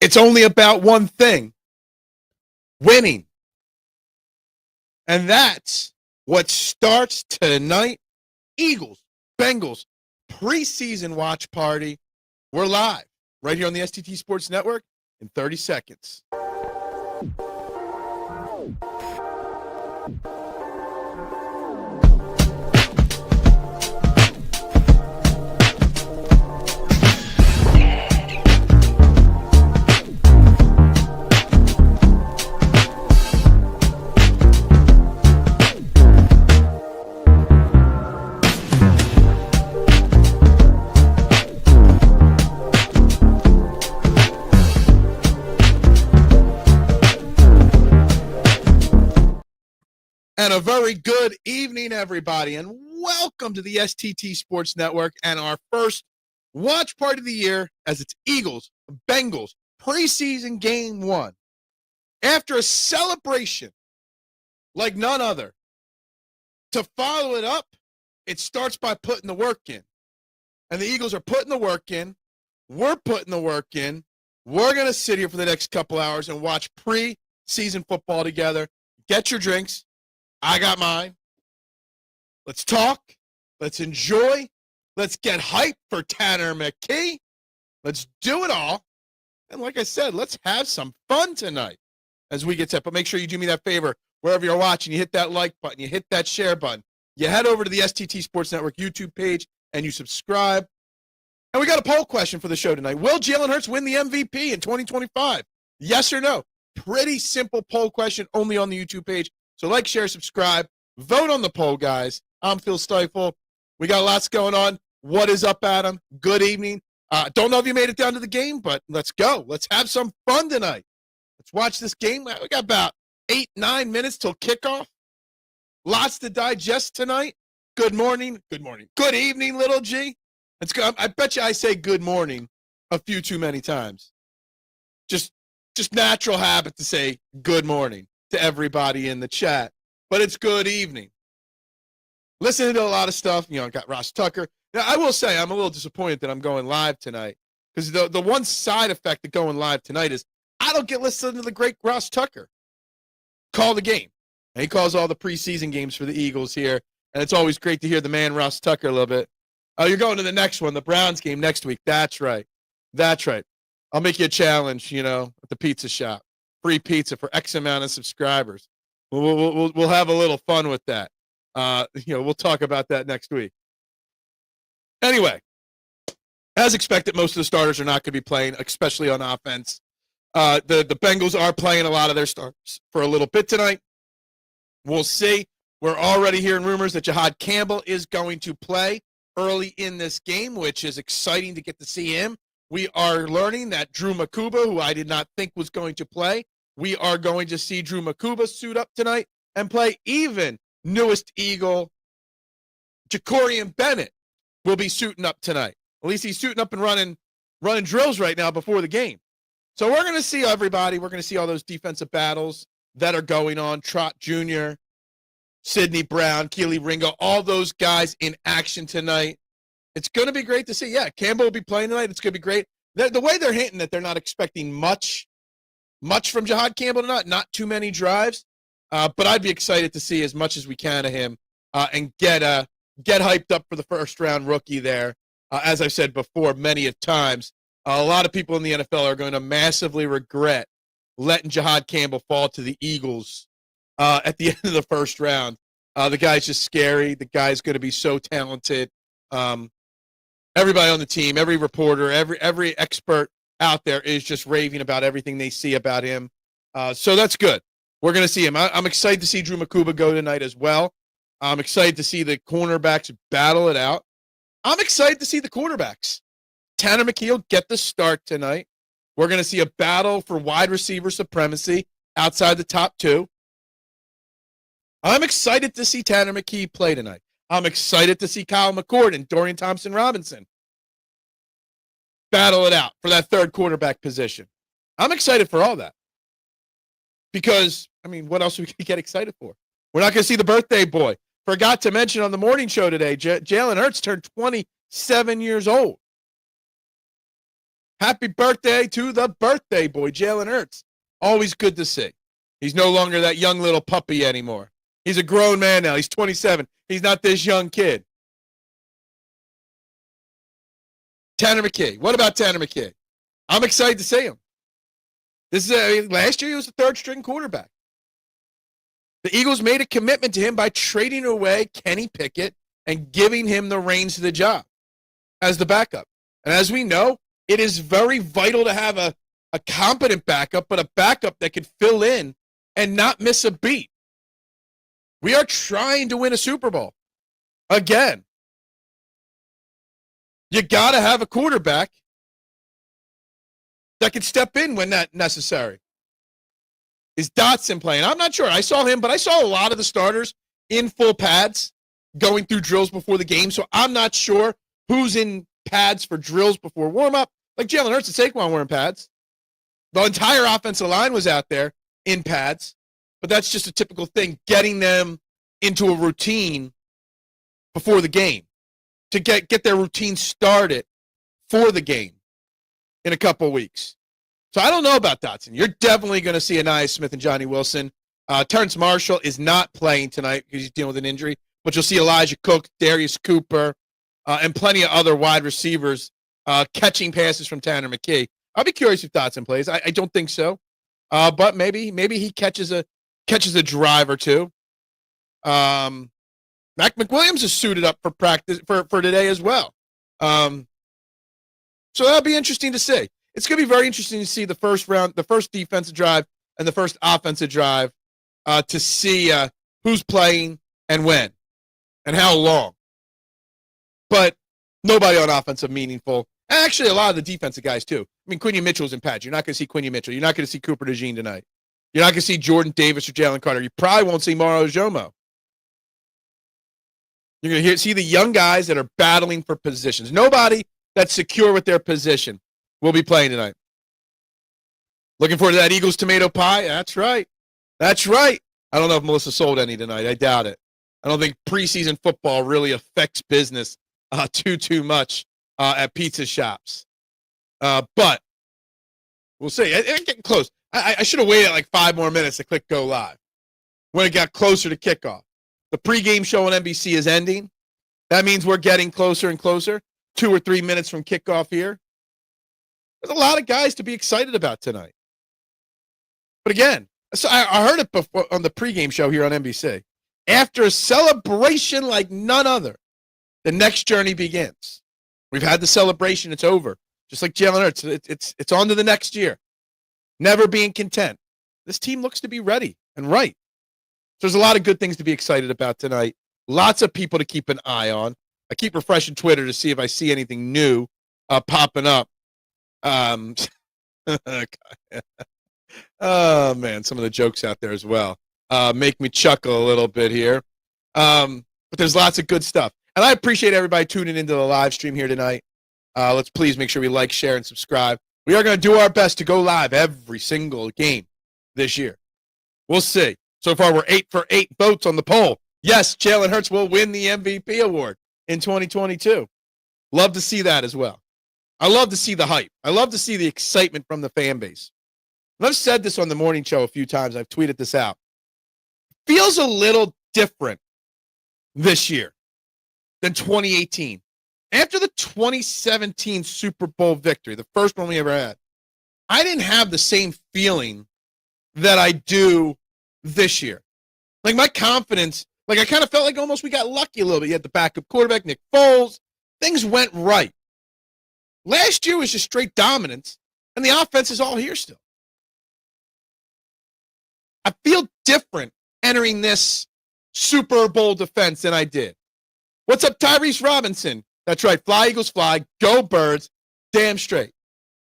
It's only about one thing: winning. And that's what starts tonight. Eagles, Bengals, preseason watch party. We're live right here on the STT Sports Network in 30 seconds. And a very good evening, everybody, and welcome to the STT Sports Network and our first watch party of the year as it's Eagles, Bengals, preseason game one. After a celebration like none other, to follow it up, it starts by putting the work in. And the Eagles are putting the work in. We're putting the work in. We're going to sit here for the next couple hours and watch preseason football together. Get your drinks. I got mine. Let's talk. Let's enjoy. Let's get hyped for Tanner McKee. Let's do it all. And like I said, let's have some fun tonight as we get set. But make sure you do me that favor. Wherever you're watching, you hit that like button. You hit that share button. You head over to the STT Sports Network YouTube page and you subscribe. And we got a poll question for the show tonight. Will Jalen Hurts win the MVP in 2025? Yes or no? Pretty simple poll question only on the YouTube page. So like, share, subscribe, vote on the poll, guys. I'm Phil Stiefel. We got lots going on. What is up, Adam? Good evening. Don't know if you made it down to the game, but let's go. Let's have some fun tonight. Let's watch this game. We got about 8-9 minutes till kickoff. Lots to digest tonight. Good morning. Good morning. Good evening, little G. Let's go. I bet you I say good morning a few too many times. Just natural habit to say good morning to everybody in the chat, but it's good evening. Listening to a lot of stuff, got Ross Tucker. Now, I will say I'm a little disappointed that I'm going live tonight because the one side effect of going live tonight is I don't get listened to the great Ross Tucker call the game. And he calls all the preseason games for the Eagles here, and it's always great to hear the man Ross Tucker a little bit. Oh, you're going to the next one, the Browns game next week. That's right. That's right. I'll make you a challenge, at the pizza shop. Free pizza for X amount of subscribers. We'll have a little fun with that. We'll talk about that next week. Anyway, as expected, most of the starters are not going to be playing, especially on offense. The Bengals are playing a lot of their starters for a little bit tonight. We'll see. We're already hearing rumors that Jahad Campbell is going to play early in this game, which is exciting to get to see him. We are learning that Drew Makuba, who I did not think was going to play, we are going to see Drew Makuba suit up tonight and play. Even newest Eagle, Jacorian Bennett, will be suiting up tonight. At least he's suiting up and running drills right now before the game. So we're going to see everybody. We're going to see all those defensive battles that are going on. Trot Jr., Sidney Brown, Keely Ringo, all those guys in action tonight. It's going to be great to see. Yeah, Campbell will be playing tonight. It's going to be great. The way they're hinting that they're not expecting much from Jahad Campbell tonight, not too many drives, but I'd be excited to see as much as we can of him and get hyped up for the first-round rookie there. As I've said before many of times, a lot of people in the NFL are going to massively regret letting Jahad Campbell fall to the Eagles at the end of the first round. The guy's just scary. The guy's going to be so talented. Everybody on the team, every reporter, every expert out there is just raving about everything they see about him. So that's good. We're going to see him. I'm excited to see Drew Makuba go tonight as well. I'm excited to see the cornerbacks battle it out. I'm excited to see the quarterbacks. Tanner McKee will get the start tonight. We're going to see a battle for wide receiver supremacy outside the top two. I'm excited to see Tanner McKee play tonight. I'm excited to see Kyle McCord and Dorian Thompson-Robinson battle it out for that third quarterback position. I'm excited for all that. Because, what else we can get excited for? We're not going to see the birthday boy. Forgot to mention on the morning show today, Jalen Hurts turned 27 years old. Happy birthday to the birthday boy, Jalen Hurts. Always good to see. He's no longer that young little puppy anymore. He's a grown man now. He's 27. He's not this young kid. Tanner McKee. What about Tanner McKee? I'm excited to see him. Last year he was the third-string quarterback. The Eagles made a commitment to him by trading away Kenny Pickett and giving him the reins to the job as the backup. And as we know, it is very vital to have a competent backup, but a backup that can fill in and not miss a beat. We are trying to win a Super Bowl. Again, you got to have a quarterback that can step in when that's necessary. Is Dotson playing? I'm not sure. I saw him, but I saw a lot of the starters in full pads going through drills before the game, so I'm not sure who's in pads for drills before warm-up. Like Jalen Hurts and Saquon were in pads. The entire offensive line was out there in pads, but that's just a typical thing, getting them into a routine before the game to get their routine started for the game in a couple of weeks. So I don't know about Dotson. You're definitely going to see Anais Smith and Johnny Wilson. Terrence Marshall is not playing tonight because he's dealing with an injury, but you'll see Elijah Cook, Darius Cooper, and plenty of other wide receivers catching passes from Tanner McKee. I'll be curious if Dotson plays. I don't think so, but maybe he catches a drive or two. Mac McWilliams is suited up for practice for today as well. So that'll be interesting to see. It's going to be very interesting to see the first defensive drive and the first offensive drive to see who's playing and when and how long. But nobody on offense is meaningful. And actually, a lot of the defensive guys, too. I mean, Quinion Mitchell's in pads. You're not going to see Quinion Mitchell. You're not going to see Cooper DeJean tonight. You're not going to see Jordan Davis or Jalen Carter. You probably won't see Mauro Jomo. You're going to see the young guys that are battling for positions. Nobody that's secure with their position will be playing tonight. Looking forward to that Eagles tomato pie? That's right. That's right. I don't know if Melissa sold any tonight. I doubt it. I don't think preseason football really affects business too much at pizza shops. But we'll see. It's getting close. I should have waited like 5 more minutes to click go live when it got closer to kickoff. The pregame show on NBC is ending. That means we're getting closer and closer, 2 or 3 minutes from kickoff here. There's a lot of guys to be excited about tonight. But again, so I heard it before on the pregame show here on NBC. After a celebration like none other, the next journey begins. We've had the celebration. It's over. Just like Jalen Hurts, it's on to the next year. Never being content. This team looks to be ready and right. So there's a lot of good things to be excited about tonight. Lots of people to keep an eye on. I keep refreshing Twitter to see if I see anything new popping up. Oh, man, some of the jokes out there as well make me chuckle a little bit here. But there's lots of good stuff. And I appreciate everybody tuning into the live stream here tonight. Let's please make sure we like, share, and subscribe. We are going to do our best to go live every single game this year. We'll see. So far, we're 8 for 8 votes on the poll. Yes, Jalen Hurts will win the MVP award in 2022. Love to see that as well. I love to see the hype. I love to see the excitement from the fan base. And I've said this on the morning show a few times. I've tweeted this out. Feels a little different this year than 2018. After the 2017 Super Bowl victory, the first one we ever had, I didn't have the same feeling that I do this year. Like my confidence, like I kind of felt like almost we got lucky a little bit. You had the backup quarterback, Nick Foles. Things went right. Last year was just straight dominance, and the offense is all here still. I feel different entering this Super Bowl defense than I did. What's up, Tyrese Robinson? That's right. Fly, Eagles, fly. Go, Birds. Damn straight.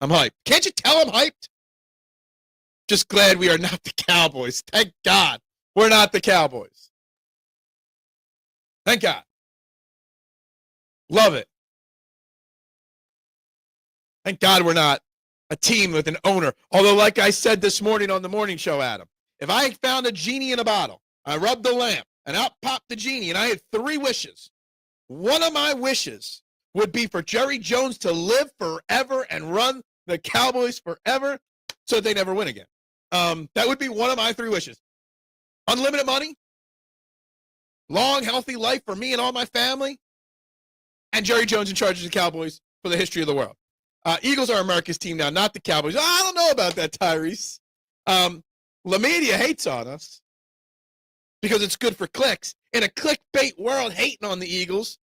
I'm hyped. Can't you tell I'm hyped? Just glad we are not the Cowboys. Thank God we're not the Cowboys. Thank God. Love it. Thank God we're not a team with an owner. Although, like I said this morning on the morning show, Adam, if I found a genie in a bottle, I rubbed the lamp, and out popped the genie, and I had 3 wishes. One of my wishes would be for Jerry Jones to live forever and run the Cowboys forever so they never win again. That would be one of my 3 wishes. Unlimited money, long, healthy life for me and all my family, and Jerry Jones in charge of the Cowboys for the history of the world. Eagles are America's team now, not the Cowboys. I don't know about that, Tyrese. La media hates on us because it's good for clicks. In a clickbait world, hating on the Eagles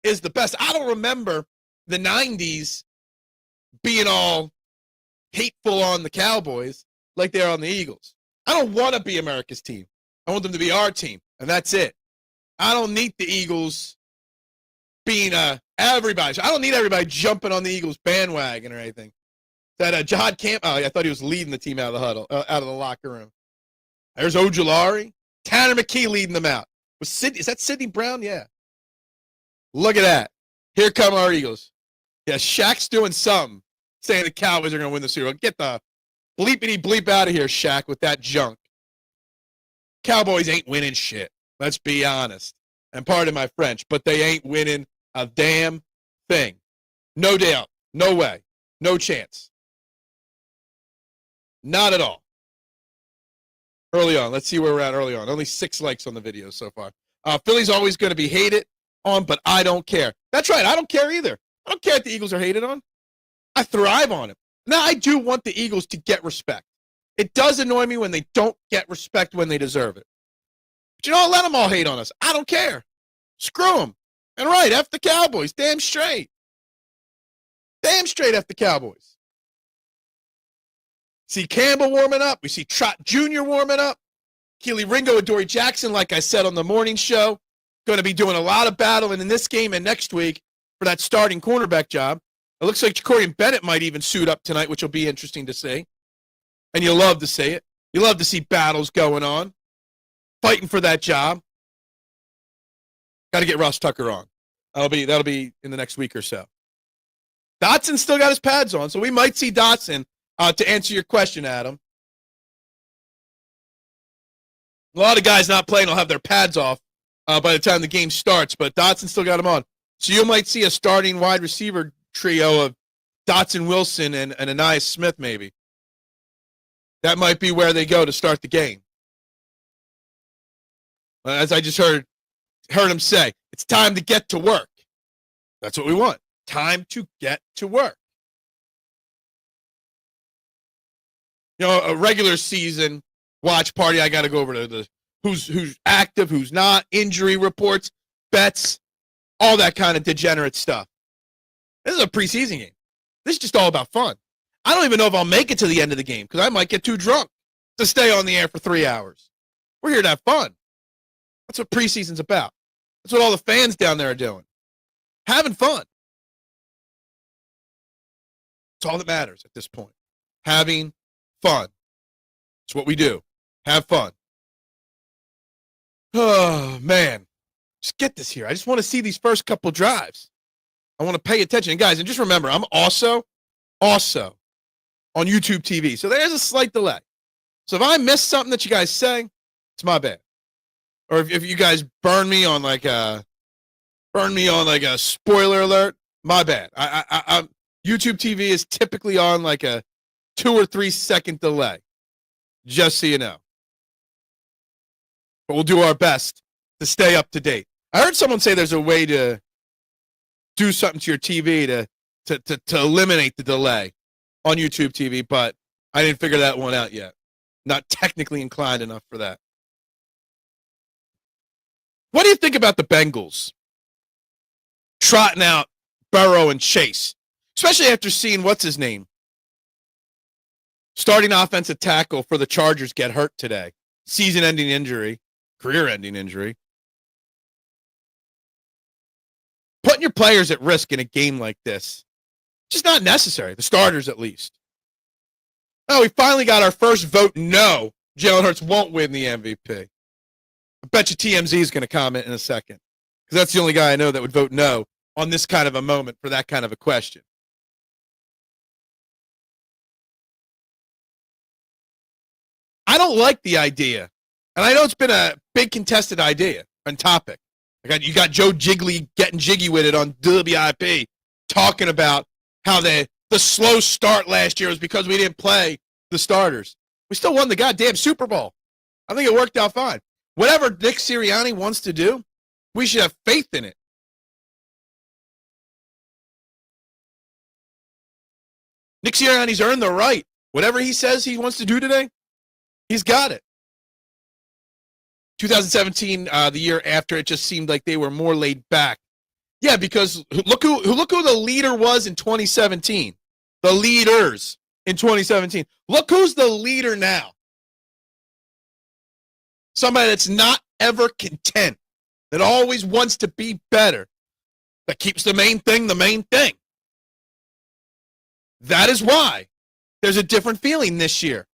is the best. I don't remember the 90s being all hateful on the Cowboys like they are on the Eagles. I don't want to be America's team. I want them to be our team, and that's it. I don't need the Eagles being everybody. I don't need everybody jumping on the Eagles bandwagon or anything. That Jod Camp. Oh, I thought he was leading the team out of the huddle, out of the locker room. There's Ojulari, Tanner McKee leading them out. Is that Sidney Brown? Yeah. Look at that. Here come our Eagles. Yeah, Shaq's doing something, saying the Cowboys are going to win the Super Bowl. Get the bleepity bleep out of here, Shaq, with that junk. Cowboys ain't winning shit. Let's be honest. And pardon my French, but they ain't winning a damn thing. No doubt. No way. No chance. Not at all. Early on. Let's see where we're at early on. Only 6 likes on the video so far. Philly's always going to be hated on, but I don't care. That's right. I don't care either. I don't care if the Eagles are hated on. I thrive on it. Now, I do want the Eagles to get respect. It does annoy me when they don't get respect when they deserve it. But you know, let them all hate on us. I don't care. Screw them. And right, F the Cowboys. Damn straight. Damn straight F the Cowboys. See Campbell warming up. We see Trot Jr. warming up. Keely Ringo and Dory Jackson, like I said on the morning show, going to be doing a lot of battling in this game and next week for that starting cornerback job. It looks like Jacorian Bennett might even suit up tonight, which will be interesting to see. And you love to see it. You love to see battles going on, fighting for that job. Got to get Ross Tucker on. That'll be in the next week or so. Dotson still got his pads on, so we might see Dotson to answer your question, Adam. A lot of guys not playing will have their pads off by the time the game starts, but Dotson still got them on. So you might see a starting wide receiver trio of Dotson, Wilson, and Anais Smith maybe. That might be where they go to start the game. As I just heard him say, it's time to get to work. That's what we want. Time to get to work. You know, a regular season watch party, I got to go over to the who's active, who's not, injury reports, bets, all that kind of degenerate stuff. This is a preseason game. This is just all about fun. I don't even know if I'll make it to the end of the game because I might get too drunk to stay on the air for 3 hours. We're here to have fun. That's what preseason's about. That's what all the fans down there are doing. Having fun. That's all that matters at this point. Having fun. It's what we do. Have fun. Oh, man. Just get this here. I just want to see these first couple drives. I want to pay attention. And guys, and just remember, I'm also on YouTube TV. So there's a slight delay. So if I miss something that you guys say, it's my bad. Or if you guys burn me on like a spoiler alert, my bad. I YouTube TV is typically on like a 2 or 3 second delay. Just so you know. But we'll do our best to stay up to date. I heard someone say there's a way to do something to your TV to eliminate the delay on YouTube TV, but I didn't figure that one out yet. Not technically inclined enough for that. What do you think about the Bengals trotting out Burrow and Chase, especially after seeing what's his name? Starting offensive tackle for the Chargers get hurt today. Season-ending injury, career-ending injury. Putting your players at risk in a game like this, just not necessary. The starters, at least. Oh, we finally got our first vote no. Jalen Hurts won't win the MVP. I bet you TMZ is going to comment in a second, because that's the only guy I know that would vote no on this kind of a moment for that kind of a question. I don't like the idea, and I know it's been a big contested idea and topic. You got Joe Jiggly getting jiggy with it on WIP, talking about how the the slow start last year was because we didn't play the starters. We still won the goddamn Super Bowl. I think it worked out fine. Whatever Nick Sirianni wants to do, we should have faith in it. Nick Sirianni's earned the right. Whatever he says he wants to do today, he's got it. 2017, the year after, it just seemed like they were more laid back. Yeah, because look who the leader was in 2017. The leaders in 2017. Look who's the leader now. Somebody that's not ever content, that always wants to be better, that keeps the main thing the main thing. That is why there's a different feeling this year.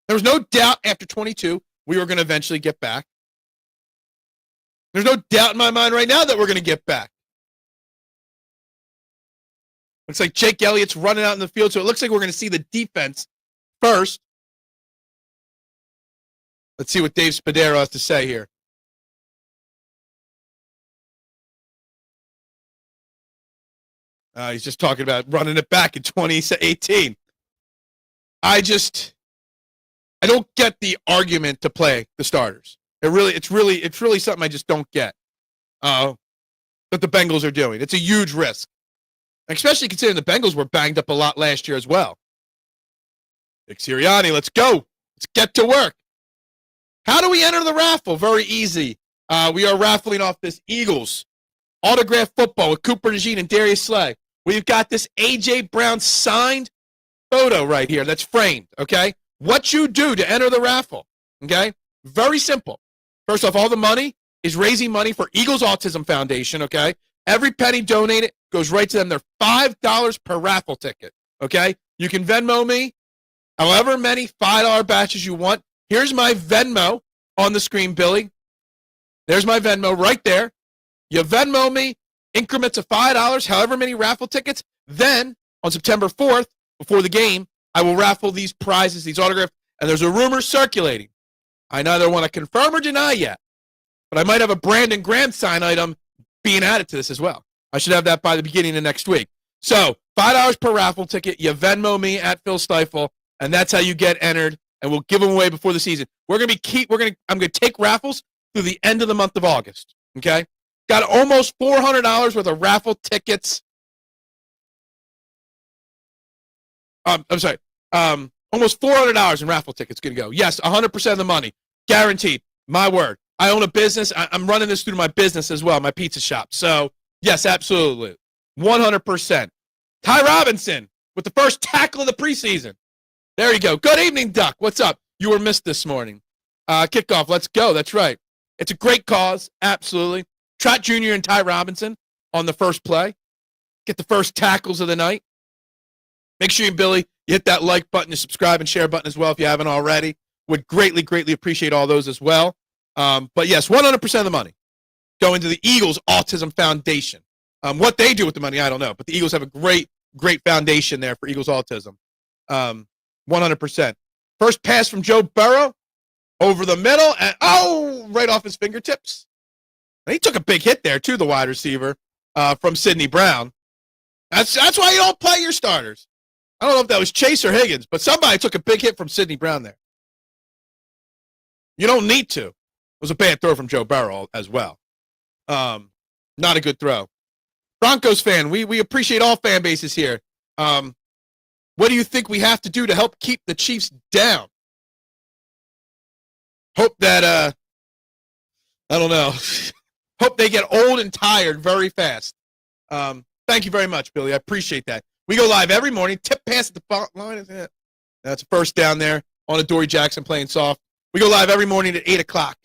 There was no doubt after 22 we were going to eventually get back. There's no doubt in my mind right now that we're going to get back. Looks like Jake Elliott's running out in the field, so it looks like we're going to see the defense first. Let's see what Dave Spadaro has to say here. He's just talking about running it back in 2018. I don't get the argument to play the starters. It's really something I just don't get. That the Bengals are doing. It's a huge risk, especially considering the Bengals were banged up a lot last year as well. Nick Sirianni, let's go. Let's get to work. How do we enter the raffle? Very easy. We are raffling off this Eagles autographed football with Cooper DeJean and Darius Slay. We've got this A.J. Brown signed photo right here that's framed, okay? What you do to enter the raffle, okay? Very simple. First off, all the money is raising money for Eagles Autism Foundation, okay? Every penny donated goes right to them. They're $5 per raffle ticket, okay? You can Venmo me however many $5 batches you want. Here's my Venmo on the screen, Billy. There's my Venmo right there. You Venmo me increments of $5, however many raffle tickets. Then, on September 4th, before the game, I will raffle these prizes, these autographs, and there's a rumor circulating. I neither want to confirm or deny yet, but I might have a Brandon Graham sign item being added to this as well. I should have that by the beginning of next week. So, $5 per raffle ticket. You Venmo me at Phil Stifle, and that's how you get entered, and we'll give them away before the season. I'm going to take raffles through the end of the month of August, okay? Got almost $400 worth of raffle tickets. Almost $400 in raffle tickets going to go. Yes, 100% of the money. Guaranteed. My word. I own a business. I'm running this through my business as well, my pizza shop. So, yes, absolutely. 100%. Ty Robinson with the first tackle of the preseason. There you go. Good evening, Duck. What's up? You were missed this morning. Kickoff. Let's go. That's right. It's a great cause. Absolutely. Trot Jr. and Ty Robinson on the first play. Get the first tackles of the night. Make sure Billy, you hit that like button, the subscribe and share button as well if you haven't already. Would greatly, greatly appreciate all those as well. But yes, 100% of the money going to the Eagles Autism Foundation. What they do with the money, I don't know. But the Eagles have a great, great foundation there for Eagles Autism. 100%. First pass from Joe Burrow over the middle. And, right off his fingertips. And he took a big hit there, too, the wide receiver from Sidney Brown. That's why you don't play your starters. I don't know if that was Chase or Higgins, but somebody took a big hit from Sidney Brown there. You don't need to. It was a bad throw from Joe Burrow as well. Not a good throw. Broncos fan, we appreciate all fan bases here. What do you think we have to do to help keep the Chiefs down? Hope that, I don't know. Hope they get old and tired very fast. Thank you very much, Billy. I appreciate that. We go live every morning. Tip pass at the line. That's a first down there on Adoree Jackson playing soft. We go live every morning at 8 o'clock,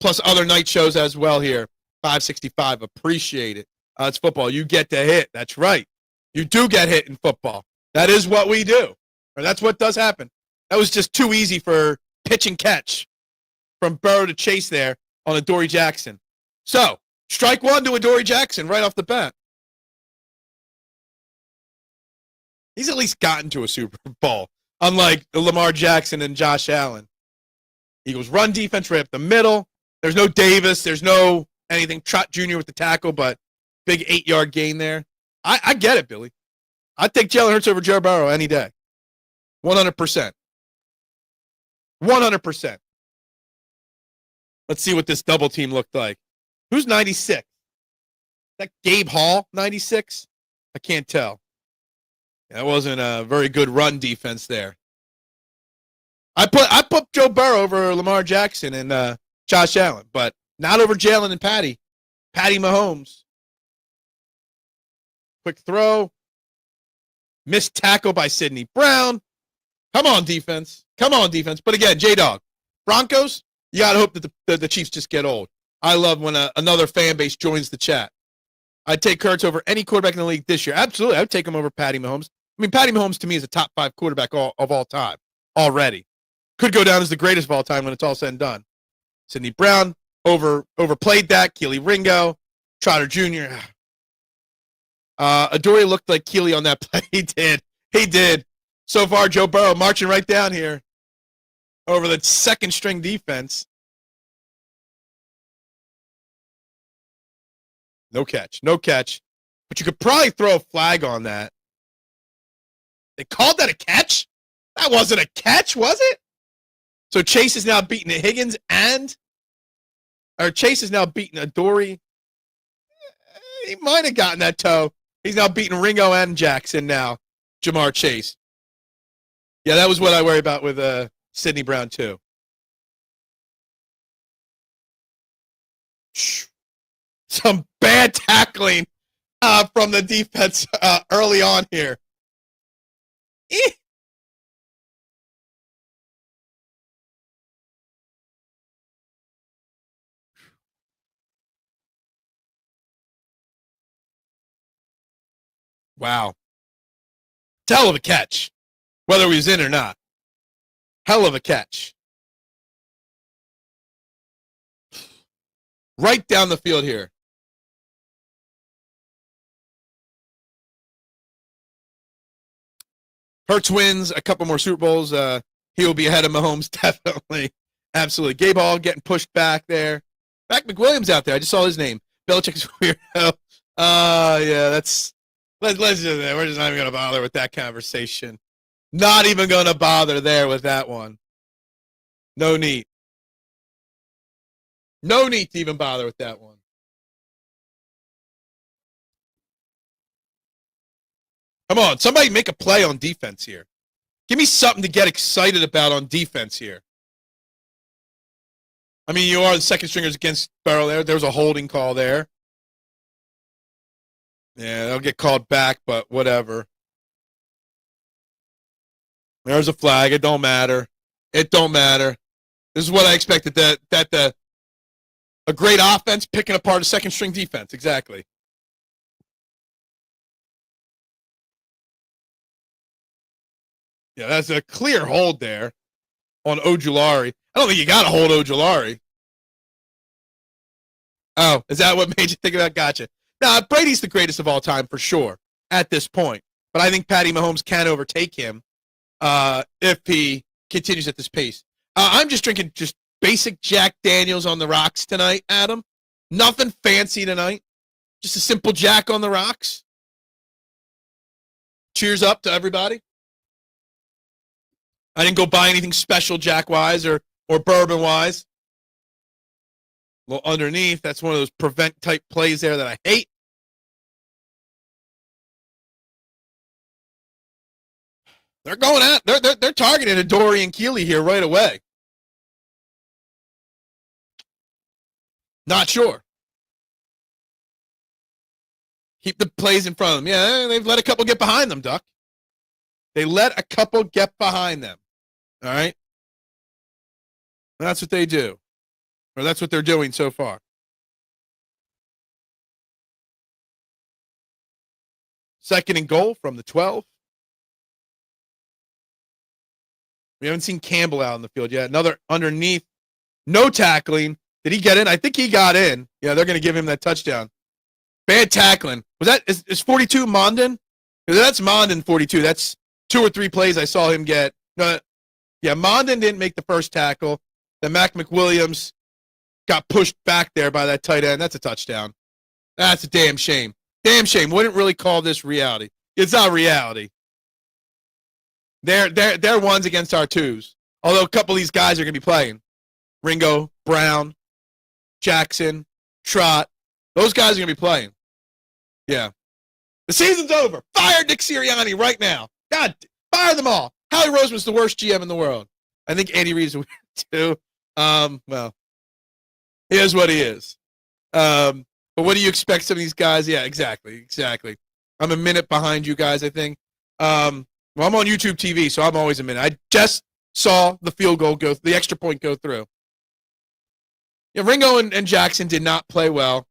plus other night shows as well here. 565. Appreciate it. It's football. You get to hit. That's right. You do get hit in football. That is what we do. Or that's what does happen. That was just too easy for pitch and catch from Burrow to Chase there on Adoree Jackson. So, strike one to Adoree Jackson right off the bat. He's at least gotten to a Super Bowl, unlike Lamar Jackson and Josh Allen. Eagles run defense right up the middle. There's no Davis. There's no anything. Trot Jr. with the tackle, but big 8-yard gain there. I get it, Billy. I'd take Jalen Hurts over Joe Burrow any day. 100%. 100%. Let's see what this double team looked like. Who's 96? Is that Gabe Hall, 96? I can't tell. That wasn't a very good run defense there. I put Joe Burrow over Lamar Jackson and Josh Allen, but not over Jalen and Patty Mahomes. Quick throw. Missed tackle by Sidney Brown. Come on, defense. But again, J-Dog, Broncos, you got to hope that the Chiefs just get old. I love when another fan base joins the chat. I'd take Hurts over any quarterback in the league this year. Absolutely. I'd take him over Patty Mahomes. I mean, Patty Mahomes to me is a top 5 quarterback of all time already. Could go down as the greatest of all time when it's all said and done. Sidney Brown overplayed that. Keely Ringo, Trotter Jr. Adoree looked like Keely on that play. He did. So far, Joe Burrow marching right down here over the second string defense. No catch. But you could probably throw a flag on that. They called that a catch? That wasn't a catch, was it? So Chase is now beating Higgins Chase is now beating Adoree. He might have gotten that toe. He's now beating Ringo and Jackson now. Jamar Chase. Yeah, that was what I worry about with Sidney Brown too. Some bad tackling from the defense early on here. Wow. Hell of a catch, whether he was in or not. Hell of a catch. Right down the field here. Hurts wins a couple more Super Bowls. He will be ahead of Mahomes, definitely. Absolutely. Gabe Hall getting pushed back there. Mac McWilliams out there. I just saw his name. Belichick's weirdo. Yeah, let's just, we're just not even going to bother with that conversation. Not even going to bother there with that one. No need. No need to even bother with that one. Come on, somebody make a play on defense here. Give me something to get excited about on defense here. I mean, you are the second stringers against Burrow there. There was a holding call there. Yeah, they'll get called back, but whatever. There's a flag. It don't matter. This is what I expected. A great offense picking apart a second string defense. Exactly. Yeah, that's a clear hold there on Ojulari. I don't think you got to hold Ojulari. Oh, is that what made you think about? Gotcha. Now, Brady's the greatest of all time for sure at this point. But I think Patty Mahomes can overtake him if he continues at this pace. I'm just drinking just basic Jack Daniels on the rocks tonight, Adam. Nothing fancy tonight. Just a simple Jack on the rocks. Cheers up to everybody. I didn't go buy anything special Jack-wise or bourbon-wise. Well, underneath, that's one of those prevent-type plays there that I hate. They're going at they're targeting Adoree and Keely here right away. Not sure. Keep the plays in front of them. Yeah, they've let a couple get behind them, Duck. They let a couple get behind them. All right? That's what they do. Or that's what they're doing so far. Second and goal from the 12. We haven't seen Campbell out in the field yet. Another underneath. No tackling. Did he get in? I think he got in. Yeah, they're going to give him that touchdown. Bad tackling. Is 42 Mondin? That's Mondin 42. That's 2 or 3 plays I saw him get. No, yeah, Mondin didn't make the first tackle. Then Mac McWilliams got pushed back there by that tight end. That's a touchdown. That's a damn shame. Damn shame. Wouldn't really call this reality. It's not reality. They're ones against our twos. Although a couple of these guys are going to be playing. Ringo, Brown, Jackson, Trott. Those guys are going to be playing. Yeah. The season's over. Fire Nick Sirianni right now. God, fire them all. Howie Roseman's the worst GM in the world. I think Andy Reid's weird too. Well, he is what he is. But what do you expect some of these guys? Yeah, exactly. I'm a minute behind you guys, I think. Well, I'm on YouTube TV, so I'm always a minute. I just saw the field goal the extra point go through. Yeah, Ringo and Jackson did not play well.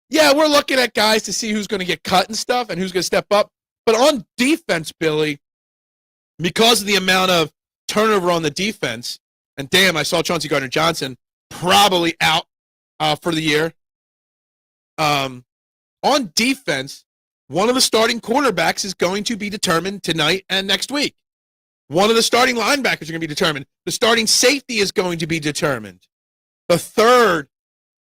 Yeah, we're looking at guys to see who's going to get cut and stuff and who's going to step up. But on defense, Billy, because of the amount of turnover on the defense, and damn, I saw Chauncey Gardner-Johnson probably out for the year. On defense, one of the starting quarterbacks is going to be determined tonight and next week. One of the starting linebackers are going to be determined. The starting safety is going to be determined. The third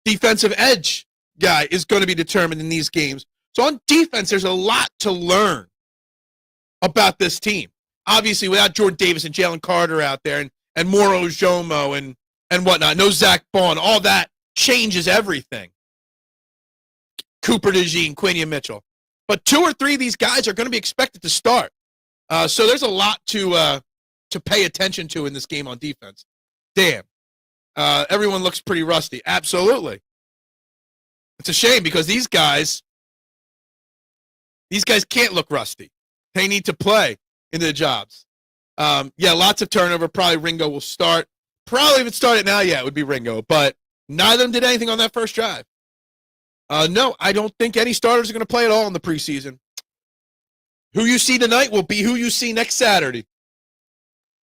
defensive edge guy is going to be determined in these games. So on defense, there's a lot to learn about this team. Obviously, without Jordan Davis and Jalen Carter out there and Moro Jomo and whatnot, no Zach Bond, all that changes everything. Cooper DeJean, Quinion Mitchell. But two or three of these guys are going to be expected to start. So there's a lot to pay attention to in this game on defense. Damn. Everyone looks pretty rusty. Absolutely. It's a shame because these guys can't look rusty. They need to play into the jobs. Yeah, lots of turnover. Probably Ringo will start. Probably if it started now, yeah, it would be Ringo. But neither of them did anything on that first drive. No, I don't think any starters are going to play at all in the preseason. Who you see tonight will be who you see next Saturday.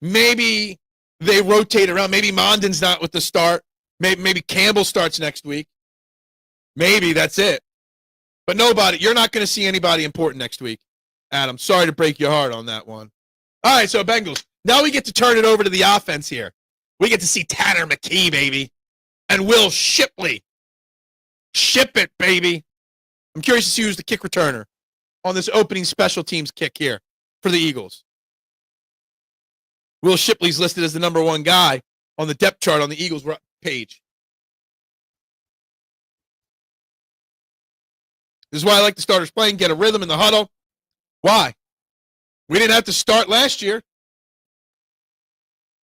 Maybe they rotate around. Maybe Mondon's not with the start. Maybe Campbell starts next week. Maybe that's it. But nobody, you're not going to see anybody important next week, Adam. Sorry to break your heart on that one. All right, so Bengals. Now we get to turn it over to the offense here. We get to see Tanner McKee, baby, and Will Shipley. Ship it, baby. I'm curious to see who's the kick returner on this opening special teams kick here for the Eagles. Will Shipley's listed as the number one guy on the depth chart on the Eagles page. This is why I like the starters playing, get a rhythm in the huddle. Why? We didn't have to start last year.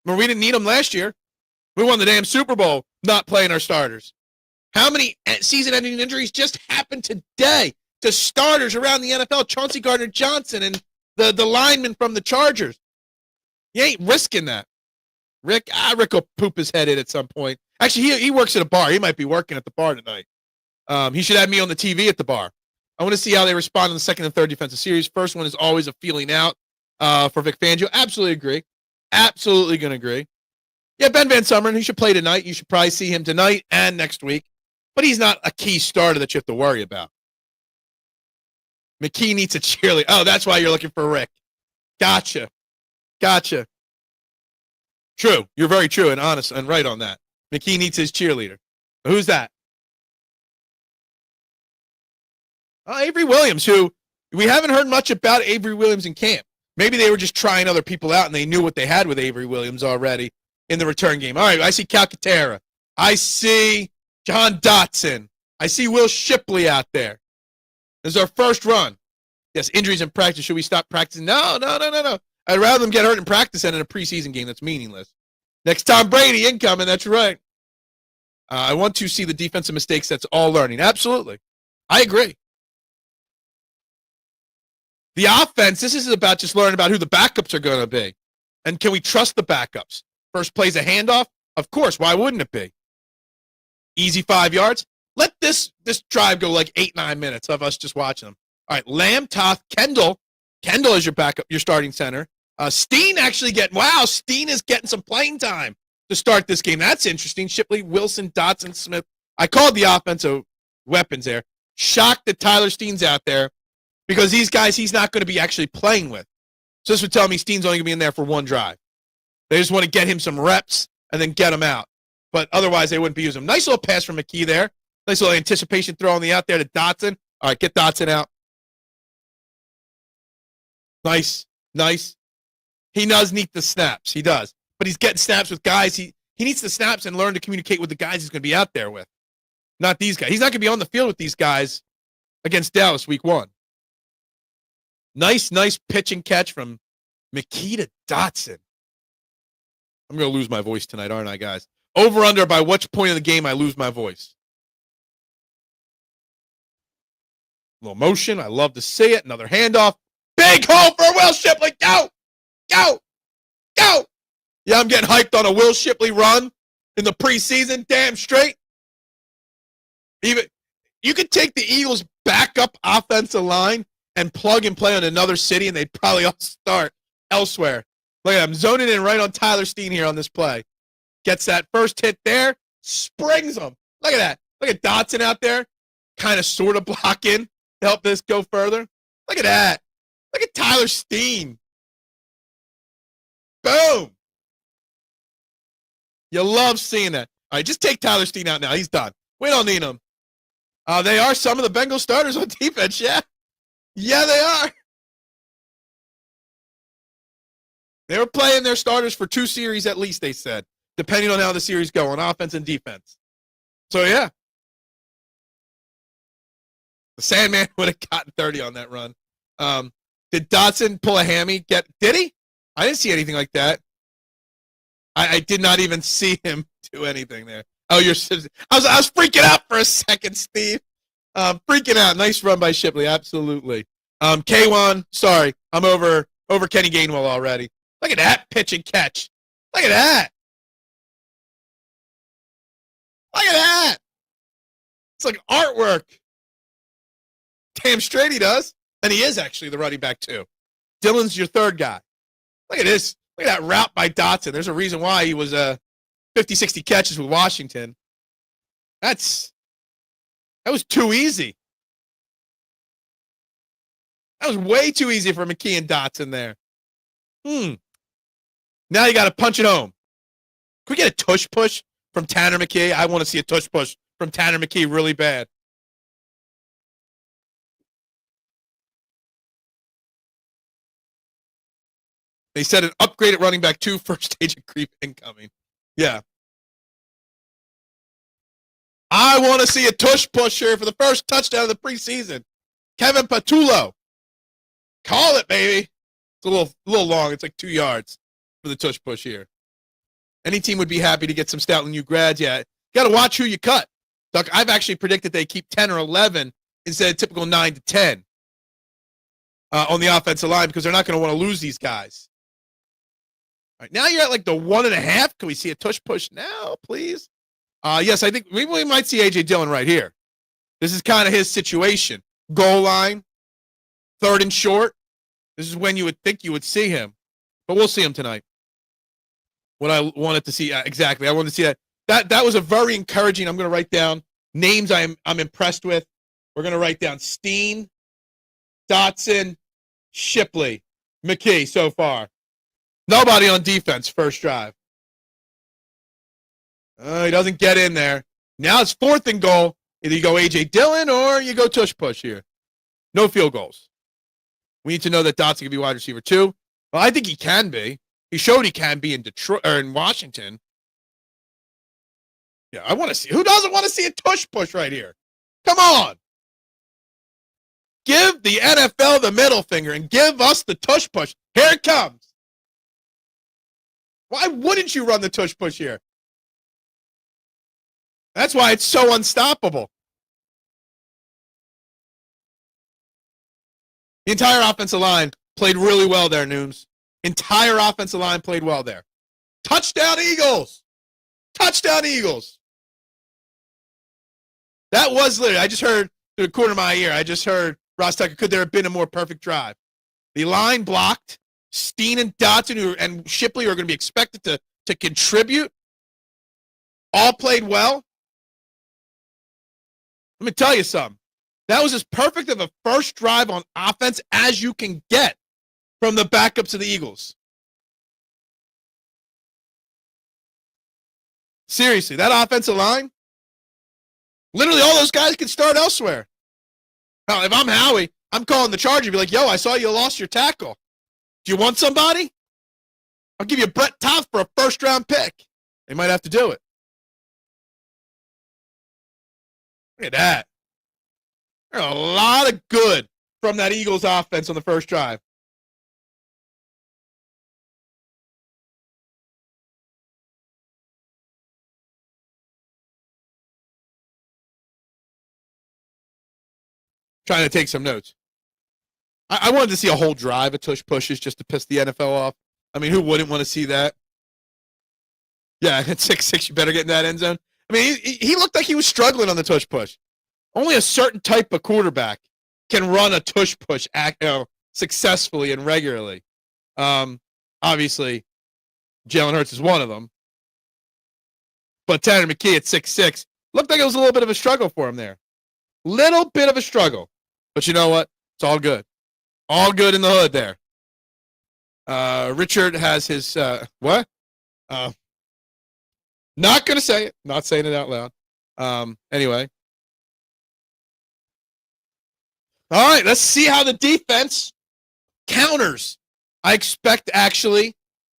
We didn't need them last year. We won the damn Super Bowl not playing our starters. How many season-ending injuries just happened today to starters around the NFL? Chauncey Gardner-Johnson and the lineman from the Chargers. You ain't risking that. Rick will poop his head in at some point. Actually, he works at a bar. He might be working at the bar tonight. He should have me on the TV at the bar. I want to see how they respond in the second and third defensive series. First one is always a feeling out for Vic Fangio. Absolutely agree. Absolutely going to agree. Yeah, Ben Van Sumeren, he should play tonight. You should probably see him tonight and next week. But he's not a key starter that you have to worry about. McKee needs a cheerleader. Oh, that's why you're looking for Rick. Gotcha. True. You're very true and honest and right on that. McKee needs his cheerleader. Who's that? Avery Williams, who we haven't heard much about Avery Williams in camp. Maybe they were just trying other people out and they knew what they had with Avery Williams already in the return game. All right, I see Calcaterra. I see John Dotson. I see Will Shipley out there. This is our first run. Yes, injuries in practice. Should we stop practicing? No. I'd rather them get hurt in practice than in a preseason game that's meaningless. Next Tom Brady incoming, that's right. I want to see the defensive mistakes. That's all learning. Absolutely. I agree. The offense, this is about just learning about who the backups are going to be. And can we trust the backups? First play's a handoff? Of course. Why wouldn't it be? Easy 5 yards. Let this drive go like 8-9 minutes of us just watching them. All right, Lamb, Toth, Kendall. Kendall is your backup, your starting center. Steen Steen is getting some playing time to start this game. That's interesting. Shipley, Wilson, Dotson, Smith. I called the offensive weapons there. Shocked that Tyler Steen's out there because these guys he's not going to be actually playing with. So this would tell me Steen's only going to be in there for one drive. They just want to get him some reps and then get him out. But otherwise, they wouldn't be using him. Nice little pass from McKee there. Nice little anticipation throw on the out there to Dotson. All right, get Dotson out. Nice. He does need the snaps. He does. But he's getting snaps with guys. He needs the snaps and learn to communicate with the guys he's going to be out there with. Not these guys. He's not going to be on the field with these guys against Dallas week 1. Nice pitch and catch from McKee to Dotson. I'm going to lose my voice tonight, aren't I, guys? Over under by which point of the game I lose my voice. A little motion. I love to see it. Another handoff. Big hole for Will Shipley. Go! Yeah, I'm getting hyped on a Will Shipley run in the preseason. Damn straight. Even you could take the Eagles' backup offensive line and plug and play on another city, and they'd probably all start elsewhere. Look at him zoning in right on Tyler Steen here on this play. Gets that first hit there, springs him. Look at that. Look at Dotson out there, kind of sort of blocking to help this go further. Look at that. Look at Tyler Steen. Boom. You love seeing that. All right, just take Tyler Steen out now. He's done. We don't need him. They are some of the Bengals starters on defense, yeah. Yeah, they are. They were playing their starters for 2 series at least, they said, depending on how the series go on offense and defense. So, yeah. The Sandman would have gotten 30 on that run. Did Dotson pull a hammy? Did he? I didn't see anything like that. I did not even see him do anything there. Oh, I was freaking out for a second, Steve. Freaking out. Nice run by Shipley, absolutely. K1, sorry, I'm over Kenny Gainwell already. Look at that pitch and catch. Look at that. Look at that. It's like artwork. Damn straight he does. And he is actually the running back, too. Dylan's your third guy. Look at this. Look at that route by Dotson. There's a reason why he was 50, 60 catches with Washington. That was too easy. That was way too easy for McKee and Dotson there. Now you got to punch it home. Can we get a tush push from Tanner McKee? I want to see a tush push from Tanner McKee really bad. They said an upgraded running back 2, first stage of creep incoming. Yeah. I want to see a tush push here for the first touchdown of the preseason. Kevin Patullo. Call it, baby. It's a little long. It's like 2 yards for the tush push here. Any team would be happy to get some Stoutland U grads. Yeah, you got to watch who you cut. Duck, I've actually predicted they keep 10 or 11 instead of typical 9 to 10 on the offensive line because they're not going to want to lose these guys. All right, now you're at like the 1.5. Can we see a tush push now, please? Yes, I think we might see A.J. Dillon right here. This is kind of his situation. Goal line, 3rd and short. This is when you would think you would see him. But we'll see him tonight. What I wanted to see, exactly. I wanted to see that. That was a very encouraging. I'm going to write down names I'm impressed with. We're going to write down Steen, Dotson, Shipley, McKee so far. Nobody on defense, first drive. He doesn't get in there. Now it's 4th and goal. Either you go A.J. Dillon or you go tush push here. No field goals. We need to know that Dotson can be wide receiver 2. Well, I think he can be. He showed he can be in Detroit or in Washington. Yeah, I want to see. Who doesn't want to see a tush push right here? Come on. Give the NFL the middle finger and give us the tush push. Here it comes. Why wouldn't you run the tush push here? That's why it's so unstoppable. The entire offensive line played really well there, Nooms. Entire offensive line played well there. Touchdown, Eagles! Touchdown, Eagles! That was literally, I just heard through the corner of my ear, I just heard Ross Tucker, could there have been a more perfect drive? The line blocked. Steen and Dotson and Shipley are going to be expected to contribute. All played well. Let me tell you something. That was as perfect of a first drive on offense as you can get from the backups of the Eagles. Seriously, that offensive line, literally all those guys can start elsewhere. Now, if I'm Howie, I'm calling the Charger. Be like, yo, I saw you lost your tackle. Do you want somebody? I'll give you Brett Toth for a first-round pick. They might have to do it. Look at that. There's a lot of good from that Eagles offense on the first drive. Trying to take some notes. I wanted to see a whole drive of tush pushes just to piss the NFL off. I mean, who wouldn't want to see that? Yeah, at 6'6", you better get in that end zone. I mean, he looked like he was struggling on the tush push. Only a certain type of quarterback can run a tush push successfully and regularly. Obviously, Jalen Hurts is one of them. But Tanner McKee at 6'6", looked like it was a little bit of a struggle for him there. Little bit of a struggle. But you know what? It's all good. All good in the hood there. Richard has his, what? Not going to say it. Not saying it out loud. Anyway. All right, let's see how the defense counters. I expect, actually,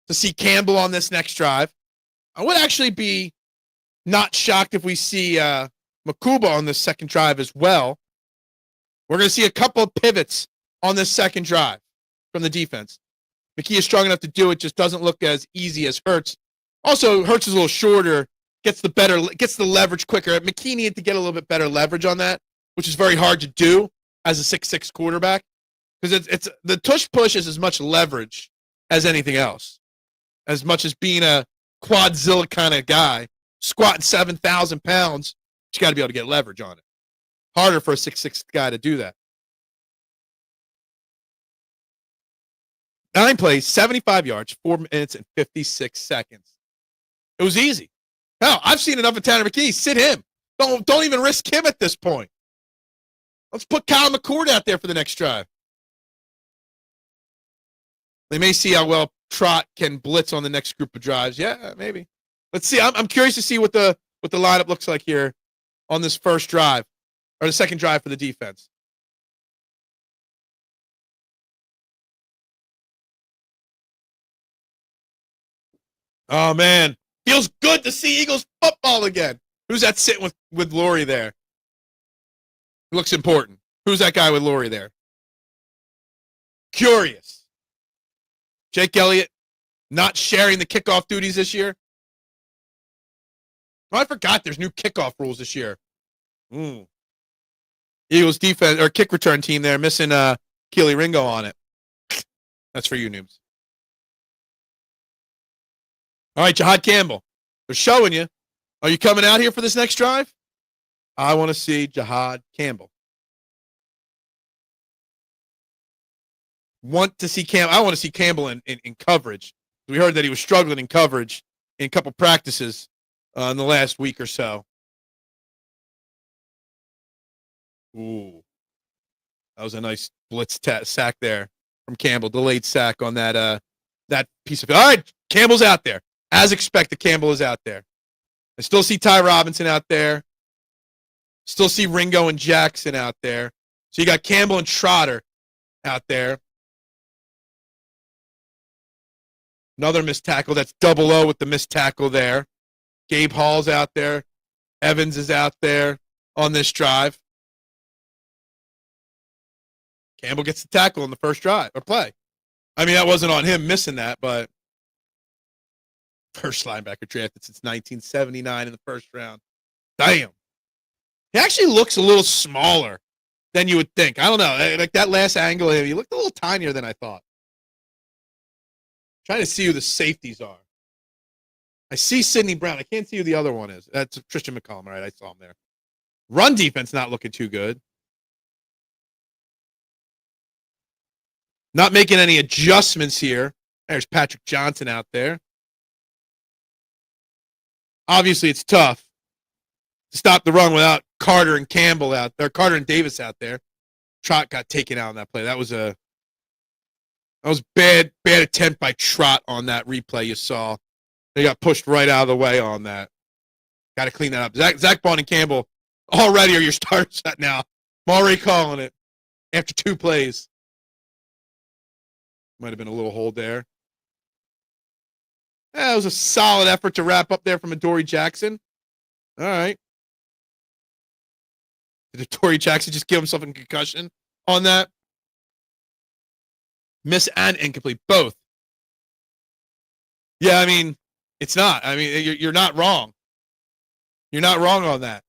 to see Campbell on this next drive. I would actually be not shocked if we see Makuba on this second drive as well. We're going to see a couple of pivots on this second drive from the defense. McKee is strong enough to do it, just doesn't look as easy as Hurts. Also, Hurts is a little shorter, gets the leverage quicker. McKee needed to get a little bit better leverage on that, which is very hard to do as a 6'6" quarterback, because it's the tush push is as much leverage as anything else. As much as being a quadzilla kind of guy, squatting 7,000 pounds, you got to be able to get leverage on it. Harder for a 6'6" guy to do that. 9 plays, 75 yards, 4 minutes and 56 seconds. It was easy. Hell, I've seen enough of Tanner McKee. Sit him. Don't even risk him at this point. Let's put Kyle McCord out there for the next drive. They may see how well Trot can blitz on the next group of drives. Yeah, maybe. Let's see. I'm curious to see what the lineup looks like here on this first drive, or the second drive for the defense. Oh, man. Feels good to see Eagles football again. Who's that sitting with Laurie there? Looks important. Who's that guy with Laurie there? Curious. Jake Elliott not sharing the kickoff duties this year. Oh, I forgot there's new kickoff rules this year. Eagles defense or kick return team there missing Keely Ringo on it. That's for you noobs. All right, Jahad Campbell. They're showing you. Are you coming out here for this next drive? I want to see Jahad Campbell. I want to see Campbell in coverage. We heard that he was struggling in coverage in a couple practices in the last week or so. Ooh. That was a nice blitz sack there from Campbell. Delayed sack on that piece of it. All right, Campbell's out there. As expected, Campbell is out there. I still see Ty Robinson out there. Still see Ringo and Jackson out there. So you got Campbell and Trotter out there. Another missed tackle. That's double O with the missed tackle there. Gabe Hall's out there. Evans is out there on this drive. Campbell gets the tackle in the first drive or play. I mean, that wasn't on him missing that, but first linebacker drafted since 1979 in the first round. Damn. He actually looks a little smaller than you would think. I don't know. Like that last angle of him, he looked a little tinier than I thought. Trying to see who the safeties are. I see Sidney Brown. I can't see who the other one is. That's Christian McCollum. All right, I saw him there. Run defense not looking too good. Not making any adjustments here. There's Patrick Johnson out there. Obviously, it's tough to stop the run without Carter and Campbell out there. Carter and Davis out there. Trot got taken out on that play. That was bad attempt by Trot on that replay you saw. They got pushed right out of the way on that. Got to clean that up. Zach Bond and Campbell already are your starters now I'm already calling it after 2 plays. Might have been a little hold there. That was a solid effort to wrap up there from Adoree Jackson. All right. Did Adoree Jackson just give himself a concussion on that? Miss and incomplete, both. Yeah, I mean, it's not. I mean, you're not wrong. You're not wrong on that.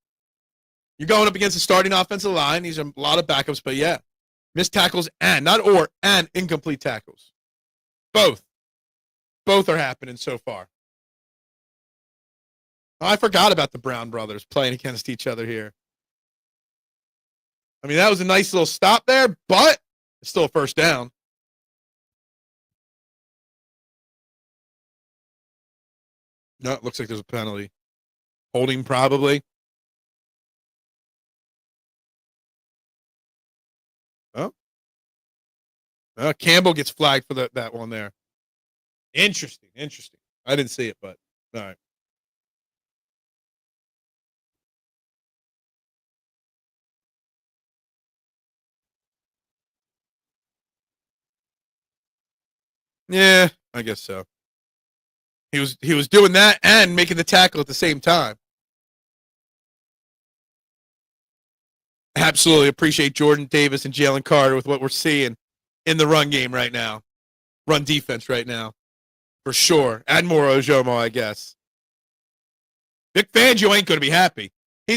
You're going up against a starting offensive line. These are a lot of backups, but yeah. Missed tackles and incomplete tackles. Both. Both are happening so far. Oh, I forgot about the Brown brothers playing against each other here. I mean, that was a nice little stop there, but it's still a first down. No, it looks like there's a penalty. Holding probably. Oh. Campbell gets flagged for that one there. Interesting. I didn't see it, but all right. Yeah, I guess so. He was doing that and making the tackle at the same time. Absolutely appreciate Jordan Davis and Jalen Carter with what we're seeing in the run game right now. Run defense right now. For sure. Add more Ojomo, I guess. Vic Fangio ain't going to be happy.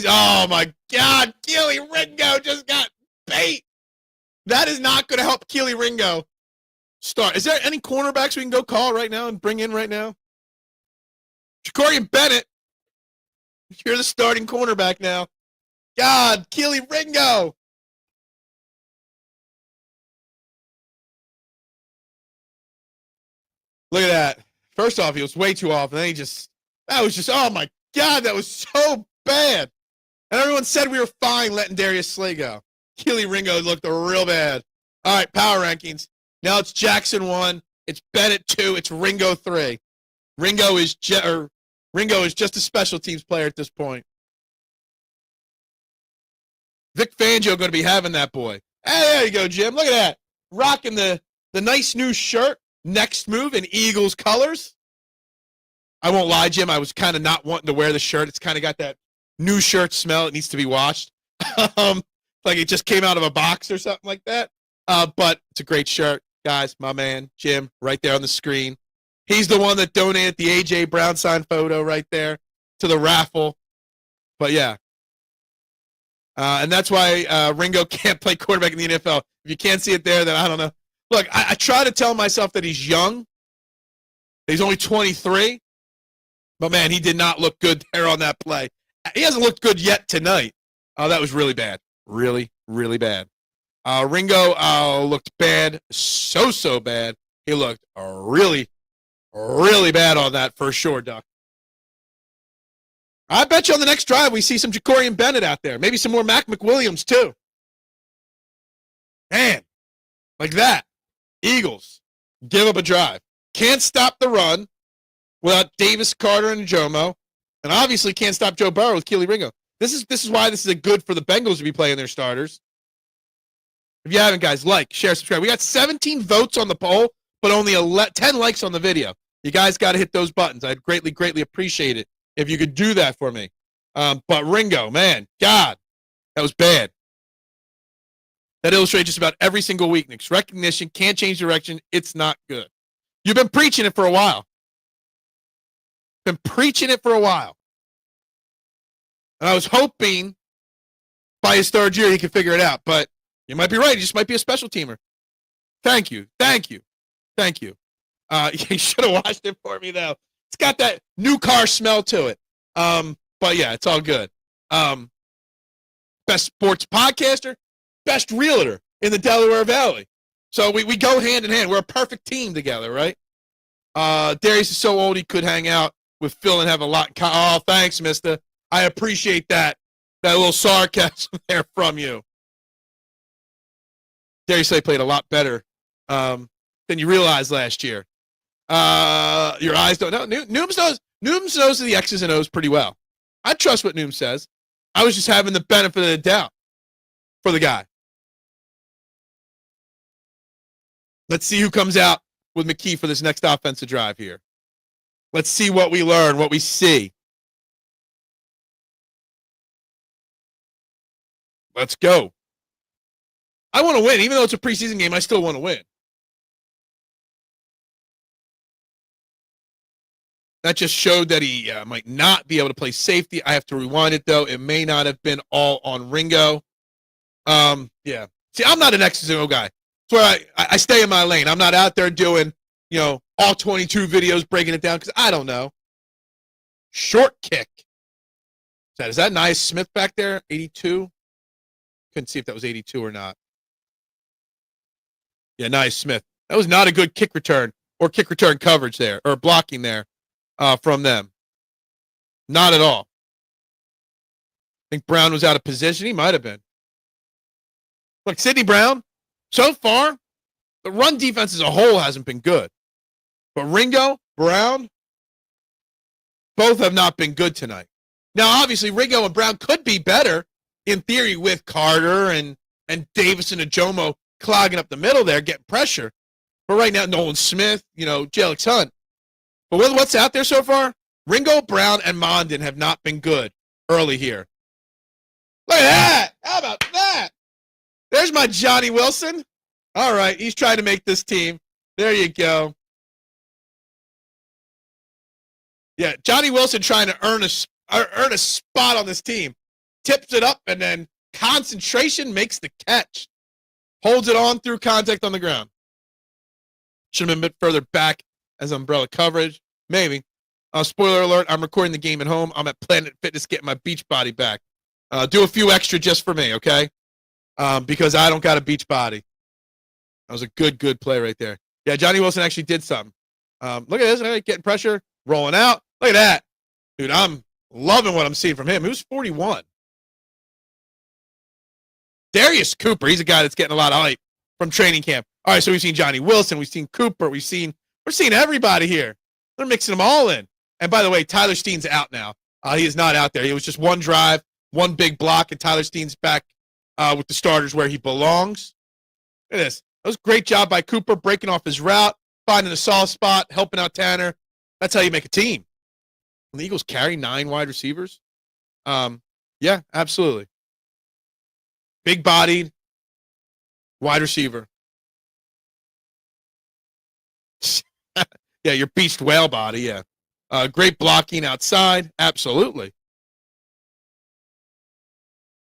Oh my God, Keely Ringo just got bait. That is not going to help Keely Ringo start. Is there any cornerbacks we can go call right now and bring in right now? Jacorian Bennett, you're the starting cornerback now. God, Keely Ringo. Look at that. First off, he was way too off, and then oh my God, that was so bad. And everyone said we were fine letting Darius Slay go. Keely Ringo looked real bad. All right, power rankings. Now it's Jackson 1, it's Bennett 2, it's Ringo 3. Ringo is just a special teams player at this point. Vic Fangio going to be having that boy. Hey, there you go, Jim. Look at that. Rocking the nice new shirt. Next move in Eagles colors. I won't lie, Jim. I was kind of not wanting to wear the shirt. It's kind of got that new shirt smell. It needs to be washed. Like it just came out of a box or something like that. But it's a great shirt, guys. My man, Jim, right there on the screen. He's the one that donated the A.J. Brown signed photo right there to the raffle. But, yeah. And that's why Ringo can't play quarterback in the NFL. If you can't see it there, then I don't know. Look, I try to tell myself that he's young. He's only 23. But, man, he did not look good there on that play. He hasn't looked good yet tonight. That was really bad. Really, really bad. Ringo looked bad. So bad. He looked really, really bad on that for sure, Duck. I bet you on the next drive we see some Jacorian Bennett out there. Maybe some more Mac McWilliams, too. Man, like that. Eagles give up a drive. Can't stop the run without Davis, Carter, and Jomo. And obviously can't stop Joe Burrow with Keely Ringo. This is why this is a good for the Bengals to be playing their starters. If you haven't, guys, like, share, subscribe. We got 17 votes on the poll, but only 10 likes on the video. You guys got to hit those buttons. I'd greatly, greatly appreciate it if you could do that for me. But Ringo, man, God, that was bad. That illustrates just about every single weakness. Recognition, can't change direction. It's not good. You've been preaching it for a while. And I was hoping by his third year he could figure it out. But you might be right. He just might be a special teamer. Thank you. You should have watched it for me, though. It's got that new car smell to it. But, yeah, it's all good. Best sports podcaster, best realtor in the Delaware Valley. So we go hand in hand. We're a perfect team together, right? Darius is so old he could hang out with Phil and have a lot. Oh, thanks, mister. I appreciate that. That little sarcasm there from you. Darius Slay played a lot better than you realized last year. Your eyes don't know. Nooms knows the X's and O's pretty well. I trust what Nooms says. I was just having the benefit of the doubt for the guy. Let's see who comes out with McKee for this next offensive drive here. Let's see what we learn, what we see. Let's go. I want to win. Even though it's a preseason game, I still want to win. That just showed that he might not be able to play safety. I have to rewind it, though. It may not have been all on Ringo. Yeah. See, I'm not an X's and O guy. That's where I stay in my lane. I'm not out there doing, all 22 videos breaking it down because I don't know. Short kick. Is that nice? Smith back there, 82. Couldn't see if that was 82 or not. Yeah, nice, Smith. That was not a good kick return or kick return coverage there or blocking there from them. Not at all. I think Brown was out of position. He might have been. Look, Sidney Brown, so far, the run defense as a whole hasn't been good. But Ringo, Brown, both have not been good tonight. Now, obviously, Ringo and Brown could be better in theory with Carter and Davison and Jomo clogging up the middle there, getting pressure. But right now, Nolan Smith, Jalix Hunt. But with what's out there so far, Ringo, Brown, and Mondin have not been good early here. Look at that. How about that? There's my Johnny Wilson. All right, he's trying to make this team. There you go. Yeah, Johnny Wilson trying to earn a spot on this team. Tips it up, and then concentration makes the catch. Holds it on through contact on the ground. Should have been a bit further back as umbrella coverage. Maybe. Spoiler alert, I'm recording the game at home. I'm at Planet Fitness getting my beach body back. Do a few extra just for me, okay? Because I don't got a beach body. That was a good play right there. Yeah, Johnny Wilson actually did something. Look at this. Getting pressure, rolling out. Look at that. Dude, I'm loving what I'm seeing from him. He was 41. Darius Cooper, he's a guy that's getting a lot of hype from training camp. All right, so we've seen Johnny Wilson. We've seen Cooper. We're seeing everybody here. They're mixing them all in. And by the way, Tyler Steen's out now. He is not out there. It was just one drive, one big block, and Tyler Steen's back with the starters where he belongs. Look at this. That was a great job by Cooper breaking off his route, finding a soft spot, helping out Tanner. That's how you make a team. And the Eagles carry 9 wide receivers. Yeah, absolutely. Big-bodied wide receiver. Yeah, your beached whale body, yeah. Great blocking outside, absolutely.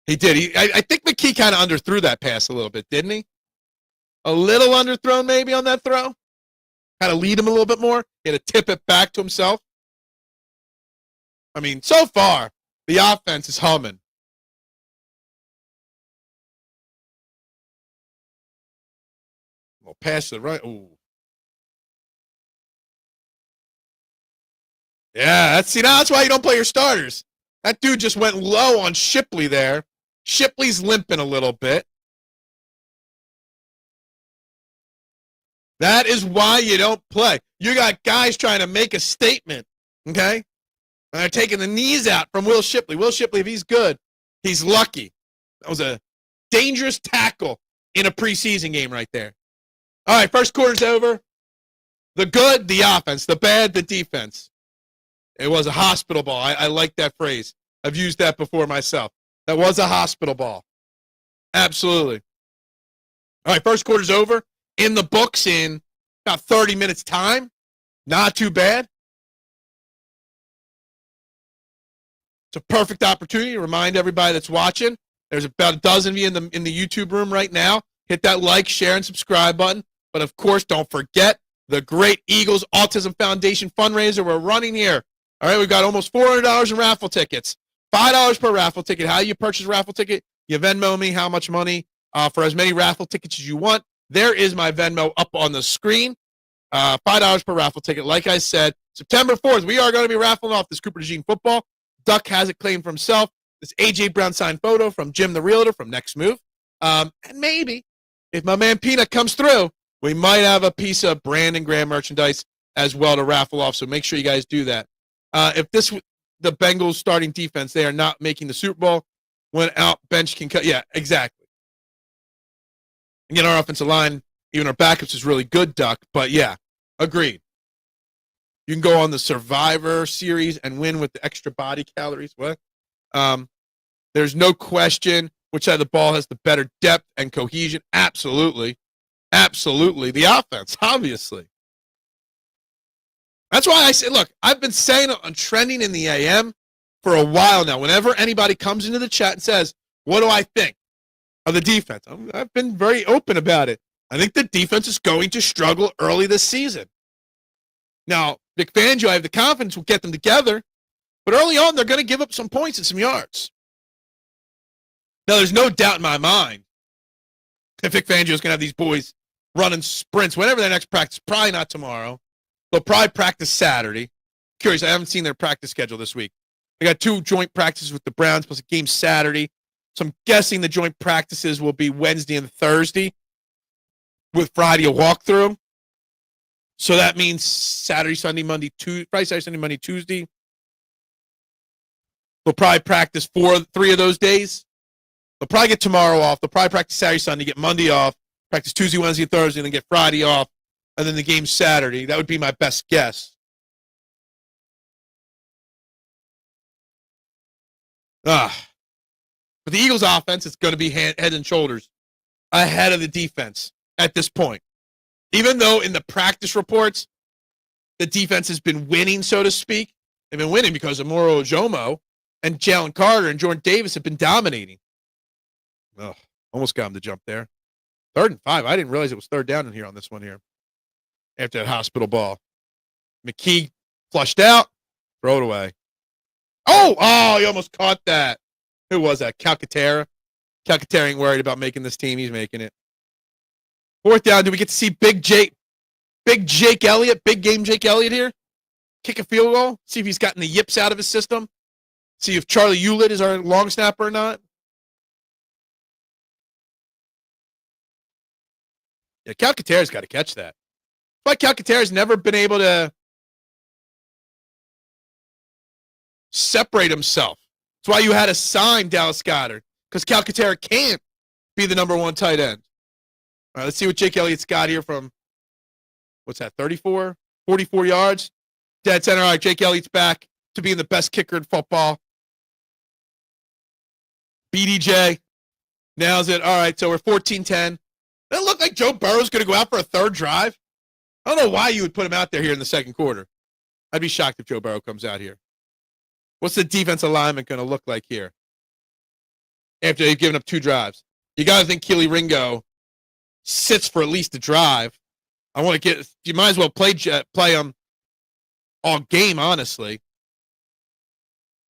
He did. I think McKee kind of underthrew that pass a little bit, didn't he? A little underthrown maybe on that throw. Kind of lead him a little bit more. He had to tip it back to himself. I mean, so far, the offense is humming. Well, pass to the right. Ooh. Yeah, that's why you don't play your starters. That dude just went low on Shipley there. Shipley's limping a little bit. That is why you don't play. You got guys trying to make a statement, okay? And they're taking the knees out from Will Shipley. Will Shipley, if he's good, he's lucky. That was a dangerous tackle in a preseason game right there. All right, first quarter's over. The good, the offense. The bad, the defense. It was a hospital ball. I like that phrase. I've used that before myself. That was a hospital ball. Absolutely. All right, first quarter's over. In the books in about 30 minutes time. Not too bad. It's a perfect opportunity to remind everybody that's watching. There's about a dozen of you in the YouTube room right now. Hit that like, share, and subscribe button. But, of course, don't forget the Great Eagles Autism Foundation fundraiser we're running here. All right, we've got almost $400 in raffle tickets. $5 per raffle ticket. How you purchase a raffle ticket? You Venmo me how much money for as many raffle tickets as you want. There is my Venmo up on the screen. $5 per raffle ticket. Like I said, September 4th, we are going to be raffling off this Cooper DeJean football. Duck has it claimed for himself. This A.J. Brown signed photo from Jim the Realtor from Next Move. And maybe, if my man Peanut comes through, we might have a piece of Brandon Graham merchandise as well to raffle off. So make sure you guys do that. If the Bengals starting defense, they are not making the Super Bowl, went out, bench can cut. Yeah, exactly. Again, our offensive line, even our backups, is really good, Duck. But yeah, agreed. You can go on the Survivor Series and win with the extra body calories. What? There's no question which side of the ball has the better depth and cohesion. Absolutely. Absolutely. The offense, obviously. That's why I say, look, I've been saying it on Trending in the AM for a while now. Whenever anybody comes into the chat and says, what do I think of the defense? I've been very open about it. I think the defense is going to struggle early this season. Now, Vic Fangio, I have the confidence will get them together, but early on, they're going to give up some points and some yards. Now, there's no doubt in my mind that Vic Fangio is going to have these boys running sprints whenever their next practice, probably not tomorrow. They'll probably practice Saturday. Curious, I haven't seen their practice schedule this week. They got 2 joint practices with the Browns plus a game Saturday. So I'm guessing the joint practices will be Wednesday and Thursday with Friday a walkthrough. So that means Saturday, Sunday, Monday, Tuesday, Friday, Saturday, Sunday, Monday, Tuesday. They'll probably practice 3 of those days. They'll probably get tomorrow off. They'll probably practice Saturday, Sunday, get Monday off, practice Tuesday, Wednesday, Thursday, and then get Friday off, and then the game Saturday. That would be my best guess. But the Eagles' offense is going to be head and shoulders ahead of the defense at this point. Even though in the practice reports, the defense has been winning, so to speak. They've been winning because of Moro Ojomo and Jalen Carter and Jordan Davis have been dominating. Oh, almost got him to jump there. 3rd and 5. I didn't realize it was 3rd down in here on this one here. After that hospital ball. McKee flushed out. Throw it away. Oh, he almost caught that. Who was that? Calcaterra. Calcaterra ain't worried about making this team. He's making it. 4th down. Do we get to see Big Jake Elliott, big game Jake Elliott here? Kick a field goal. See if he's gotten the yips out of his system. See if Charlie Hewlett is our long snapper or not. Yeah, Calcaterra's got to catch that. But Calcaterra's never been able to separate himself. That's why you had to sign Dallas Goedert, because Calcaterra can't be the number 1 tight end. All right, let's see what Jake Elliott's got here from, what's that, 34? 44 yards? Dead center. All right, Jake Elliott's back to being the best kicker in football. BDJ nails it. All right, so we're 14-10. Doesn't it look like Joe Burrow's going to go out for a 3rd drive? I don't know why you would put him out there here in the 2nd quarter. I'd be shocked if Joe Burrow comes out here. What's the defensive alignment going to look like here after they've given up 2 drives? You got to think Keely Ringo sits for at least a drive. I want to get. You might as well play him all game, honestly,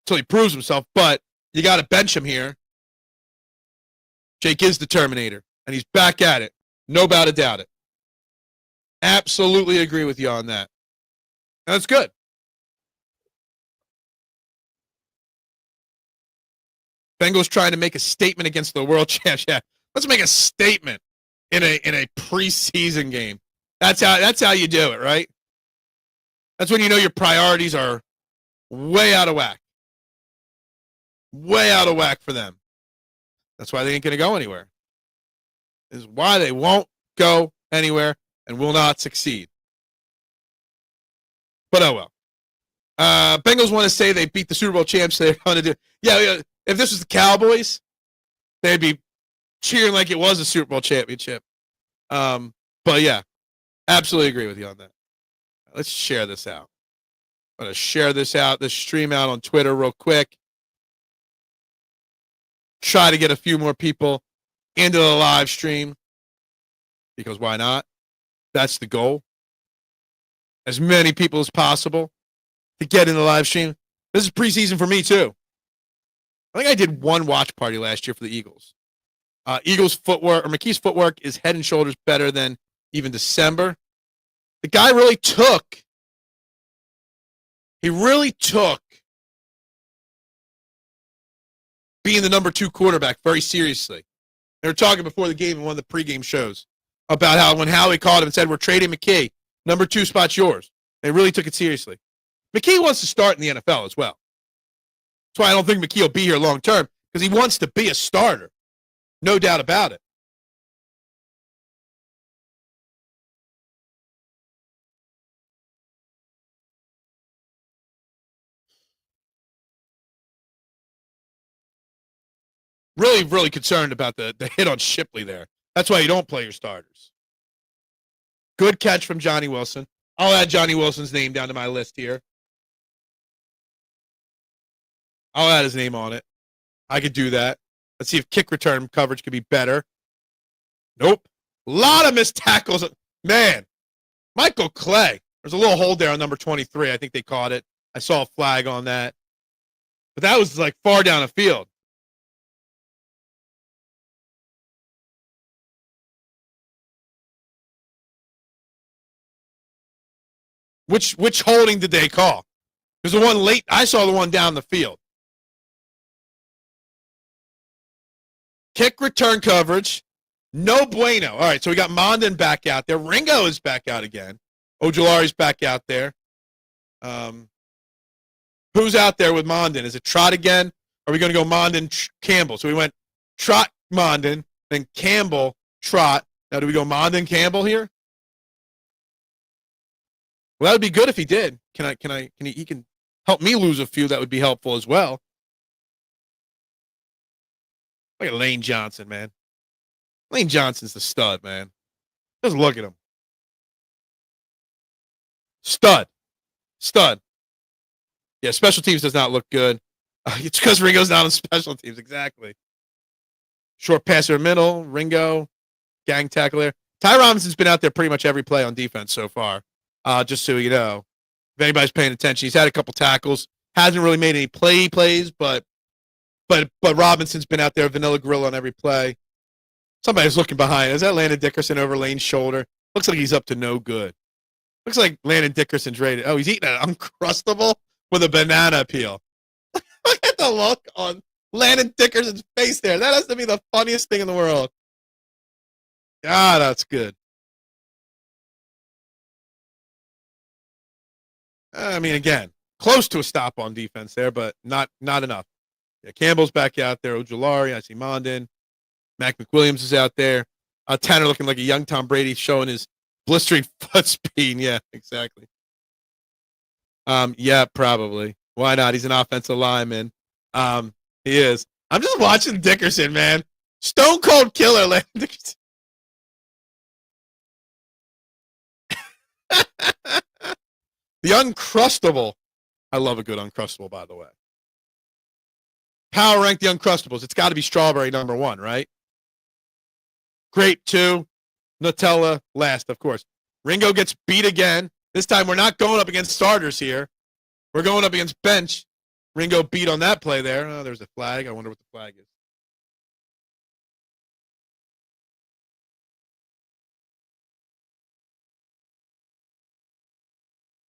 until he proves himself. But you got to bench him here. Jake is the Terminator, and he's back at it. No doubt about it. Absolutely agree with you on that. And that's good. Bengals trying to make a statement against the world champs. Yeah, let's make a statement in a preseason game. That's how you do it, right? That's when you know your priorities are way out of whack. Way out of whack for them. That's why they ain't going to go anywhere. This is why they won't go anywhere and will not succeed. But oh well. Bengals want to say they beat the Super Bowl champs. They're going to do. Yeah, if this was the Cowboys, they'd be cheering like it was a Super Bowl championship. But yeah, absolutely agree with you on that. Let's share this out. I'm going to share this stream out on Twitter real quick. Try to get a few more people into the live stream, because why not? That's the goal. As many people as possible to get in the live stream. This is preseason for me too. I think I did 1 watch party last year for the Eagles. Eagles footwork, or McKee's footwork, is head and shoulders better than even December. The guy really took being the number 2 quarterback very seriously. They were talking before the game in one of the pregame shows about how when Howie called him and said, we're trading McKee, number 2 spot's yours. They really took it seriously. McKee wants to start in the NFL as well. That's why I don't think McKee will be here long term, because he wants to be a starter. No doubt about it. Really, really concerned about the hit on Shipley there. That's why you don't play your starters. Good catch from Johnny Wilson. I'll add Johnny Wilson's name down to my list here. I'll add his name on it. I could do that. Let's see if kick return coverage could be better. Nope. A lot of missed tackles. Man, Michael Clay. There's a little hold there on number 23. I think they caught it. I saw a flag on that. But that was like far down the field. Which holding did they call? There's the one late. I saw the one down the field. Kick return coverage. No bueno. All right, so we got Mondin back out there. Ringo is back out again. Ojulari's back out there. Who's out there with Mondin? Is it Trot again? Or are we going to go Mondin, Campbell? So we went Trot, Mondin, then Campbell, Trot. Now do we go Mondin, Campbell here? Well, that would be good if he did. He can help me lose a few. That would be helpful as well. Look at Lane Johnson, man. Lane Johnson's the stud, man. Just look at him. Stud. Yeah, special teams does not look good. It's because Ringo's not on special teams. Exactly. Short passer middle. Ringo. Gang tackle there. Ty Robinson's been out there pretty much every play on defense so far. Just so you know. If anybody's paying attention, he's had a couple tackles. Hasn't really made any plays, but Robinson's been out there, vanilla grill on every play. Somebody's looking behind. Is that Landon Dickerson over Lane's shoulder? Looks like he's up to no good. Looks like Landon Dickerson's ready. Oh, he's eating an Uncrustable with a banana peel. Look at the look on Landon Dickerson's face there. That has to be the funniest thing in the world. Ah, that's good. I mean, again, close to a stop on defense there, but not enough. Yeah, Campbell's back out there. Ojulari, I see Mondin. Mac McWilliams is out there. Tanner looking like a young Tom Brady, showing his blistering foot speed. Yeah, exactly. Yeah, probably. Why not? He's an offensive lineman. He is. I'm just watching Dickerson, man. Stone cold killer, Landon Dickerson. The Uncrustable. I love a good Uncrustable, by the way. Power rank the Uncrustables. It's got to be strawberry number 1, right? Grape 2. Nutella last, of course. Ringo gets beat again. This time we're not going up against starters here. We're going up against bench. Ringo beat on that play there. Oh, there's a flag. I wonder what the flag is.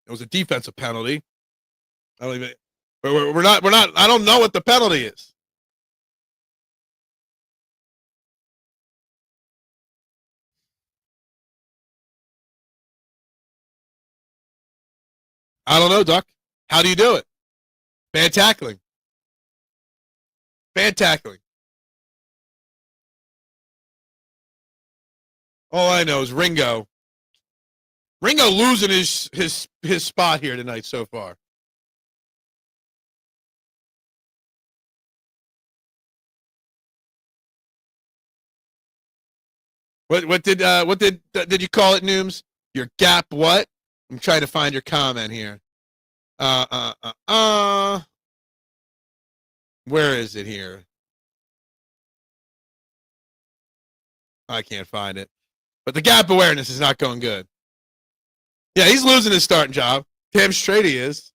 It was a defensive penalty. I don't even. We're not. I don't know what the penalty is. I don't know, Duck. How do you do it? Bad tackling. Bad tackling. All I know is Ringo. Ringo losing his spot here tonight so far. What did you call it, Nooms? Your gap what? I'm trying to find your comment here. Where is it here? I can't find it. But the gap awareness is not going good. Yeah, he's losing his starting job. Damn straight he is.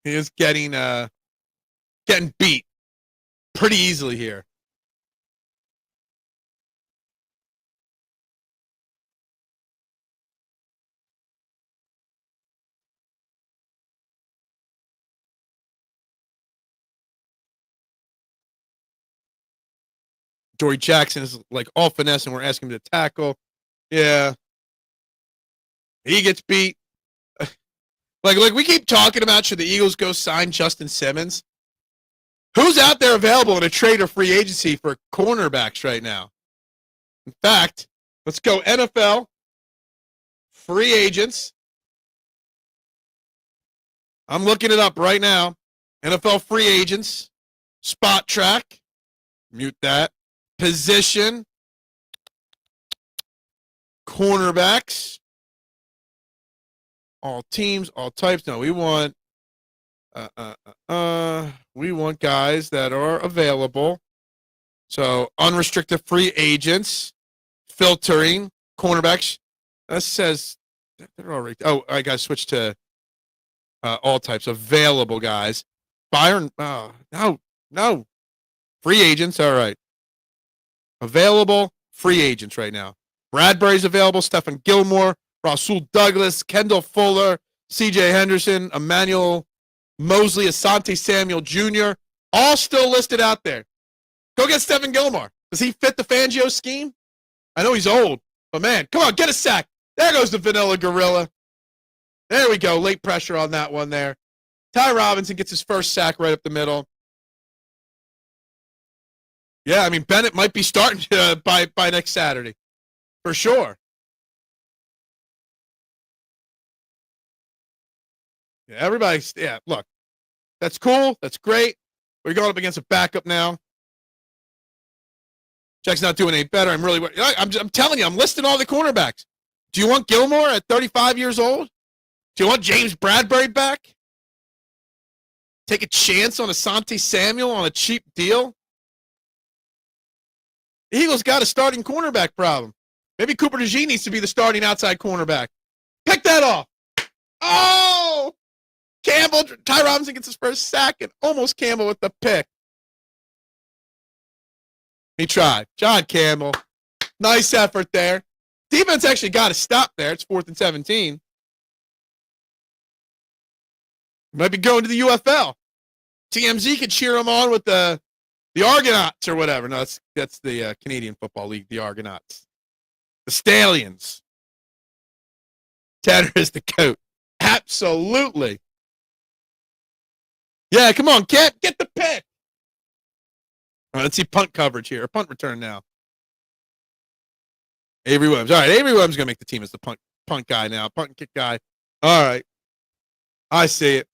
He is getting beat pretty easily here. Dory Jackson is like all finesse, and we're asking him to tackle. Yeah. He gets beat. like we keep talking about, should the Eagles go sign Justin Simmons? Who's out there available in a trade or free agency for cornerbacks right now? In fact, let's go NFL free agents. I'm looking it up right now. NFL free agents, spot track, mute that, position, cornerbacks, all teams, all types. No, we want guys that are available. So unrestricted free agents, filtering, cornerbacks. That says they're already. Oh, I got to switch to all types available guys. Byron, no, free agents. All right, available free agents right now. Bradbury's available. Stephen Gilmore, Rasul Douglas, Kendall Fuller, C.J. Henderson, Emmanuel Mosley, Asante Samuel Jr. All still listed out there. Go get Stephen Gilmore. Does he fit the Fangio scheme? I know he's old, but man, come on, get a sack. There goes the Vanilla Gorilla. There we go. Late pressure on that one there. Ty Robinson gets his first sack right up the middle. Yeah, I mean, Bennett might be starting by next Saturday. For sure. Yeah, look. That's cool. That's great. We're going up against a backup now. Jack's not doing any better. I'm telling you, I'm listing all the cornerbacks. Do you want Gilmore at 35 years old? Do you want James Bradbury back? Take a chance on Asante Samuel on a cheap deal? The Eagles got a starting cornerback problem. Maybe Cooper DeJean needs to be the starting outside cornerback. Pick that off. Oh! Campbell, Ty Robinson gets his first sack, and almost Campbell with the pick. He tried. John Campbell. Nice effort there. Defense actually got a stop there. It's 4th and 17. Might be going to the UFL. TMZ could cheer him on with the Argonauts or whatever. No, that's the Canadian Football League, the Argonauts. The Stallions. Tanner is the coat. Absolutely. Yeah, come on, Cat. Get the pick. All right, let's see punt coverage here. Punt return now. Avery Williams. All right, Avery Williams is going to make the team as the punt guy now. Punt and kick guy. All right. I see it.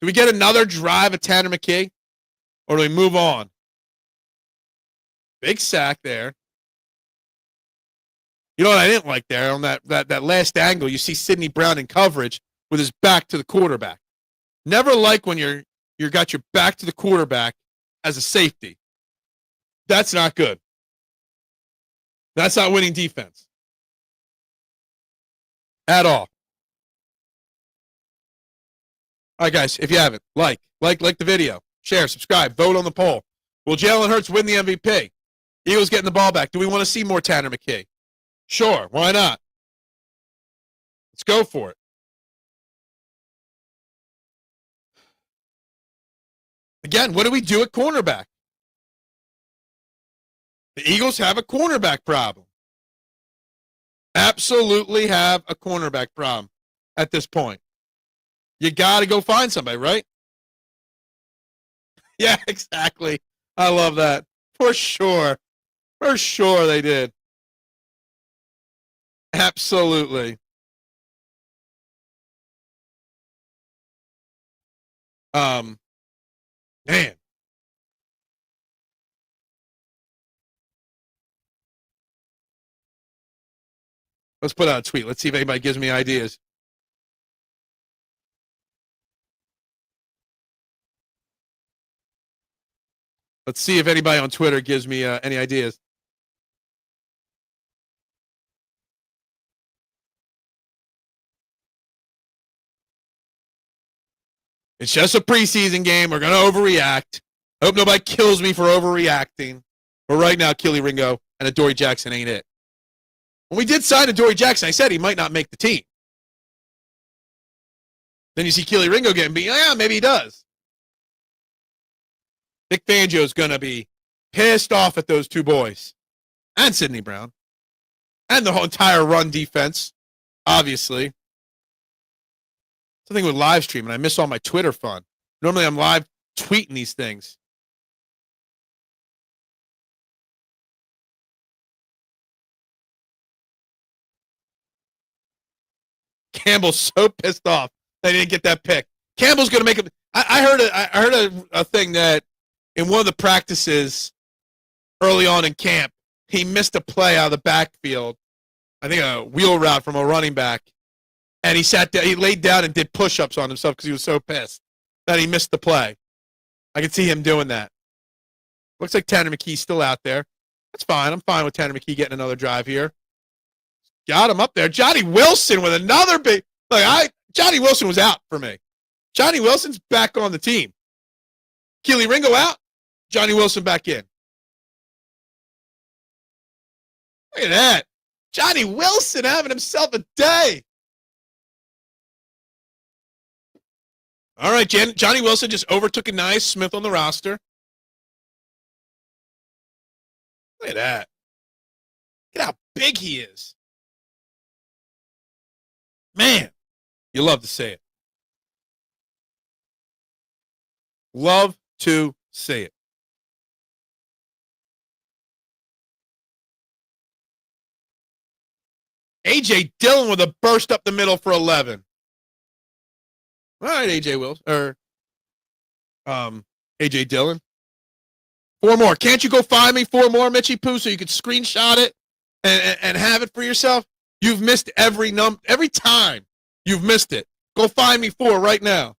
Do we get another drive of Tanner McKee? Or do we move on? Big sack there. You know what I didn't like there? On that last angle, you see Sidney Brown in coverage with his back to the quarterback. Never like when you got your back to the quarterback as a safety. That's not good. That's not winning defense. At all. All right, guys, if you haven't, like the video, share, subscribe, vote on the poll. Will Jalen Hurts win the MVP? Eagles getting the ball back. Do we want to see more Tanner McKee? Sure, why not? Let's go for it. Again, what do we do at cornerback? The Eagles have a cornerback problem. Absolutely have a cornerback problem at this point. You got to go find somebody, right? Yeah, exactly. I love that. For sure. For sure they did. Absolutely. Man. Let's put out a tweet. Let's see if anybody gives me ideas. Let's see if anybody on Twitter gives me any ideas. It's just a preseason game. We're going to overreact. I hope nobody kills me for overreacting. But right now, Keely Ringo and Adoree Jackson ain't it. When we did sign Adoree Jackson, I said he might not make the team. Then you see Keely Ringo getting beat. Yeah, maybe he does. Vic Fangio's going to be pissed off at those two boys. And Sidney Brown. And the whole entire run defense, obviously. Something with live streaming. I miss all my Twitter fun. Normally I'm live tweeting these things. Campbell's so pissed off that he didn't get that pick. Campbell's going to make him. I heard a thing that in one of the practices early on in camp, he missed a play out of the backfield. I think a wheel route from a running back, and he sat down. He laid down and did push-ups on himself because he was so pissed that he missed the play. I could see him doing that. Looks like Tanner McKee's still out there. That's fine. I'm fine with Tanner McKee getting another drive here. Got him up there. Johnny Wilson with another big. Johnny Wilson was out for me. Johnny Wilson's back on the team. Keely Ringo out. Johnny Wilson back in. Look at that. Johnny Wilson having himself a day. All right, Johnny Wilson just overtook Anais Smith on the roster. Look at that. Look at how big he is. Man, you love to see it. Love to see it. A.J. Dillon with a burst up the middle for 11. All right, A.J. Wilson. A.J. Dillon. 4 more. Can't you go find me 4 more, Mitchie Poo, so you could screenshot it and have it for yourself? You've missed every time you've missed it. Go find me 4 right now.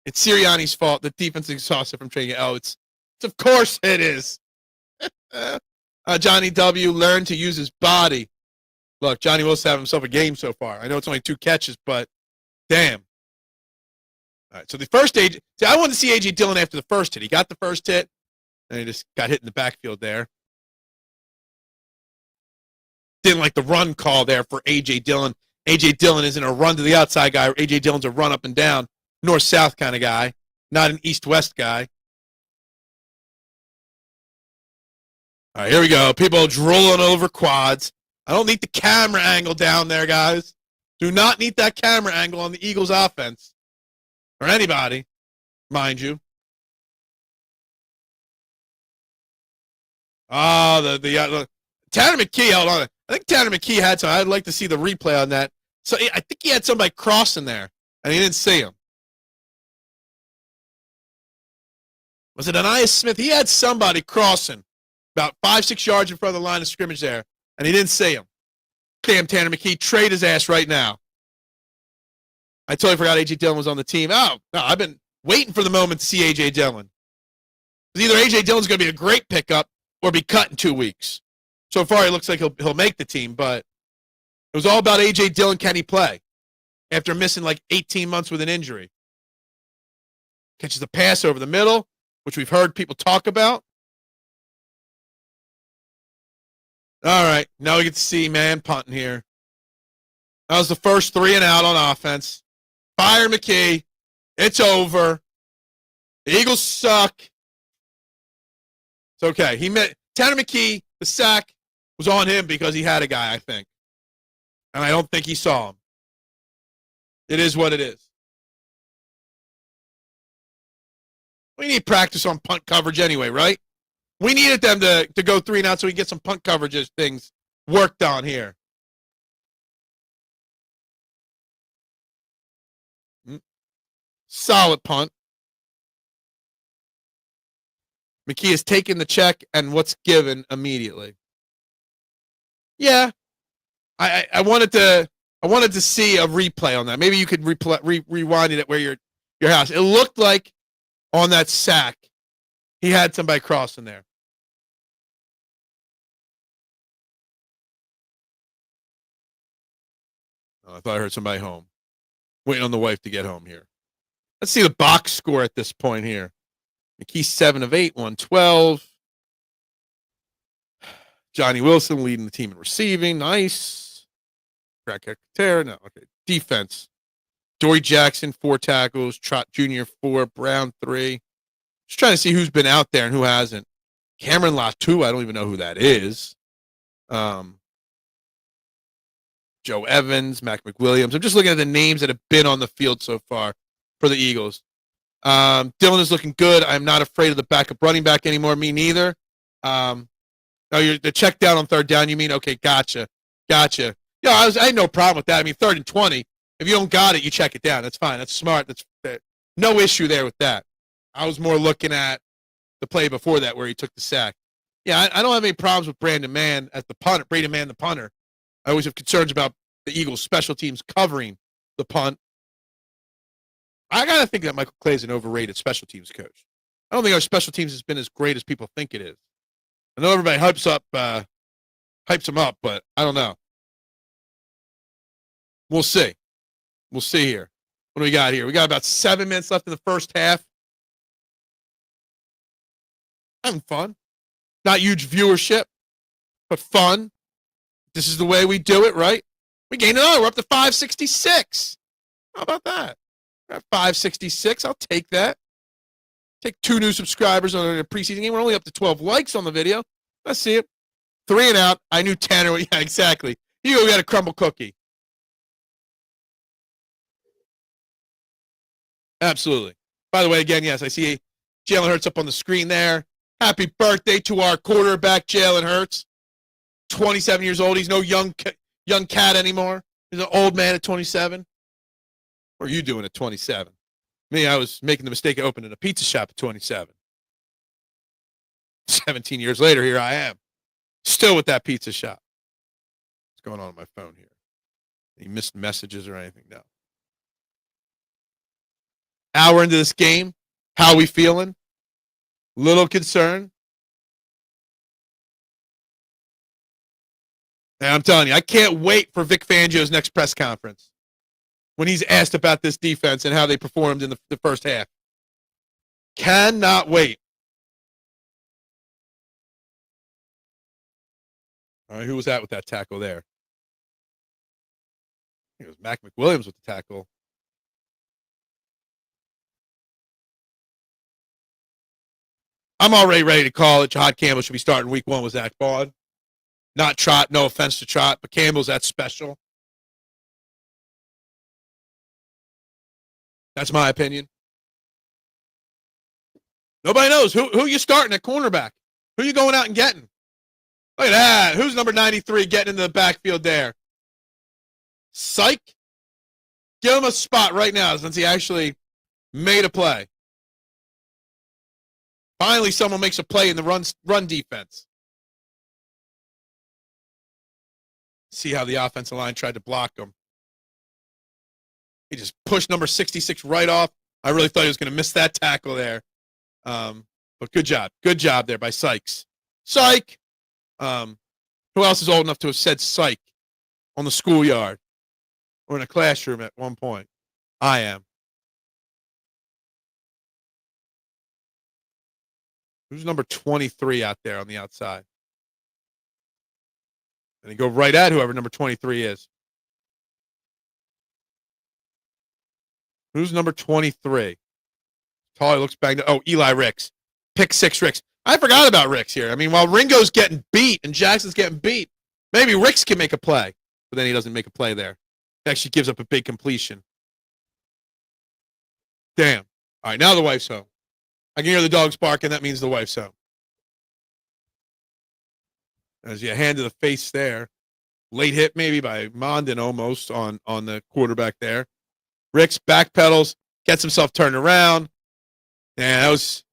It's Sirianni's fault. The defense exhausted from training. Oh, it's of course it is. Johnny W. learned to use his body. Look, Johnny Wilson having himself a game so far. I know it's only 2 catches, but damn. All right, so the first AJ. See, I wanted to see A.J. Dillon after the first hit. He got the first hit, and he just got hit in the backfield there. Didn't like the run call there for A.J. Dillon. A.J. Dillon isn't a run to the outside guy. A.J. Dillon's a run up and down, north-south kind of guy, not an east-west guy. All right, here we go. People drooling over quads. I don't need the camera angle down there, guys. Do not need that camera angle on the Eagles' offense. Or anybody, mind you. Oh, the Tanner McKee held on. I think Tanner McKee had some. I'd like to see the replay on that. So I think he had somebody crossing there, and he didn't see him. Was it Anais Smith? He had somebody crossing about 5-6 yards in front of the line of scrimmage there, and he didn't see him. Damn, Tanner McKee, trade his ass right now. I totally forgot A.J. Dillon was on the team. Oh, no, I've been waiting for the moment to see A.J. Dillon. Either A.J. Dillon's going to be a great pickup or be cut in 2 weeks. So far, it looks like he'll make the team, but it was all about A.J. Dillon. Can he play after missing like 18 months with an injury? Catches the pass over the middle, which we've heard people talk about. All right, now we get to see man punting here. That was the first 3 and out on offense. Fire McKee. It's over. The Eagles suck. It's okay. Tanner McKee, the sack was on him because he had a guy, I think. And I don't think he saw him. It is what it is. We need practice on punt coverage anyway, right? We needed them to go 3 and out so we can get some punt coverages things worked on here. Solid punt. McKee has taken the check and what's given immediately. Yeah, I wanted to see a replay on that. Maybe you could rewind it at where your house. It looked like on that sack he had somebody crossing there. Oh, I thought I heard somebody home. Waiting on the wife to get home here. Let's see the box score at this point here. McKee 7 of 8, 112. Johnny Wilson leading the team in receiving. Nice. Crack tear. No, okay. Defense. Dory Jackson, 4 tackles. Trot Jr., 4. Brown, 3. Just trying to see who's been out there and who hasn't. Cameron Latu, I don't even know who that is. Joe Evans, Mac McWilliams. I'm just looking at the names that have been on the field so far for the Eagles. Dillon is looking good. I'm not afraid of the backup running back anymore. Me neither. You're the check down on 3rd down. You mean, okay, gotcha. Yeah, I had no problem with that. I mean, 3rd and 20. If you don't got it, you check it down. That's fine. That's smart. No issue there with that. I was more looking at the play before that where he took the sack. Yeah, I don't have any problems with Brandon Mann as the punter. Brandon Mann, the punter. I always have concerns about the Eagles' special teams covering the punt. I got to think that Michael Clay is an overrated special teams coach. I don't think our special teams has been as great as people think it is. I know everybody hypes him up, but I don't know. We'll see. We'll see here. What do we got here? We got about 7 minutes left in the first half. Having fun. Not huge viewership, but fun. This is the way we do it, right? We gained another. We're up to 566. How about that? We're at 566. I'll take that. Take 2 new subscribers on a preseason game. We're only up to 12 likes on the video. Let's see it. 3 and out. I knew Tanner would. Yeah, exactly. You got a crumble cookie. Absolutely. By the way, again, yes, I see Jalen Hurts up on the screen there. Happy birthday to our quarterback, Jalen Hurts. 27 years old. He's no young cat anymore. He's an old man at 27. What are you doing at 27? Me, I was making the mistake of opening a pizza shop at 27. 17 years later, here I am. Still with that pizza shop. What's going on my phone here? Any missed messages or anything? No. Hour into this game. How we feeling? Little concerned. And I'm telling you, I can't wait for Vic Fangio's next press conference when he's asked about this defense and how they performed in the first half. Cannot wait. All right, who was that with that tackle there? I think it was Mac McWilliams with the tackle. I'm already ready to call it. Jahad Campbell should be starting week 1 with Zach Bond. Not Trot. No offense to Trot, but Campbell's that special. That's my opinion. Nobody knows who you starting at cornerback. Who you going out and getting? Look at that. Who's number 93 getting into the backfield there? Psych. Give him a spot right now since he actually made a play. Finally, someone makes a play in the run defense. See how the offensive line tried to block him. He just pushed number 66 right off. I really thought he was going to miss that tackle there. But good job. Good job there by Sykes. Psych! Who else is old enough to have said psych on the schoolyard or in a classroom at one point? I am. Who's number 23 out there on the outside? And they go right at whoever number 23 is. Who's number 23? Tall, looks banged up. Oh, Eli Ricks. Pick 6 Ricks. I forgot about Ricks here. I mean, while Ringo's getting beat and Jackson's getting beat, maybe Ricks can make a play. But then he doesn't make a play there. He actually gives up a big completion. Damn. All right, now the wife's home. I can hear the dogs barking. That means the wife's home. As you hand to the face there. Late hit maybe by Mondin almost on the quarterback there. Ricks backpedals, gets himself turned around. And that was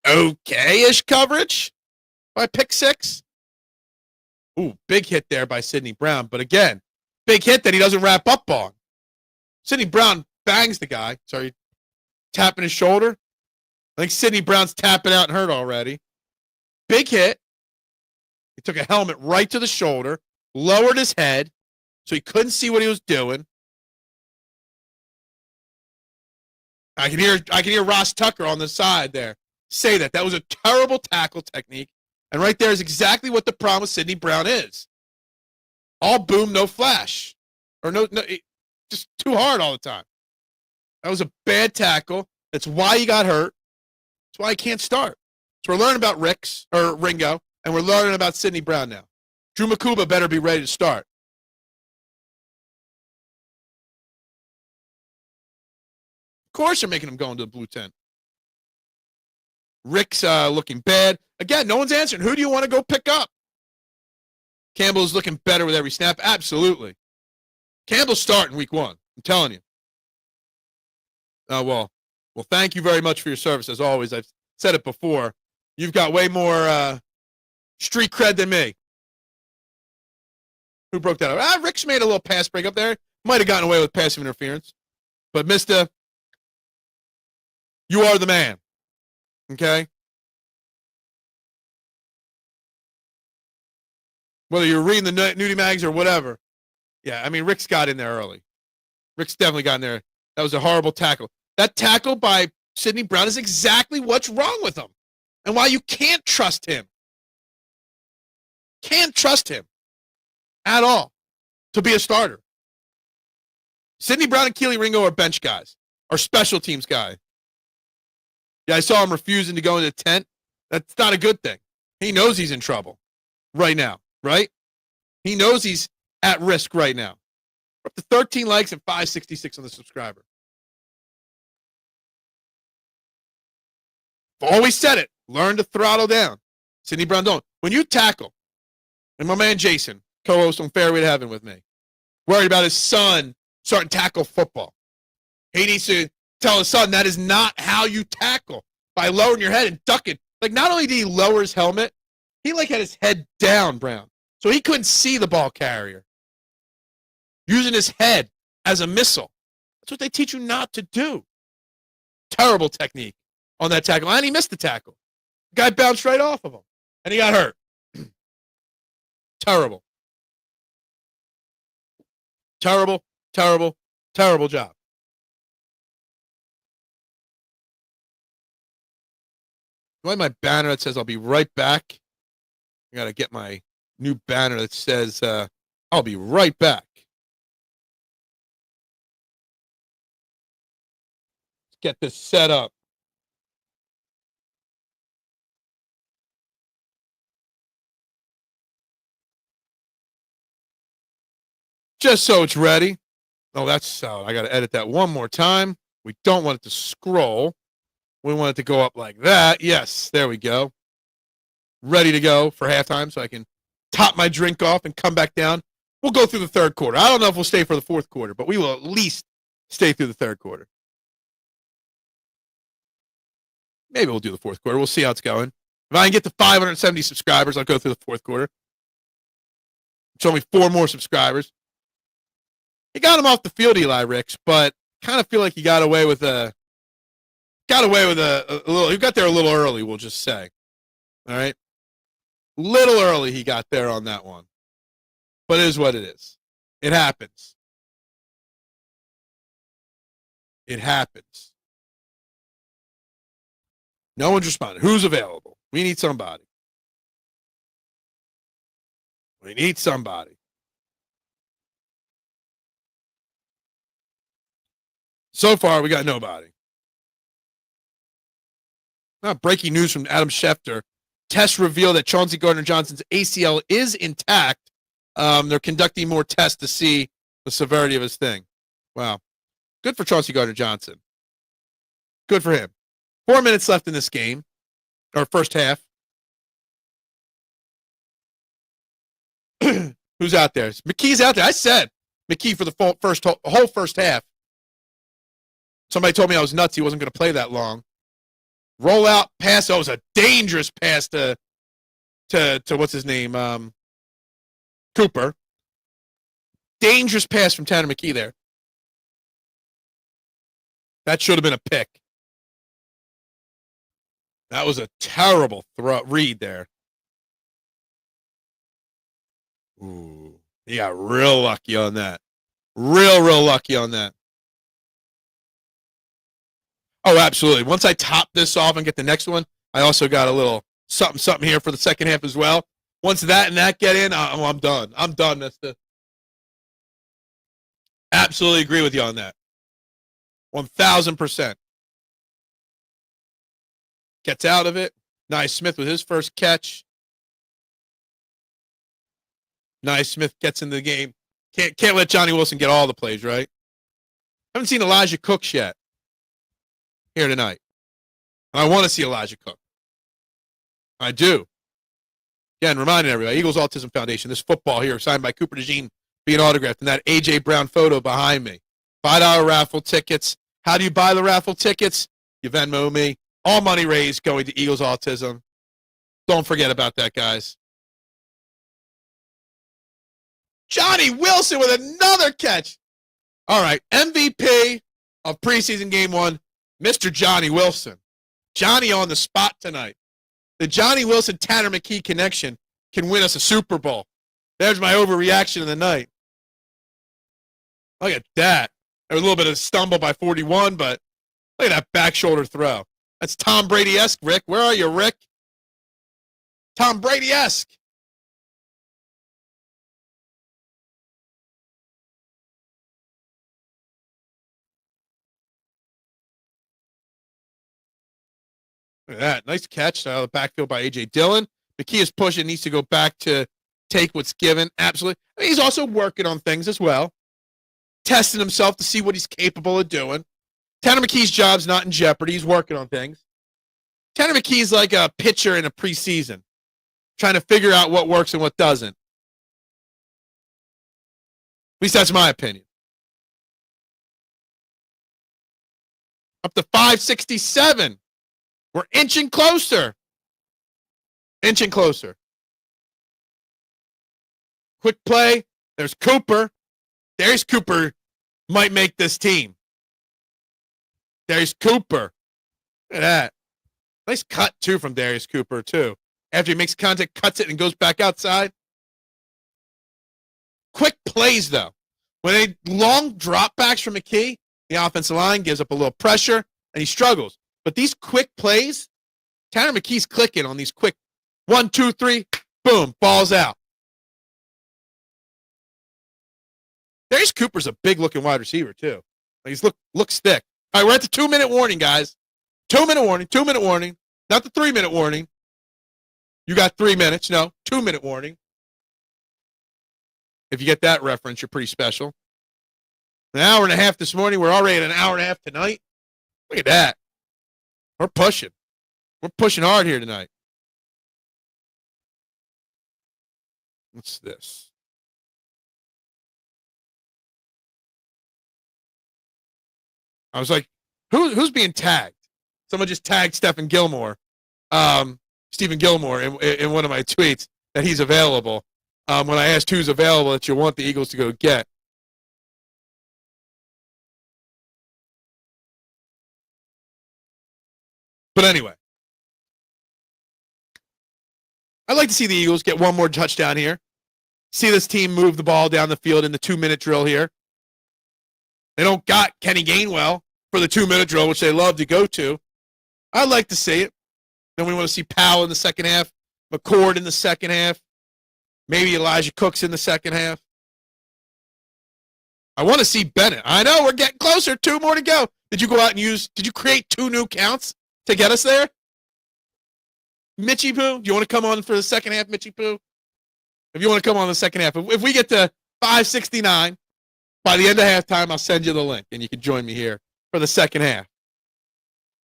okay-ish coverage by pick 6. Ooh, big hit there by Sidney Brown. But again, big hit that he doesn't wrap up on. Sidney Brown bangs the guy. Sorry, tapping his shoulder. I think Sidney Brown's tapping out and hurt already. Big hit. He took a helmet right to the shoulder, lowered his head so he couldn't see what he was doing. I can hear Ross Tucker on the side there say that. That was a terrible tackle technique. And right there is exactly what the problem with Sidney Brown is. All boom, no flash. Or no, just too hard all the time. That was a bad tackle. That's why he got hurt. That's why he can't start. So we're learning about Ringo, and we're learning about Sidney Brown now. Drew Makuba better be ready to start. Of course you're making him go into the blue tent. Rick's looking bad. Again, no one's answering. Who do you want to go pick up? Campbell's looking better with every snap. Absolutely. Campbell's starting week 1. I'm telling you. Well, Well, thank you very much for your service. As always, I've said it before. You've got way more street cred than me. Who broke that up? Rick's made a little pass break up there. Might have gotten away with passive interference. But, Mister, you are the man. Okay? Whether you're reading the nudie mags or whatever. Yeah, I mean, Rick's got in there early. Rick's definitely got in there. That was a horrible tackle. That tackle by Sidney Brown is exactly what's wrong with him and why you can't trust him. Can't trust him at all to be a starter. Sidney Brown and Keely Ringo are bench guys, are special teams guys. Yeah, I saw him refusing to go into the tent. That's not a good thing. He knows he's in trouble right now, right? He knows he's at risk right now. We're up to 13 likes and 566 on the subscriber. I've always said it. Learn to throttle down. Sidney Brown don't. When you tackle, and my man Jason, co-host on Fairway to Heaven with me, worried about his son starting tackle football. He needs to tell his son that is not how you tackle, by lowering your head and ducking. Like, not only did he lower his helmet, he like had his head down, Brown, so he couldn't see the ball carrier. Using his head as a missile. That's what they teach you not to do. Terrible technique on that tackle. And he missed the tackle. The guy bounced right off of him. And he got hurt. Terrible. Terrible, terrible, terrible job. Do I have my banner that says I'll be right back? I got to get my new banner that says I'll be right back. Let's get this set up. Just so it's ready. Oh, that's I got to edit that one more time. We don't want it to scroll. We want it to go up like that. Yes, there we go. Ready to go for halftime so I can top my drink off and come back down. We'll go through the third quarter. I don't know if we'll stay for the fourth quarter, but we will at least stay through the third quarter. Maybe we'll do the fourth quarter. We'll see how it's going. If I can get to 570 subscribers, I'll go through the fourth quarter. It's only 4 more subscribers. He got him off the field, Eli Ricks, but kind of feel like he got away with a little. He got there a little early, we'll just say. All right, little early he got there on that one, but it is what it is. It happens. It happens. No one's responding. Who's available? We need somebody. We need somebody. So far, we got nobody. Not breaking news from Adam Schefter. Tests reveal that Chauncey Gardner-Johnson's ACL is intact. They're conducting more tests to see the severity of his thing. Wow. Good for Chauncey Gardner-Johnson. Good for him. 4 minutes left in this game, or first half. Who's out there? McKee's out there. I said McKee for the whole first half. Somebody told me I was nuts. He wasn't going to play that long. Roll out pass. Oh, it was a dangerous pass to what's his name? Cooper. Dangerous pass from Tanner McKee there. That should have been a pick. That was a terrible read there. Ooh, he got real lucky on that. Real lucky on that. Oh, absolutely. Once I top this off and get the next one, I also got a little something here for the second half as well. Once that and that get in, I'm done. I'm done, mister. Absolutely agree with you on that. 1,000%. Gets out of it. Nice Smith with his first catch. Nice Smith gets in the game. Can't let Johnny Wilson get all the plays, right? Haven't seen Elijah Cooks yet here tonight. And I want to see Elijah Cook. I do. Again, reminding everybody, Eagles Autism Foundation, this football here signed by Cooper DeJean being autographed, and that A.J. Brown photo behind me. $5 raffle tickets. How do you buy the raffle tickets? You Venmo me. All money raised going to Eagles Autism. Don't forget about that, guys. Johnny Wilson with another catch. All right, MVP of preseason game 1, Mr. Johnny Wilson. Johnny on the spot tonight. The Johnny Wilson-Tanner McKee connection can win us a Super Bowl. There's my overreaction of the night. Look at that. There was a little bit of a stumble by 41, but look at that back shoulder throw. That's Tom Brady-esque, Rick. Where are you, Rick? Tom Brady-esque. Look at that. Nice catch out of the backfield by A.J. Dillon. McKee is pushing, needs to go back to take what's given. Absolutely. I mean, he's also working on things as well. Testing himself to see what he's capable of doing. Tanner McKee's job's not in jeopardy. He's working on things. Tanner McKee's like a pitcher in a preseason, trying to figure out what works and what doesn't. At least that's my opinion. Up to 567. We're inching closer. Inching closer. Quick play. There's Cooper. Darius Cooper might make this team. Darius Cooper. Look at that. Nice cut, too, from Darius Cooper, too. After he makes contact, cuts it, and goes back outside. Quick plays, though. When they long dropbacks from McKee, the offensive line gives up a little pressure, and he struggles. But these quick plays, Tanner McKee's clicking on these quick 1, 2, 3, boom, balls out. Darius Cooper's a big-looking wide receiver, too. He's looks thick. All right, we're at the 2-minute warning, guys. 2-minute warning, 2-minute warning. Not the 3-minute warning. You got 3 minutes. No, 2-minute warning. If you get that reference, you're pretty special. An hour and a half this morning. We're already at an hour and a half tonight. Look at that. We're pushing. We're pushing hard here tonight. What's this? I was like, who's being tagged? Someone just tagged Stephen Gilmore, Stephen Gilmore in one of my tweets that he's available. When I asked who's available that you want the Eagles to go get. But anyway, I'd like to see the Eagles get one more touchdown here. See this team move the ball down the field in the 2-minute drill here. They don't got Kenny Gainwell for the 2-minute drill, which they love to go to. I'd like to see it. Then we want to see Powell in the second half, McCord in the second half, maybe Elijah Cooks in the second half. I want to see Bennett. I know we're getting closer. 2 more to go. Did you go out and did you create 2 new counts to get us there? Mitchie Poo, do you want to come on for the second half, Mitchie Poo? If you want to come on the second half. If we get to 569, by the end of halftime, I'll send you the link, and you can join me here for the second half.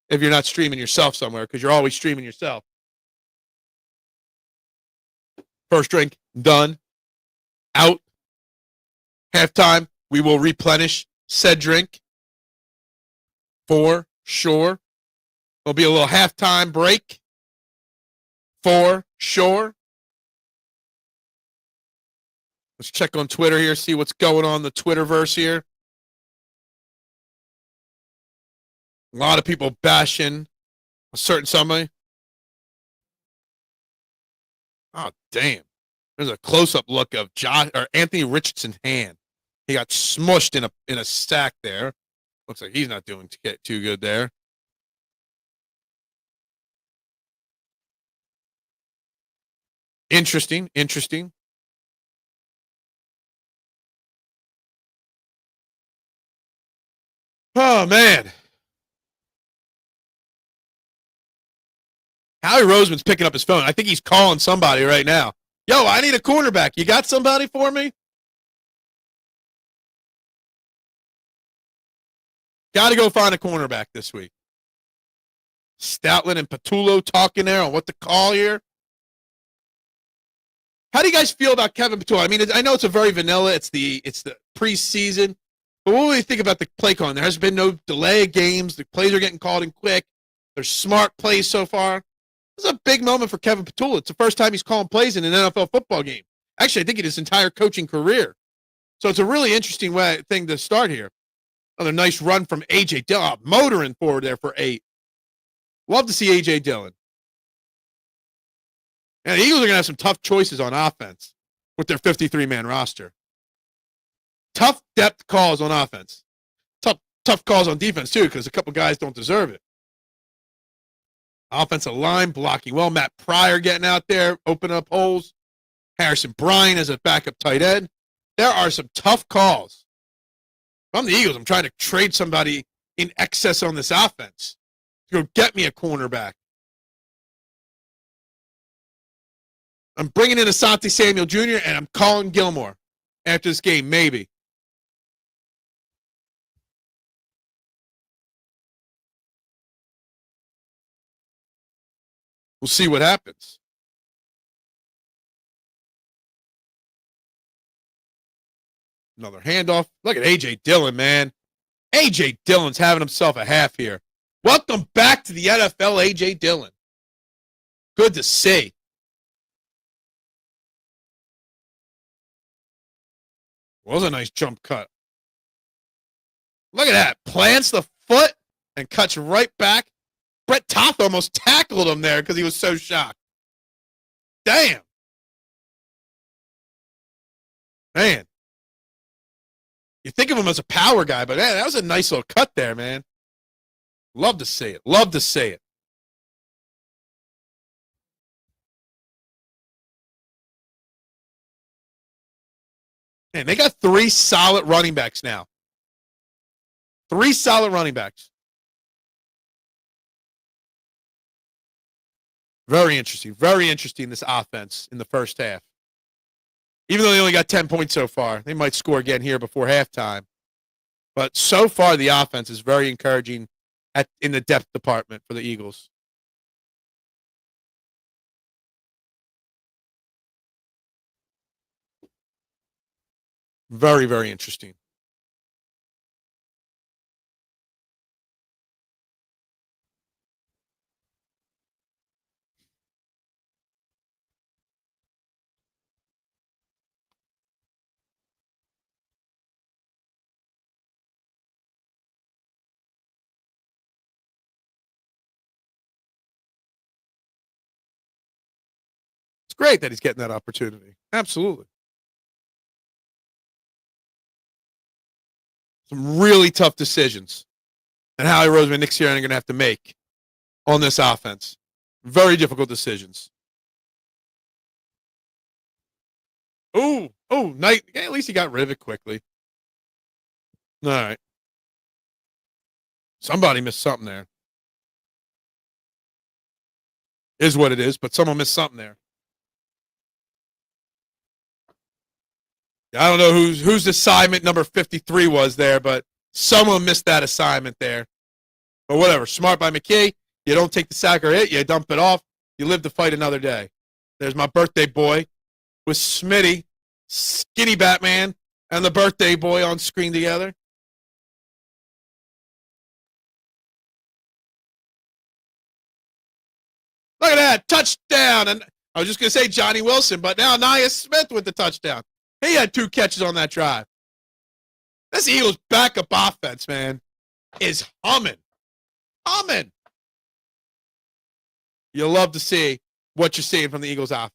If you're not streaming yourself somewhere, because you're always streaming yourself. First drink, done. Out. Halftime, we will replenish said drink. For sure. There'll be a little halftime break. For sure. Let's check on Twitter here, see what's going on in the Twitterverse here. A lot of people bashing a certain somebody. Oh, damn. There's a close-up look of Anthony Richardson's hand. He got smushed in a sack there. Looks like he's not doing too good there. Interesting. Oh, man. Howie Roseman's picking up his phone. I think he's calling somebody right now. Yo, I need a cornerback. You got somebody for me? Got to go find a cornerback this week. Stoutland and Patullo talking there on what to call here. How do you guys feel about Kevin Patullo? I mean, I know it's a very vanilla. It's the preseason. But what do you think about the play calling? There has been no delay of games. The plays are getting called in quick. Their smart plays so far. This is a big moment for Kevin Petula. It's the first time he's calling plays in an NFL football game. Actually, I think in his entire coaching career. So it's a really interesting thing to start here. Another nice run from A.J. Dillon. Motoring forward there for 8. Love to see A.J. Dillon. And the Eagles are going to have some tough choices on offense with their 53-man roster. Tough depth calls on offense. Tough calls on defense, too, because a couple guys don't deserve it. Offensive line blocking well. Matt Pryor getting out there, opening up holes. Harrison Bryant as a backup tight end. There are some tough calls. If I'm the Eagles, I'm trying to trade somebody in excess on this offense to go get me a cornerback. I'm bringing in Asante Samuel Jr. and I'm calling Gilmore after this game, maybe. We'll see what happens. Another handoff. Look at A.J. Dillon, man. A.J. Dillon's having himself a half here. Welcome back to the NFL, A.J. Dillon. Good to see. Was a nice jump cut. Look at that. Plants the foot and cuts right back. Brett Toth almost tackled him there because he was so shocked. Damn. Man. You think of him as a power guy, but man, that was a nice little cut there, man. Love to see it. Love to see it. Man, they got 3 solid running backs now. 3 solid running backs. Very interesting. Very interesting, this offense in the first half. Even though they only got 10 points so far, they might score again here before halftime. But so far, the offense is very encouraging in the depth department for the Eagles. Very, very interesting. It's great that he's getting that opportunity. Absolutely. Some really tough decisions. And Howie Roseman and Nick Sirianni are going to have to make on this offense. Very difficult decisions. Nice. Yeah, at least he got rid of it quickly. All right. Somebody missed something there. Is what it is, but someone missed something there. I don't know whose assignment number 53 was there, but someone missed that assignment there. But whatever. Smart by McKay. You don't take the sack or hit. You dump it off. You live to fight another day. There's my birthday boy with Smitty, Skinny Batman, and the birthday boy on screen together. Look at that. Touchdown. And I was just going to say Johnny Wilson, but now Nia Smith with the touchdown. He had 2 catches on that drive. This Eagles backup offense, man, is humming. Humming. You love to see what you're seeing from the Eagles offense.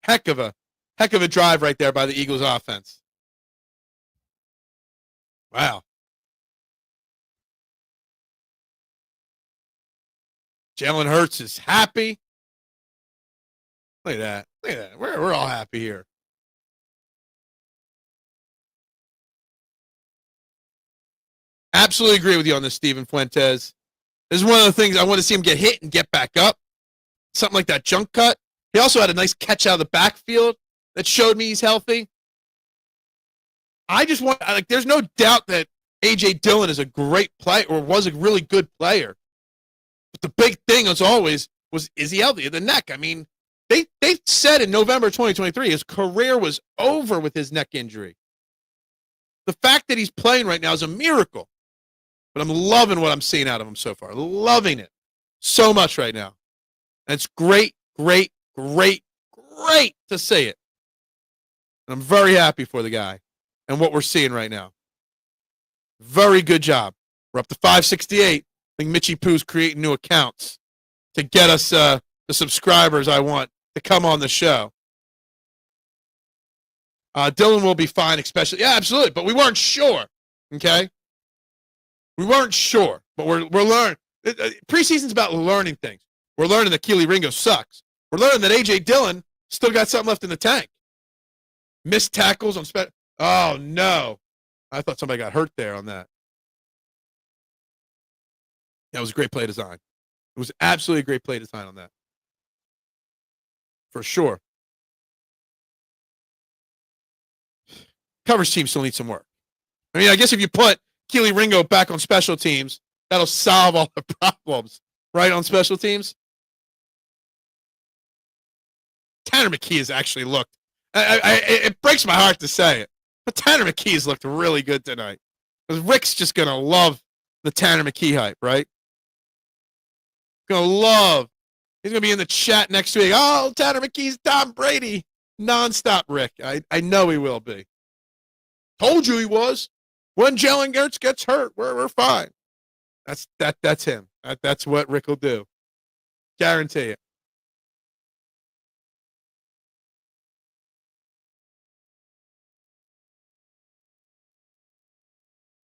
Heck of a drive right there by the Eagles offense. Wow. Jalen Hurts is happy. Look at that. Look at that. We're all happy here. Absolutely agree with you on this, Steven Fuentes. This is one of the things I want to see him get hit and get back up. Something like that junk cut. He also had a nice catch out of the backfield that showed me he's healthy. I just want, there's no doubt that A.J. Dillon is a great player or was a really good player. But the big thing, as always, was, is he healthy? The neck. I mean, they said in November 2023 his career was over with his neck injury. The fact that he's playing right now is a miracle. But I'm loving what I'm seeing out of him so far. Loving it so much right now. And it's great, great, great, great to see it. And I'm very happy for the guy and what we're seeing right now. Very good job. We're up to 568. I think Mitchie Poo's creating new accounts to get us the subscribers I want to come on the show. Dylan will be fine, especially. Yeah, absolutely. But we weren't sure. Okay? We weren't sure. But we're learning. Preseason's about learning things. We're learning that Keely Ringo sucks. We're learning that A.J. Dillon still got something left in the tank. Missed tackles on Oh, no. I thought somebody got hurt there on that. That was a great play design. It was absolutely a great play design on that. For sure. Coverage team still needs some work. I mean, I guess if you put Keely Ringo back on special teams, that'll solve all the problems, right, on special teams. Tanner McKee has actually looked. It breaks my heart to say it, but Tanner McKee has looked really good tonight. Because Rick's just going to love the Tanner McKee hype, right? Going to love. He's going to be in the chat next week. Oh, Tanner McKee's Tom Brady. Nonstop, Rick. I know he will be. Told you he was. When Jalen gets hurt, we're fine. That's him. That's what Rick will do. Guarantee it.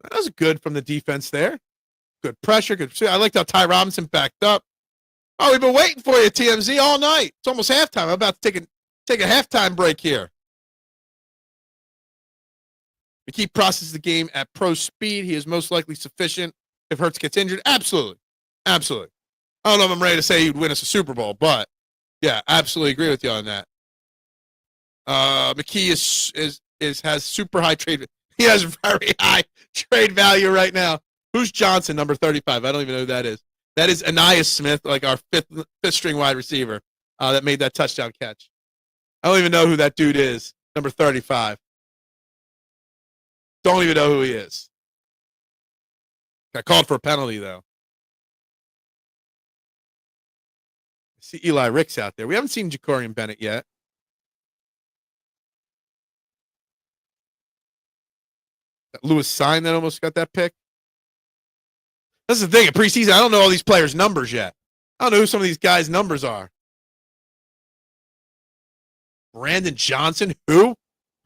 That was good from the defense there. Good pressure. Good. I liked how Ty Robinson backed up. Oh, we've been waiting for you, TMZ, all night. It's almost halftime. I'm about to take a halftime break here. McKee processes the game at pro speed. He is most likely sufficient if Hurts gets injured. Absolutely. Absolutely. I don't know if I'm ready to say he'd win us a Super Bowl, but yeah, absolutely agree with you on that. McKee has super high trade. He has very high trade value right now. Who's Johnson, number 35? I don't even know who that is. That is Aniyah Smith, like our fifth string wide receiver that made that touchdown catch. I don't even know who that dude is, number 35. Don't even know who he is. Got called for a penalty, though. I see Eli Ricks out there. We haven't seen Jacorian Bennett yet. That Lewis Sign that almost got that pick. That's the thing. In preseason, I don't know all these players' numbers yet. I don't know who some of these guys' numbers are. Brandon Johnson? Who?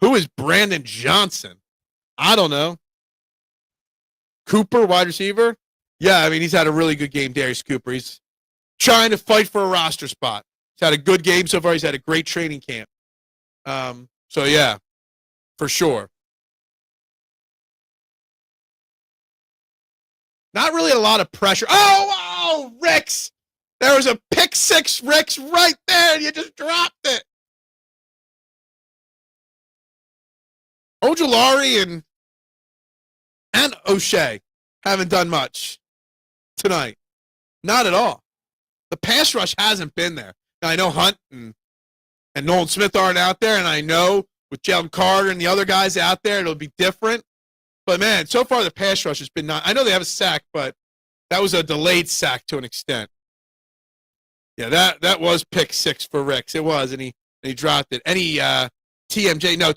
Who is Brandon Johnson? I don't know. Cooper, wide receiver? Yeah, I mean, he's had a really good game, Darius Cooper. He's trying to fight for a roster spot. He's had a good game so far. He's had a great training camp. So, yeah, for sure. Not really a lot of pressure. Oh, Ricks. There was a pick six, Ricks, right there, and you just dropped it. Ojulari and O'Shea haven't done much tonight. Not at all. The pass rush hasn't been there. Now, I know Hunt and Nolan Smith aren't out there, and I know with Jalen Carter and the other guys out there, it'll be different. But, man, so far the pass rush has been not – I know they have a sack, but that was a delayed sack to an extent. Yeah, that was pick six for Ricks. It was, and he dropped it. Any TMJ – no,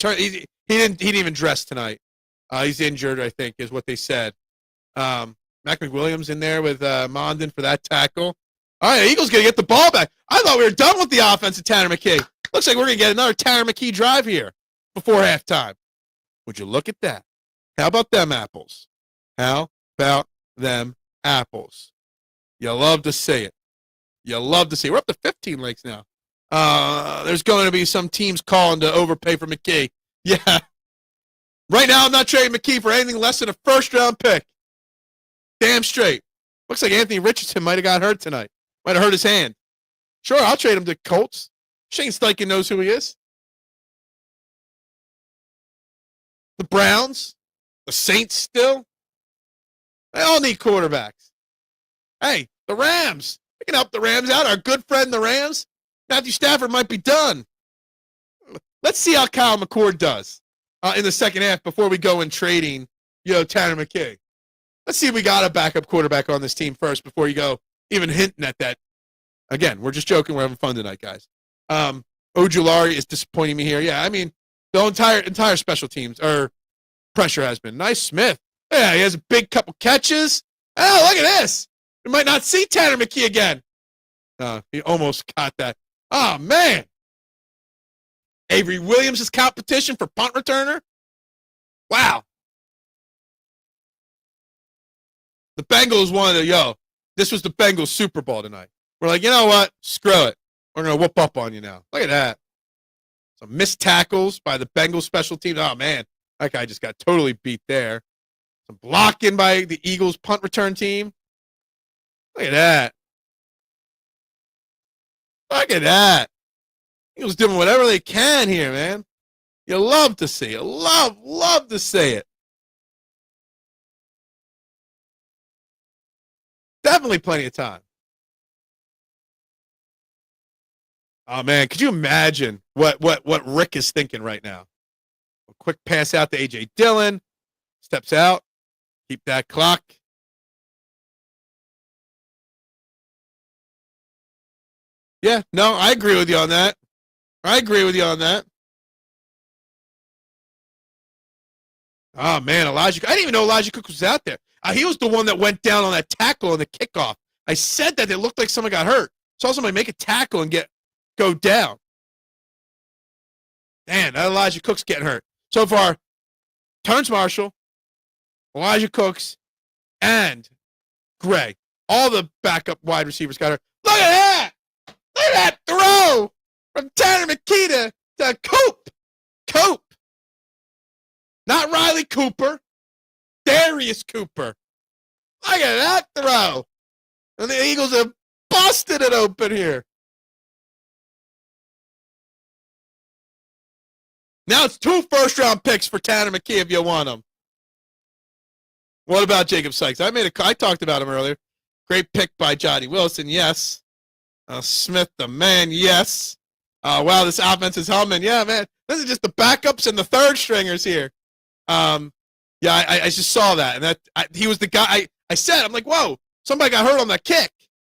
he didn't even dress tonight. He's injured, I think, is what they said. Mac McWilliams in there with Mondin for that tackle. All right, Eagles going to get the ball back. I thought we were done with the offense of Tanner McKee. Looks like we're going to get another Tanner McKee drive here before halftime. Would you look at that? How about them apples? How about them apples? You love to see it. You love to see it. We're up to 15 legs now. There's going to be some teams calling to overpay for McKee. Yeah. Right now, I'm not trading McKee for anything less than a first-round pick. Damn straight. Looks like Anthony Richardson might have got hurt tonight. Might have hurt his hand. Sure, I'll trade him to Colts. Shane Steichen knows who he is. The Browns. The Saints still. They all need quarterbacks. Hey, the Rams. We can help the Rams out. Our good friend, the Rams. Matthew Stafford might be done. Let's see how Kyle McCord does. in the second half before we go in trading, Tanner McKee. Let's see if we got a backup quarterback on this team first before you go even hinting at that. Again, we're just joking. We're having fun tonight, guys. Ojulari is disappointing me here. Yeah, I mean, the entire special teams or pressure has been. Nice Smith. Yeah, he has a big couple catches. Oh, look at this. We might not see Tanner McKee again. He almost caught that. Oh, man. Avery Williams' competition for punt returner. Wow. The Bengals wanted to, this was the Bengals Super Bowl tonight. We're like, you know what? Screw it. We're going to whoop up on you now. Look at that. Some missed tackles by the Bengals special teams. Oh, man. That guy just got totally beat there. Some blocking by the Eagles punt return team. Look at that. Look at that. Eagles doing whatever they can here, man. You love to see it. Love to see it. Definitely plenty of time. Oh, man, could you imagine what Rick is thinking right now? A quick pass out to A.J. Dillon. Steps out. Keep that clock. Yeah, no, I agree with you on that. Oh, man, Elijah. I didn't even know Elijah Cook was out there. He was the one that went down on that tackle on the kickoff. I said that it looked like someone got hurt. Saw somebody make a tackle and go down. Man, that Elijah Cook's getting hurt. So far, Terrence Marshall, Elijah Cooks, and Gray. All the backup wide receivers got hurt. Look at that! Look at that throw from Tanner McKee to Coop. Coop. Not Riley Cooper. Darius Cooper. Look at that throw. And the Eagles have busted it open here. Now it's 2 first-round picks for Tanner McKee if you want them. What about Jacob Sykes? I talked about him earlier. Great pick by Johnny Wilson, yes. Smith, the man, yes. Wow, this offense is humming. Yeah, man. This is just the backups and the third stringers here. Yeah, I just saw that. And he was the guy. I said, I'm like, whoa, somebody got hurt on that kick.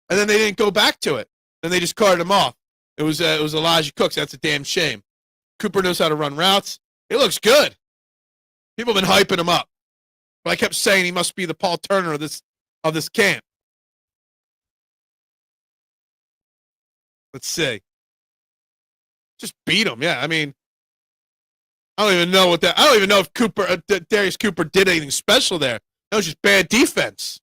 And then they didn't go back to it. Then they just carted him off. It was Elijah Cooks. That's a damn shame. Cooper knows how to run routes. He looks good. People have been hyping him up. But I kept saying he must be the Paul Turner of this camp. Let's see. Just beat him. Yeah, I mean, I don't even know if Darius Cooper did anything special there. That was just bad defense.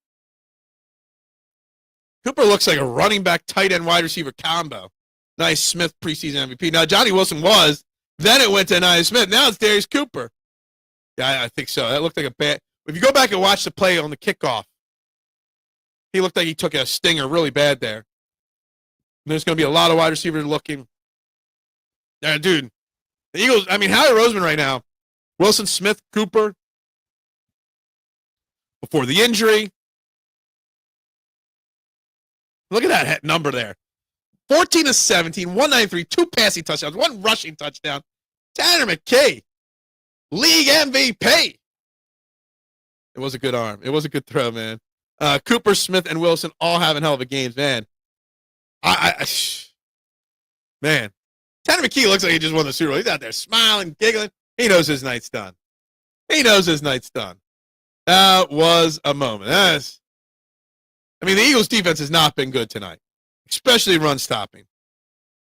Cooper looks like a running back, tight end, wide receiver combo. Nice Smith preseason MVP. Now Johnny Wilson was. Then it went to Nice Smith. Now it's Darius Cooper. Yeah, I think so. That looked like a bad. If you go back and watch the play on the kickoff, he looked like he took a stinger really bad there. And there's going to be a lot of wide receivers looking. Yeah, dude. The Eagles, I mean, Howie Roseman right now. Wilson, Smith, Cooper. Before the injury. Look at that number there. 14 to 17, 193, 2 passing touchdowns, 1 rushing touchdown. Tanner McKee, league MVP. It was a good arm. It was a good throw, man. Cooper, Smith, and Wilson all having hell of a games, man. Man, Tanner McKee looks like he just won the Super Bowl. He's out there smiling, giggling. He knows his night's done. That was a moment. I mean, the Eagles' defense has not been good tonight, especially run stopping.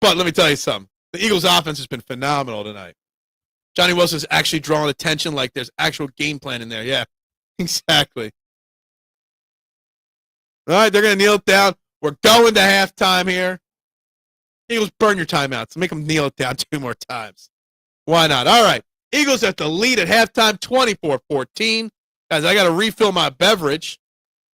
But let me tell you something. The Eagles' offense has been phenomenal tonight. Johnny Wilson's actually drawing attention like there's actual game plan in there. Yeah, exactly. All right, they're going to kneel it down. We're going to halftime here. Eagles, burn your timeouts. Make them kneel it down 2 more times. Why not? All right. Eagles at the lead at halftime, 24-14. Guys, I got to refill my beverage.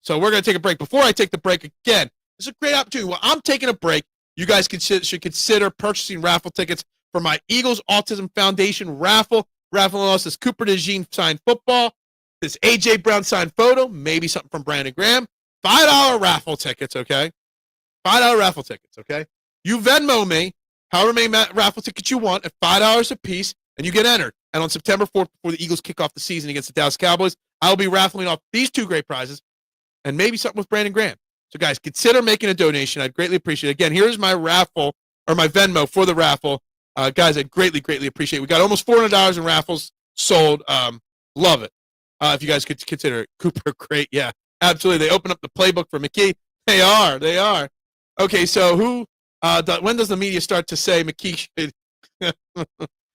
So we're going to take a break. Before I take the break again, this is a great opportunity. While I'm taking a break, you guys should consider purchasing raffle tickets for my Eagles Autism Foundation raffle. Raffle on this Cooper DeJean signed football, this A.J. Brown signed photo, maybe something from Brandon Graham. $5 raffle tickets, okay? $5 raffle tickets, okay? You Venmo me however many raffle tickets you want at $5 a piece. and you get entered. And on September 4th, before the Eagles kick off the season against the Dallas Cowboys, I'll be raffling off these two great prizes and maybe something with Brandon Graham. So, guys, consider making a donation. I'd greatly appreciate it. Again, here's my raffle or my Venmo for the raffle. Guys, I'd greatly, greatly appreciate it. We got almost $400 in raffles sold. Love it. If you guys could consider it. Cooper, great. Yeah, absolutely. They open up the playbook for McKee. They are. Okay, so when does the media start to say McKee should?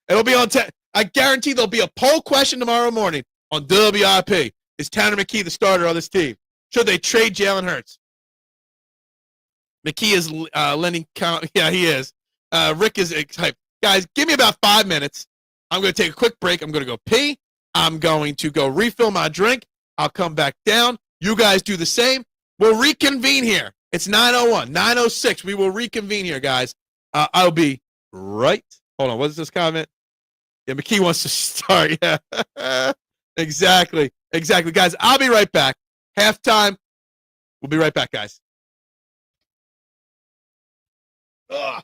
It'll be on. I guarantee there'll be a poll question tomorrow morning on WIP. Is Tanner McKee the starter on this team? Should they trade Jalen Hurts? McKee is lending count. Yeah, he is. Rick is excited. Guys, give me about 5 minutes. I'm going to take a quick break. I'm going to go pee. I'm going to go refill my drink. I'll come back down. You guys do the same. We'll reconvene here. It's 9:01, 9:06. We will reconvene here, guys. I'll be right. Hold on. What is this comment? Yeah, McKee wants to start. Yeah, exactly. Guys, I'll be right back. Halftime. We'll be right back, guys. Ugh.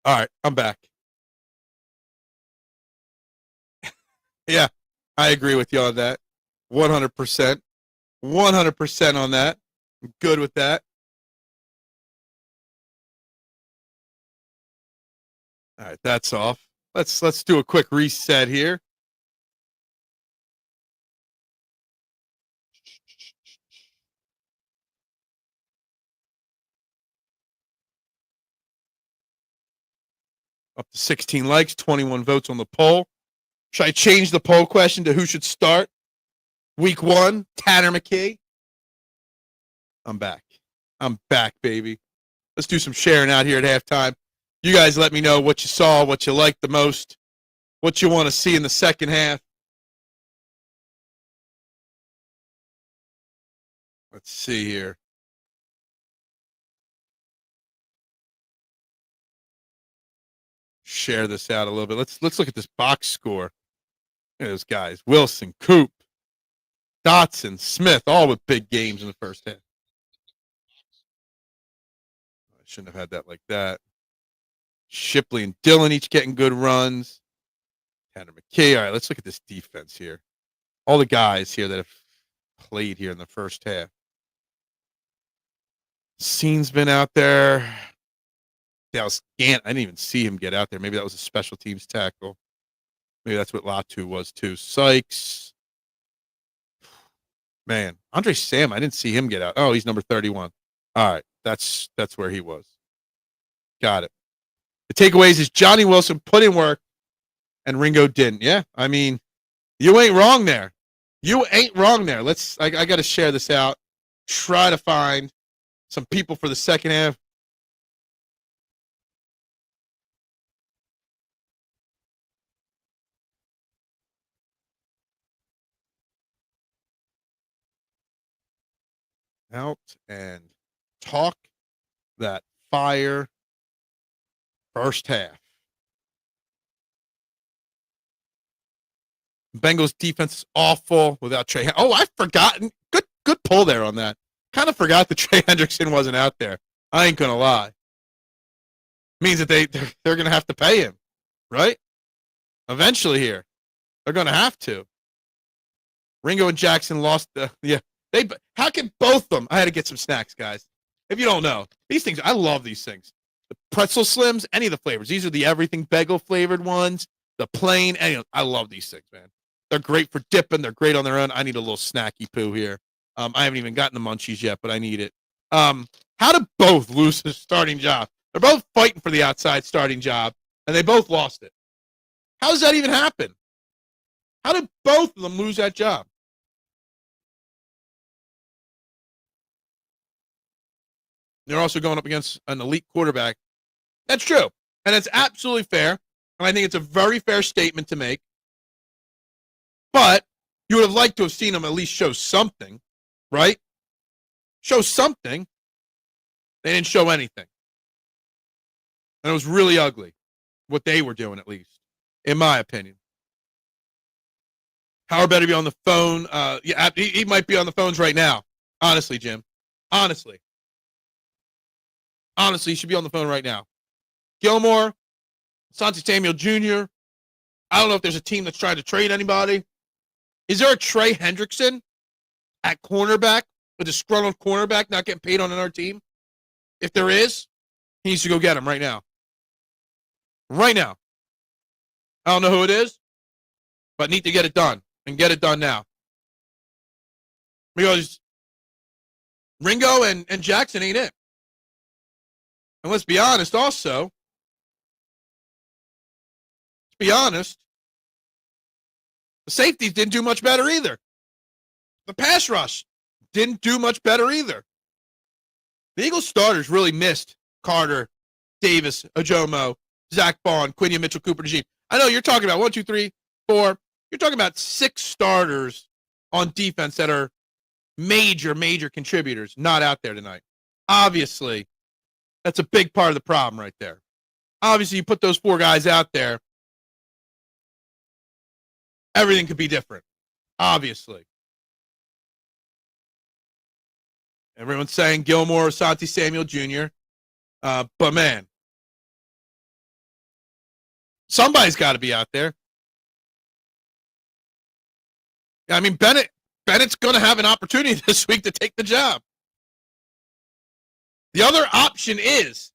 All right, I'm back. Yeah, I agree with you on that. 100%. 100% on that. I'm good with that. All right, that's off. Let's do a quick reset here. Up to 16 likes, 21 votes on the poll. Should I change the poll question to who should start? Week 1, Tanner McKee. I'm back. I'm back, baby. Let's do some sharing out here at halftime. You guys let me know what you saw, what you liked the most, what you want to see in the second half. Let's see here. Share this out a little bit. Let's look at this box score. Look at those guys. Wilson, Coop, Dotson, Smith, all with big games in the first half. I shouldn't have had that like that. Shipley and Dillon each getting good runs. Tanner McKee. All right, let's look at this defense here. All the guys here that have played here in the first half. Scene's been out there. Dallas Gant, I didn't even see him get out there. Maybe that was a special teams tackle. Maybe that's what Latu was too. Sykes. Man, Andre Sam, I didn't see him get out. Oh, he's number 31. All right, that's where he was. Got it. The takeaways is Johnny Wilson put in work and Ringo didn't. Yeah, I mean, you ain't wrong there. You ain't wrong there. I got to share this out. Try to find some people for the second half. Out and talk that fire first half. Bengals defense is awful without Trey. Oh, I've forgotten. Good pull there on that. Kind of forgot that Trey Hendrickson wasn't out there. I ain't gonna lie. Means that they're gonna have to pay him, right? Eventually here, they're gonna have to. Ringo and Jackson lost how can both of them? I had to get some snacks, guys. If you don't know, these things, I love these things. The pretzel slims, any of the flavors. These are the everything bagel flavored ones. The plain, I love these things, man. They're great for dipping. They're great on their own. I need a little snacky poo here. I haven't even gotten the munchies yet, but I need it. How did both lose the starting job? They're both fighting for the outside starting job, and they both lost it. How does that even happen? How did both of them lose that job? They're also going up against an elite quarterback. That's true. And it's absolutely fair. And I think it's a very fair statement to make. But you would have liked to have seen them at least show something, right? Show something. They didn't show anything. And it was really ugly, what they were doing, at least, in my opinion. Howard better be on the phone. He might be on the phones right now. Honestly, Jim. Honestly, he should be on the phone right now. Gilmore, Santi Samuel Jr. I don't know if there's a team that's trying to trade anybody. Is there a Trey Hendrickson at cornerback, a disgruntled cornerback not getting paid on another team? If there is, he needs to go get him right now. Right now. I don't know who it is, but need to get it done and get it done now. Because Ringo and Jackson ain't it. And let's be honest also. Let's be honest. The safeties didn't do much better either. The pass rush didn't do much better either. The Eagles starters really missed Carter, Davis, Ojomo, Zach Bond, Quinya Mitchell, Cooper DeJean. I know you're talking about 1, 2, 3, 4. You're talking about 6 starters on defense that are major contributors not out there tonight. Obviously, that's a big part of the problem right there. Obviously, you put those 4 guys out there, everything could be different. Obviously. Everyone's saying Gilmore or Santi Samuel Jr. But, man, somebody's got to be out there. I mean, Bennett Bennett's going to have an opportunity this week to take the job. The other option is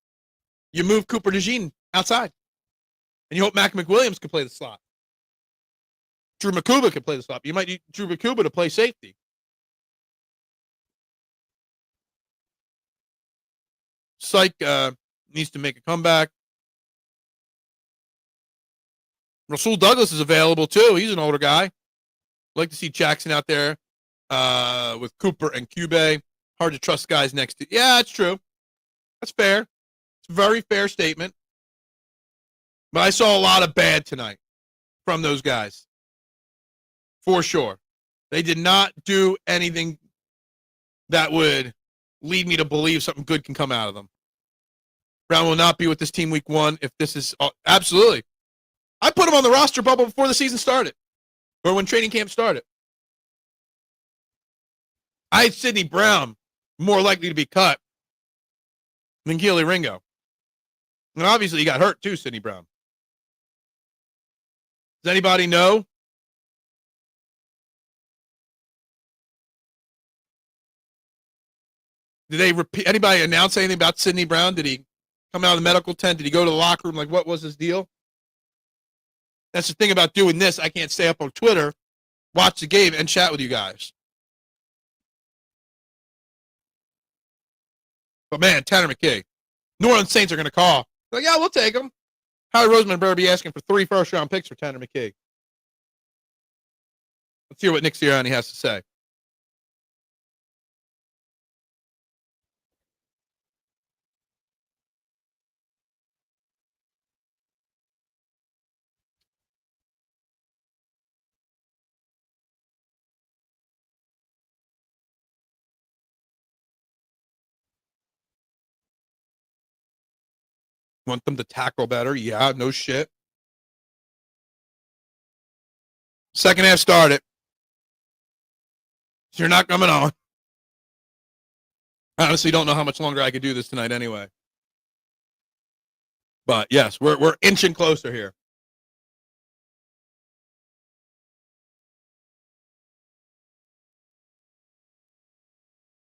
you move Cooper DeJean outside, and you hope Mac McWilliams can play the slot. Drew Makuba can play the slot. You might need Drew Makuba to play safety. Syke needs to make a comeback. Rasul Douglas is available, too. He's an older guy. I'd like to see Jackson out there with Cooper and Cube. Hard to trust guys next to. Yeah, that's true. That's fair. It's a very fair statement. But I saw a lot of bad tonight from those guys. For sure. They did not do anything that would lead me to believe something good can come out of them. Brown will not be with this team week 1 if this is absolutely. I put him on the roster bubble before the season started or when training camp started. I had Sidney Brown more likely to be cut than Keely Ringo. And obviously he got hurt too, Sidney Brown. Does anybody know? Did anybody announce anything about Sidney Brown? Did he come out of the medical tent? Did he go to the locker room? Like, what was his deal? That's the thing about doing this. I can't stay up on Twitter, watch the game, and chat with you guys. But, man, Tanner McKee. New Orleans Saints are going to call. Like, yeah, we'll take him. Howie Roseman better be asking for 3 first-round picks for Tanner McKee. Let's hear what Nick Sirianni has to say. Want them to tackle better? Yeah, no shit. Second half started. So you're not coming on. I honestly don't know how much longer I could do this tonight anyway. But, yes, we're inching closer here.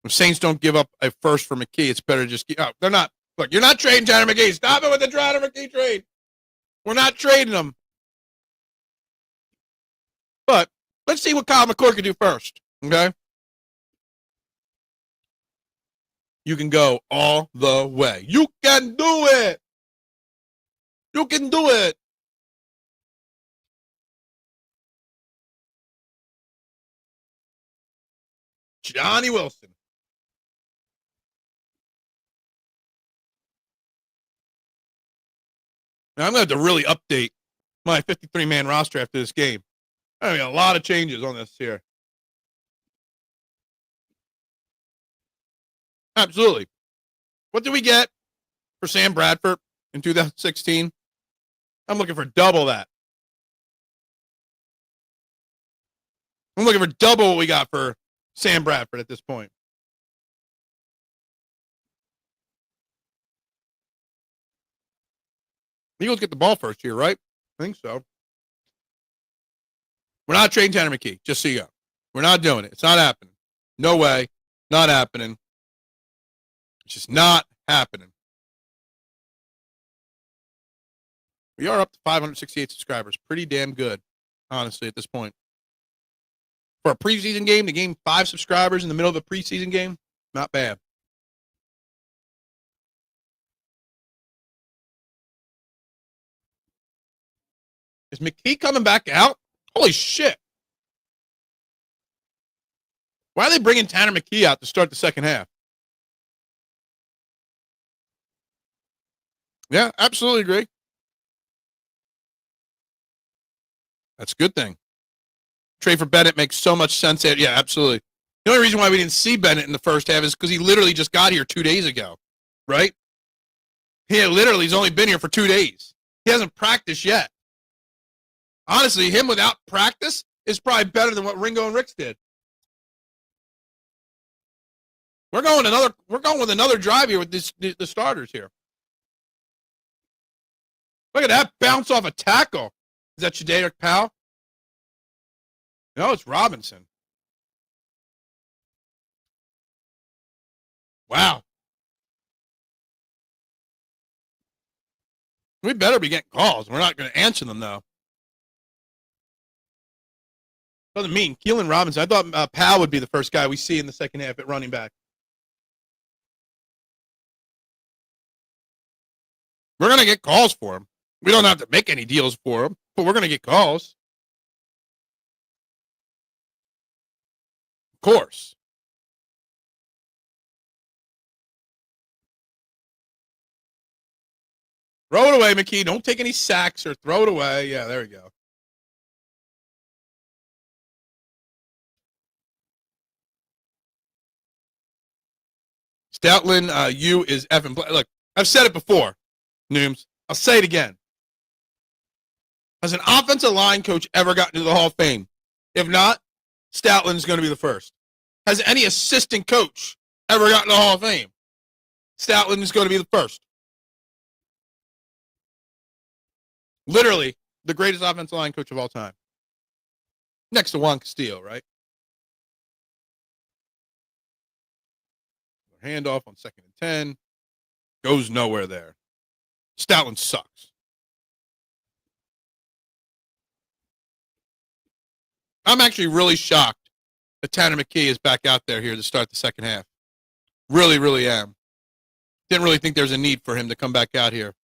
If Saints don't give up a first for McKee, it's better to just – they're not. Look, you're not trading Tanner McKee. Stop it with the Tanner McKee trade. We're not trading him. But let's see what Kyle McCord can do first, okay? You can go all the way. You can do it. You can do it. Johnny Wilson. Now, I'm going to have to really update my 53-man roster after this game. I mean, a lot of changes on this here. Absolutely. What did we get for Sam Bradford in 2016? I'm looking for double that. I'm looking for double what we got for Sam Bradford at this point. Eagles get the ball first here, right? I think so. We're not trading Tanner McKee, just so you know. We're not doing it. It's not happening. No way. Not happening. It's just not happening. We are up to 568 subscribers. Pretty damn good, honestly, at this point. For a preseason game to gain 5 subscribers in the middle of a preseason game, not bad. Is McKee coming back out? Holy shit. Why are they bringing Tanner McKee out to start the second half? Yeah, absolutely agree. That's a good thing. Trade for Bennett makes so much sense. Yeah, absolutely. The only reason why we didn't see Bennett in the first half is because he literally just got here 2 days ago, right? He's only been here for 2 days. He hasn't practiced yet. Honestly, him without practice is probably better than what Ringo and Ricks did. We're going with another drive here with the starters here. Look at that bounce off a tackle. Is that Shadarick Powell? No, it's Robinson. Wow. We better be getting calls. We're not going to answer them, though. Doesn't mean Keelan Robinson. I thought Powell would be the first guy we see in the second half at running back. We're going to get calls for him. We don't have to make any deals for him, but we're going to get calls. Of course. Throw it away, McKee. Don't take any sacks or throw it away. Yeah, there you go. Stoutland, you is effing. Look, I've said it before, Nooms. I'll say it again. Has an offensive line coach ever gotten to the Hall of Fame? If not, Stoutland's going to be the first. Has any assistant coach ever gotten to the Hall of Fame? Stoutland is going to be the first. Literally, the greatest offensive line coach of all time. Next to Juan Castillo, right? Handoff on 2nd and 10. Goes nowhere there. Stoutland sucks. I'm actually really shocked that Tanner McKee is back out there here to start the second half. Really, really am. Didn't really think there's a need for him to come back out here.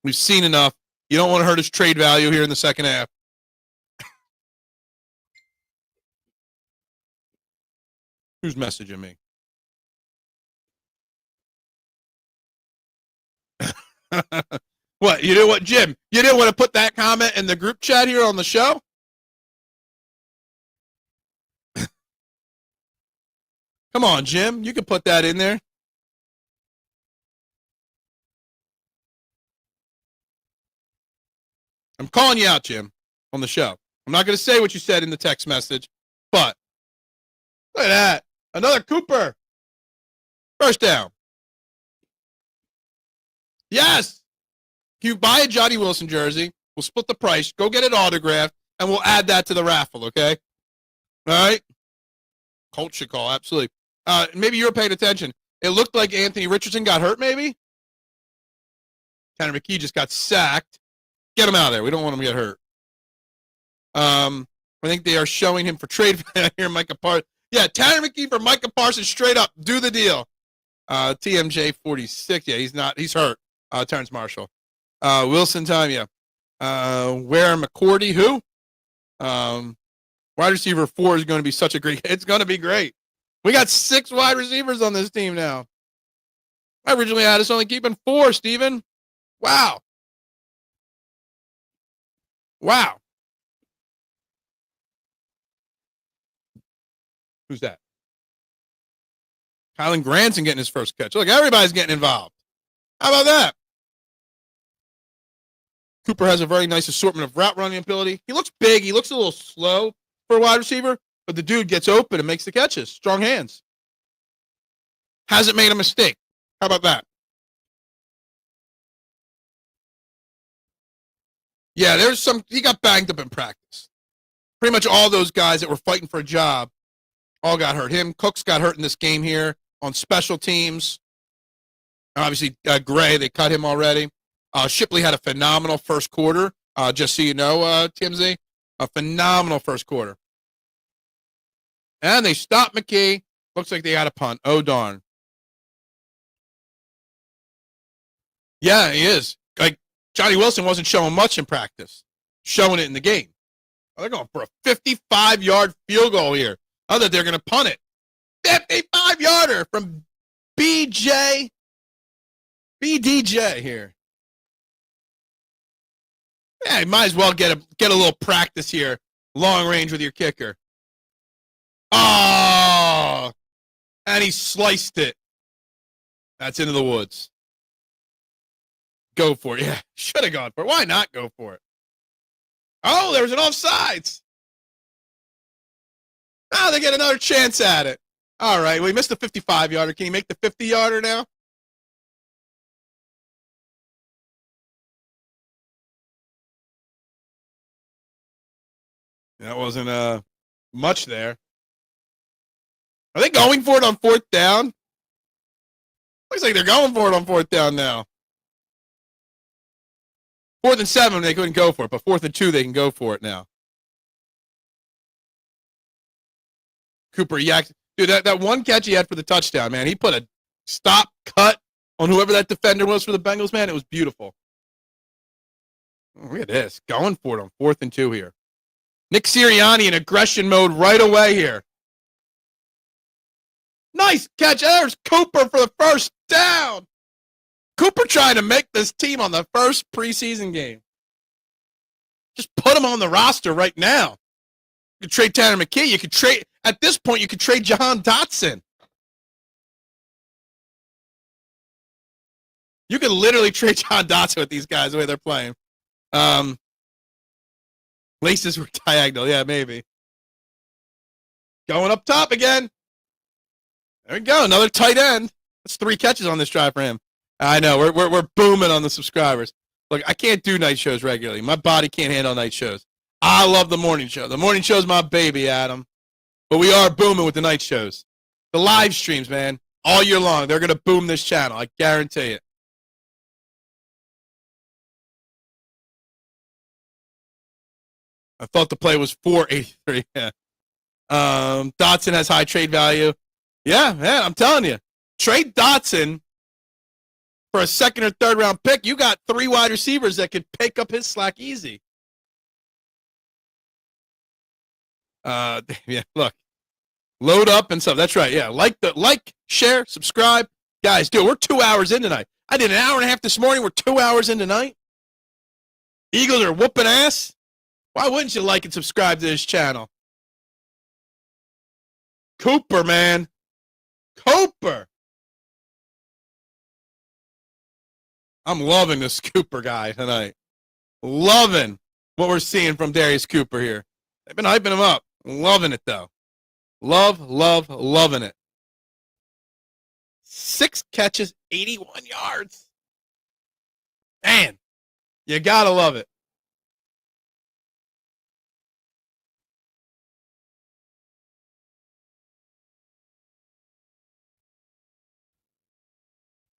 We've seen enough. You don't want to hurt his trade value here in the second half. Who's messaging me? What? You didn't want, Jim? You didn't want to put that comment in the group chat here on the show? Come on, Jim. You can put that in there. I'm calling you out, Jim, on the show. I'm not going to say what you said in the text message, but look at that. Another Cooper. First down. Yes. Can you buy a Johnny Wilson jersey? We'll split the price. Go get it autographed, and we'll add that to the raffle, okay? All right? Colt should call, absolutely. Maybe you were paying attention. It looked like Anthony Richardson got hurt, maybe? Tanner McKee just got sacked. Get him out of there. We don't want him to get hurt. I think they are showing him for trade here, Micah Parsons. Yeah, Tanner McKee for Micah Parsons, straight up. Do the deal. TMJ 46. Yeah, he's not. He's hurt. Terrence Marshall. Wilson time, yeah. Where McCourty, who? Wide receiver 4 is going to be such a great. It's going to be great. We got 6 wide receivers on this team now. I originally had us only keeping 4, Steven. Wow. Wow. Who's that? Kylan Granson getting his first catch. Look, everybody's getting involved. How about that? Cooper has a very nice assortment of route running ability. He looks big. He looks a little slow for a wide receiver, but the dude gets open and makes the catches. Strong hands. Hasn't made a mistake. How about that? Yeah, he got banged up in practice. Pretty much all those guys that were fighting for a job all got hurt. Cooks got hurt in this game here on special teams. Obviously, Gray, they cut him already. Shipley had a phenomenal first quarter, just so you know, TMZ. A phenomenal first quarter. And they stopped McKee. Looks like they got a punt. Oh, darn. Yeah, he is. Like, Johnny Wilson wasn't showing much in practice. Showing it in the game. Oh, they're going for a 55-yard field goal here. Oh, that they're going to punt it. 55-yarder from BDJ here. Yeah, you might as well get a little practice here. Long range with your kicker. Oh, and he sliced it. That's into the woods. Go for it. Yeah, should have gone for it. Why not go for it? Oh, there was an offsides. Oh, they get another chance at it. All right, we missed the 55-yarder. Can you make the 50-yarder now? That wasn't much there. Are they going for it on 4th down? Looks like they're going for it on 4th down now. 4th and 7, they couldn't go for it, but 4th and 2, they can go for it now. Cooper Yaks. Dude, that one catch he had for the touchdown, man, he put a stop cut on whoever that defender was for the Bengals, man. It was beautiful. Oh, look at this. Going for it on 4th and 2 here. Nick Sirianni in aggression mode right away here. Nice catch. There's Cooper for the first down. Cooper trying to make this team on the first preseason game. Just put him on the roster right now. You could trade Tanner McKee. You could trade, at this point, you could trade Jahan Dotson. You could literally trade Jahan Dotson with these guys the way they're playing. Laces were diagonal. Yeah, maybe. Going up top again. There we go. Another tight end. That's 3 catches on this drive for him. I know. We're booming on the subscribers. Look, I can't do night shows regularly. My body can't handle night shows. I love the morning show. The morning show's my baby, Adam. But we are booming with the night shows. The live streams, man, all year long. They're going to boom this channel. I guarantee it. I thought the play was 483. Yeah. Dotson has high trade value. Yeah, man, I'm telling you. Trade Dotson for a 2nd or 3rd round pick. You got 3 wide receivers that could pick up his slack easy. Yeah, look. Load up and stuff. That's right. Yeah. Like, share, subscribe. Guys, dude, we're 2 hours in tonight. I did an hour and a half this morning. We're 2 hours in tonight. Eagles are whooping ass. Why wouldn't you like and subscribe to this channel? Cooper, man. Cooper. I'm loving this Cooper guy tonight. Loving what we're seeing from Darius Cooper here. They've been hyping him up. Loving it, though. Loving it. 6 catches, 81 yards. Man, you gotta love it.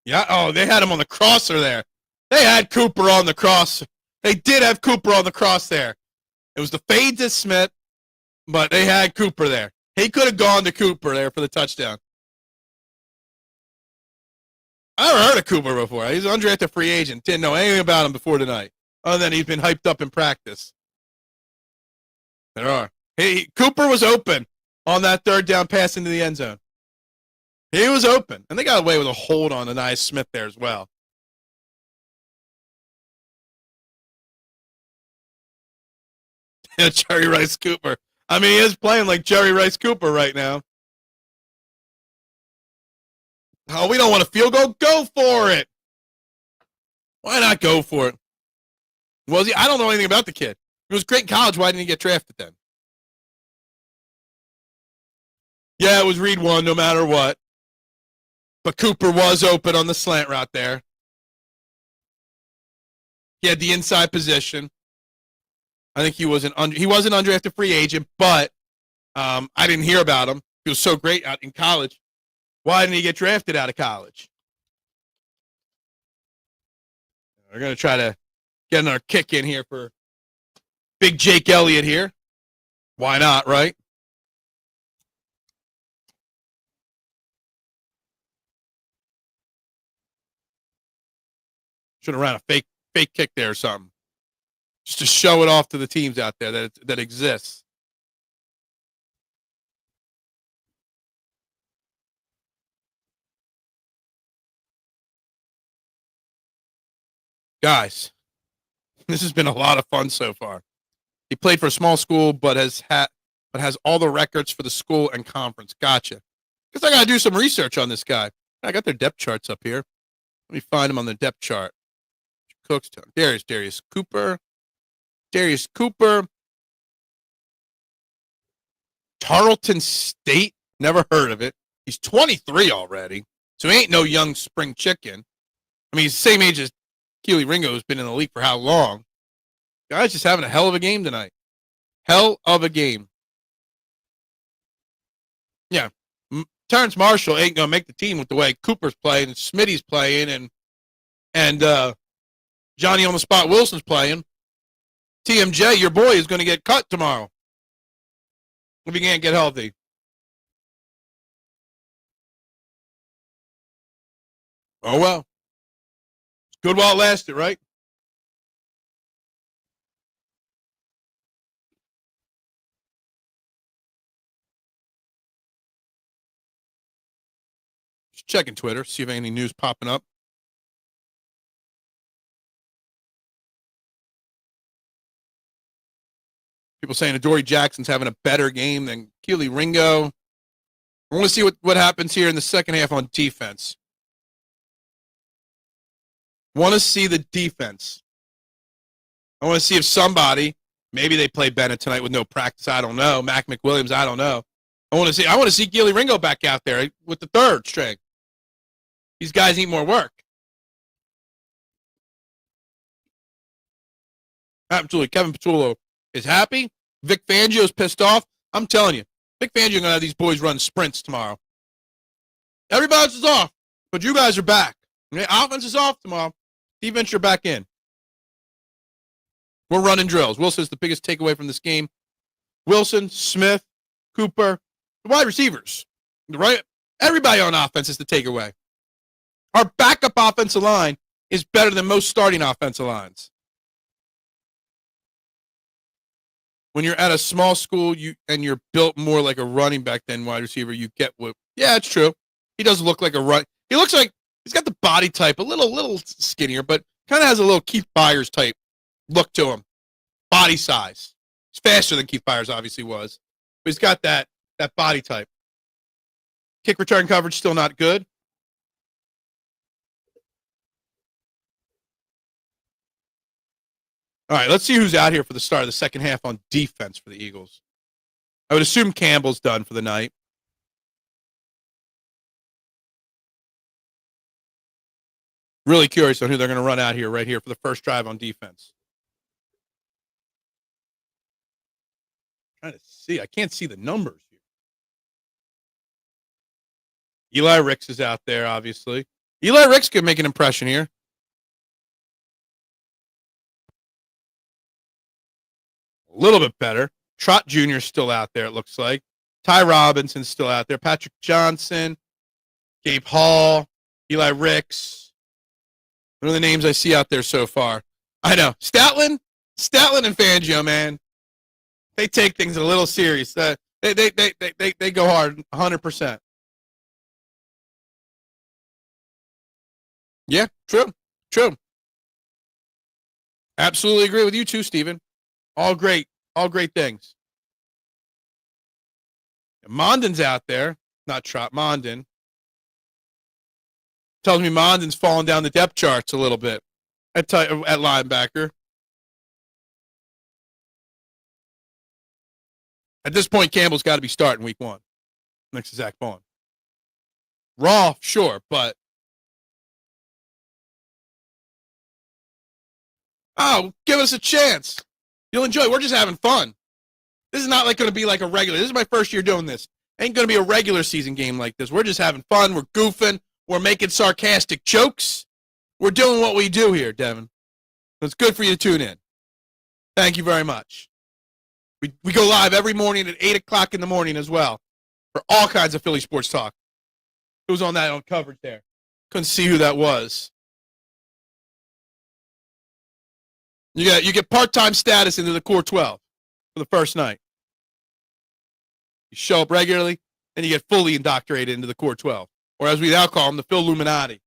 Yeah, oh, they had him on the crosser there. They had Cooper on the cross. They did have Cooper on the cross there. It was the fade to Smith, but they had Cooper there. He could have gone to Cooper there for the touchdown. I never heard of Cooper before. He's an undrafted free agent. Didn't know anything about him before tonight, other than he's been hyped up in practice. There are. Cooper was open on that 3rd down pass into the end zone. He was open, and they got away with a hold on Anais Smith there as well. Jerry Rice Cooper. I mean, he is playing like Jerry Rice Cooper right now. Oh, we don't want a field goal? Go for it. Why not go for it? Was he? I don't know anything about the kid. He was great in college. Why didn't he get drafted then? Yeah, it was read one no matter what. But Cooper was open on the slant route there. He had the inside position. I think he was an undrafted free agent, but I didn't hear about him. He was so great out in college. Why didn't he get drafted out of college? We're going to try to get another kick in here for big Jake Elliott here. Why not, right? Should have ran a fake kick there or something. Just to show it off to the teams out there that exists. Guys, this has been a lot of fun so far. He played for a small school, but has all the records for the school and conference. Gotcha. Guess I got to do some research on this guy. I got their depth charts up here. Let me find him on the depth chart. Cookstown. Darius Cooper. Darius Cooper. Tarleton State. Never heard of it. He's 23 already, so he ain't no young spring chicken. I mean, he's the same age as Keely Ringo, who's been in the league for how long? Guy's just having a hell of a game tonight. Hell of a game. Yeah. Terrence Marshall ain't going to make the team with the way Cooper's playing and Smitty's playing and Johnny on the spot Wilson's playing. TMJ, your boy, is going to get cut tomorrow if he can't get healthy. Oh, well. Good while it lasted, right? Just checking Twitter, see if any news popping up. People saying Adoree Jackson's having a better game than Keely Ringo. I want to see what happens here in the second half on defense. Want to see the defense. I want to see if somebody, maybe they play Bennett tonight with no practice. I don't know. Mac McWilliams, I don't know. I want to see Keely Ringo back out there with the third string. These guys need more work. Absolutely. Kevin Patullo is happy. Vic Fangio's pissed off. I'm telling you, Vic Fangio going to have these boys run sprints tomorrow. Everybody else is off, but you guys are back. Offense is off tomorrow. Defense, you're back in. We're running drills. Wilson's the biggest takeaway from this game. Wilson, Smith, Cooper, the wide receivers. Right? Everybody on offense is the takeaway. Our backup offensive line is better than most starting offensive lines. When you're at a small school and you're built more like a running back than wide receiver, you get what. Yeah, it's true. He does look like a run. He looks like he's got the body type, a little skinnier, but kind of has a little Keith Byers type look to him. Body size. He's faster than Keith Byers obviously was, but he's got that body type. Kick return coverage still not good. All right, let's see who's out here for the start of the second half on defense for the Eagles. I would assume Campbell's done for the night. Really curious on who they're going to run out here right here for the first drive on defense. I'm trying to see. I can't see the numbers here. Eli Ricks is out there, obviously. Eli Ricks could make an impression here. A little bit better. Trott Jr. is still out there, it looks like. Ty Robinson's still out there. Patrick Johnson, Gabe Hall, Eli Ricks. What are the names I see out there so far? I know. Statlin and Fangio, man. They take things a little serious. They go hard 100%. Yeah, true. Absolutely agree with you too, Steven. All great things. Mondon's out there, not Trot, Mondon. Tells me Mondon's falling down the depth charts a little bit at linebacker. At this point, Campbell's got to be starting week 1 next to Zach Bond. Raw, sure, but give us a chance. You'll enjoy it. We're just having fun. This is not going to be like a regular. This is my first year doing this. Ain't going to be a regular season game like this. We're just having fun. We're goofing. We're making sarcastic jokes. We're doing what we do here, Devin. It's good for you to tune in. Thank you very much. We go live every morning at 8 o'clock in the morning as well for all kinds of Philly sports talk. Who's on that on coverage there? Couldn't see who that was. You get part-time status into the Core 12 for the first night. You show up regularly, and you get fully indoctrinated into the Core 12, or as we now call them, the Phil Illuminati.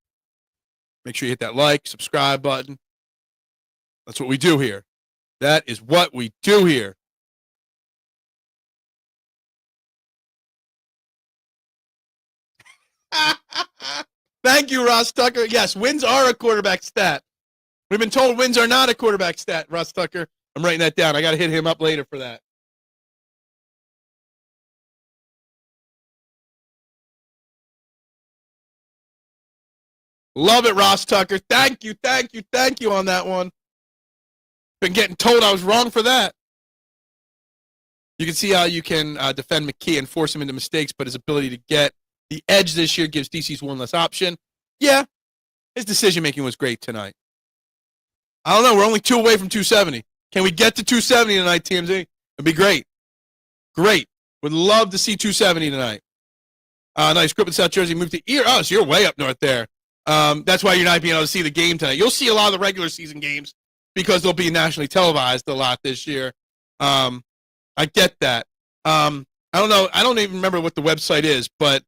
Make sure you hit that like, subscribe button. That's what we do here. That is what we do here. Thank you, Ross Tucker. Yes, wins are a quarterback stat. We've been told wins are not a quarterback stat, Russ Tucker. I'm writing that down. I got to hit him up later for that. Love it, Ross Tucker. Thank you on that one. Been getting told I was wrong for that. You can see how you can defend McKee and force him into mistakes, but his ability to get The edge this year gives DC's one less option. Yeah, his decision-making was great tonight. I don't know. We're only 2 away from 270. Can we get to 270 tonight, TMZ? It'd be great. Great. Would love to see 270 tonight. Nice. Grew up in South Jersey, moved to Erie. Oh, so you're way up north there. That's why you're not being able to see the game tonight. You'll see a lot of the regular season games because they'll be nationally televised a lot this year. I get that. I don't know. I don't even remember what the website is, but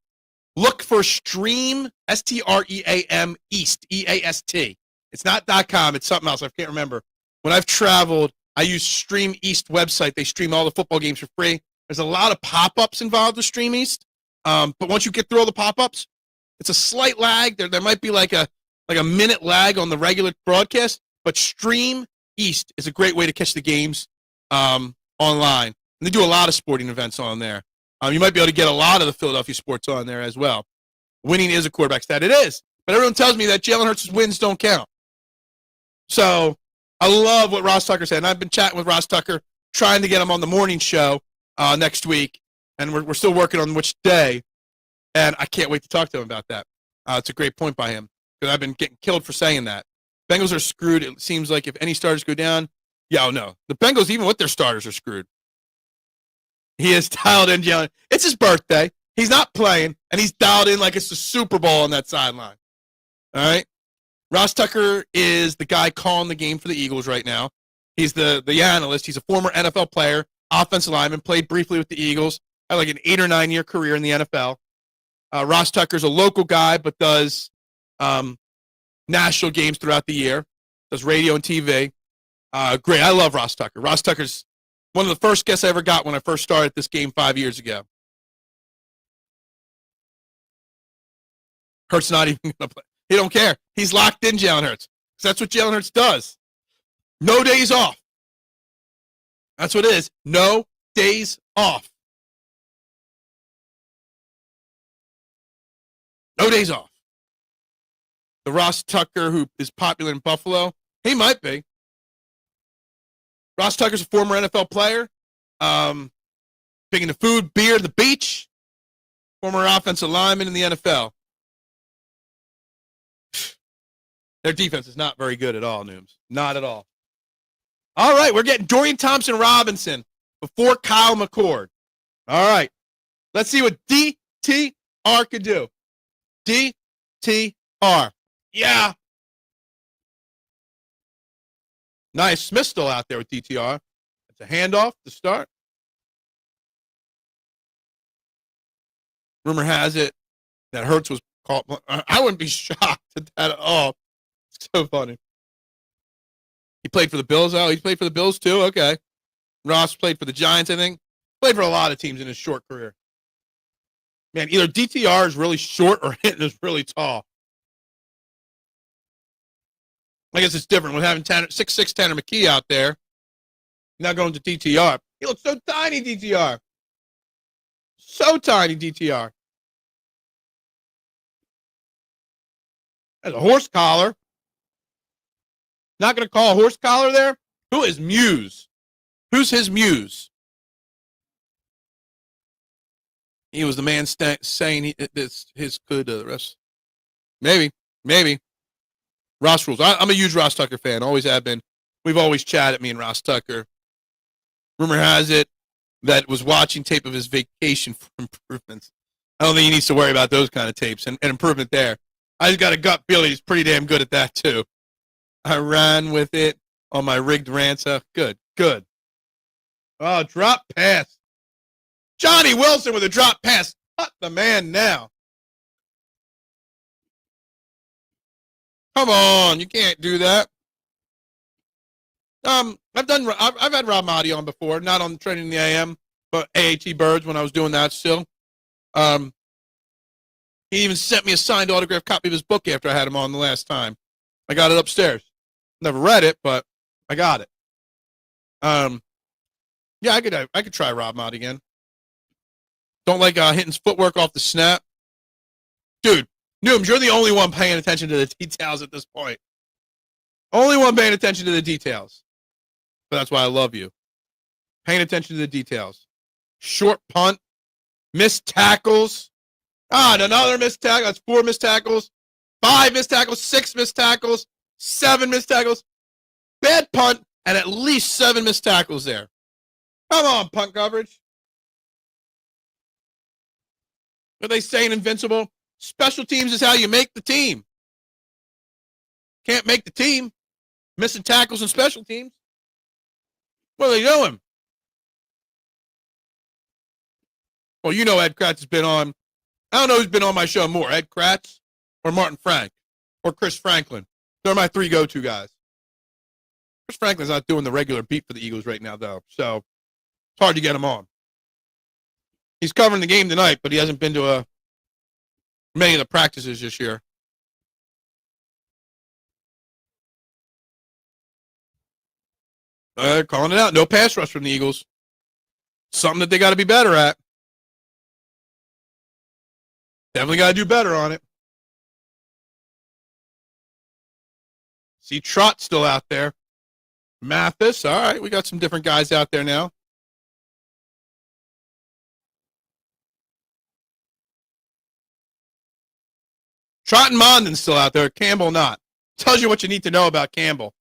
look for Stream, STREAM East, EAST. It's not .com. It's something else. I can't remember. When I've traveled, I use Stream East website. They stream all the football games for free. There's a lot of pop-ups involved with Stream East. But once you get through all the pop-ups, it's a slight lag. There might be like a minute lag on the regular broadcast, but Stream East is a great way to catch the games online. And they do a lot of sporting events on there. You might be able to get a lot of the Philadelphia sports on there as well. Winning is a quarterback stat. It is. But everyone tells me that Jalen Hurts' wins don't count. So I love what Ross Tucker said. And I've been chatting with Ross Tucker, trying to get him on the morning show next week. And we're still working on which day. And I can't wait to talk to him about that. It's a great point by him. Because I've been getting killed for saying that. Bengals are screwed. It seems like if any starters go down, no. The Bengals, even with their starters, are screwed. He is dialed in, Jalen. It's his birthday. He's not playing, and he's dialed in like it's the Super Bowl on that sideline. All right? Ross Tucker is the guy calling the game for the Eagles right now. He's the analyst. He's a former NFL player, offensive lineman, played briefly with the Eagles, had like an 8 or 9 year career in the NFL. Ross Tucker's a local guy, but does national games throughout the year, does radio and TV. Great. I love Ross Tucker. Ross Tucker's one of the first guests I ever got when I first started this game 5 years ago. Hurts not even going to play. He don't care. He's locked in, Jalen Hurts. Because that's what Jalen Hurts does. No days off. That's what it is. No days off. No days off. The Ross Tucker who is popular in Buffalo, he might be. Ross Tucker's a former NFL player. Big into food, beer, the beach. Former offensive lineman in the NFL. Their defense is not very good at all, Nooms. Not at all. All right, we're getting Dorian Thompson-Robinson before Kyle McCord. All right. Let's see what DTR could do. DTR. Yeah. Nice. Smith still out there with DTR. It's a handoff to start. Rumor has it that Hurts was called. I wouldn't be shocked at that at all. It's so funny. He played for the Bills. Oh, he played for the Bills too? Okay. Ross played for the Giants, I think. Played for a lot of teams in his short career. Man, either DTR is really short or Hinton is really tall. I guess it's different with having 6'6" Tanner McKee out there. Now going to DTR. He looks so tiny, DTR. So tiny, DTR. That's a horse collar. Not going to call a horse collar there? Who is Muse? Who's his muse? He was the man saying it's his good to the rest. Maybe. Ross rules. I'm a huge Ross Tucker fan. Always have been. We've always chatted, me and Ross Tucker. Rumor has it that was watching tape of his vacation for improvements. I don't think he needs to worry about those kind of tapes and improvement there. I just got a gut feeling he's pretty damn good at that, too. I ran with it on my rigged Ransa. Good. Oh, drop pass. Johnny Wilson with a drop pass. Cut the man now. Come on, you can't do that. I've had Rob Motti on before, not on Training in the AM, but AAT Birds when I was doing that still. He even sent me a signed autographed copy of his book after I had him on the last time. I got it upstairs. Never read it, but I got it. Yeah, I could try Rob Motti again. Don't like Hinton's footwork off the snap. Dude, Nooms, you're the only one paying attention to the details at this point. Only one paying attention to the details. But that's why I love you. Paying attention to the details. Short punt. Missed tackles. Another missed tackle. That's 4 missed tackles, 5 missed tackles, 6 missed tackles, 7 missed tackles. Bad punt, and at least 7 missed tackles there. Come on, punt coverage. What are they saying, Invincible? Special teams is how you make the team. Can't make the team. Missing tackles and special teams. What are they doing? Well, you know Ed Kratz has been on. I don't know who's been on my show more, Ed Kratz or Martin Frank or Chris Franklin. They're my 3 go-to guys. Chris Franklin's not doing the regular beat for the Eagles right now, though, so it's hard to get him on. He's covering the game tonight, but he hasn't been to many of the practices this year. Calling it out. No pass rush from the Eagles. Something that they got to be better at. Definitely got to do better on it. See Trot still out there. Mathis. All right, we got some different guys out there now. Trot and Mondon's still out there. Campbell not. Tells you what you need to know about Campbell.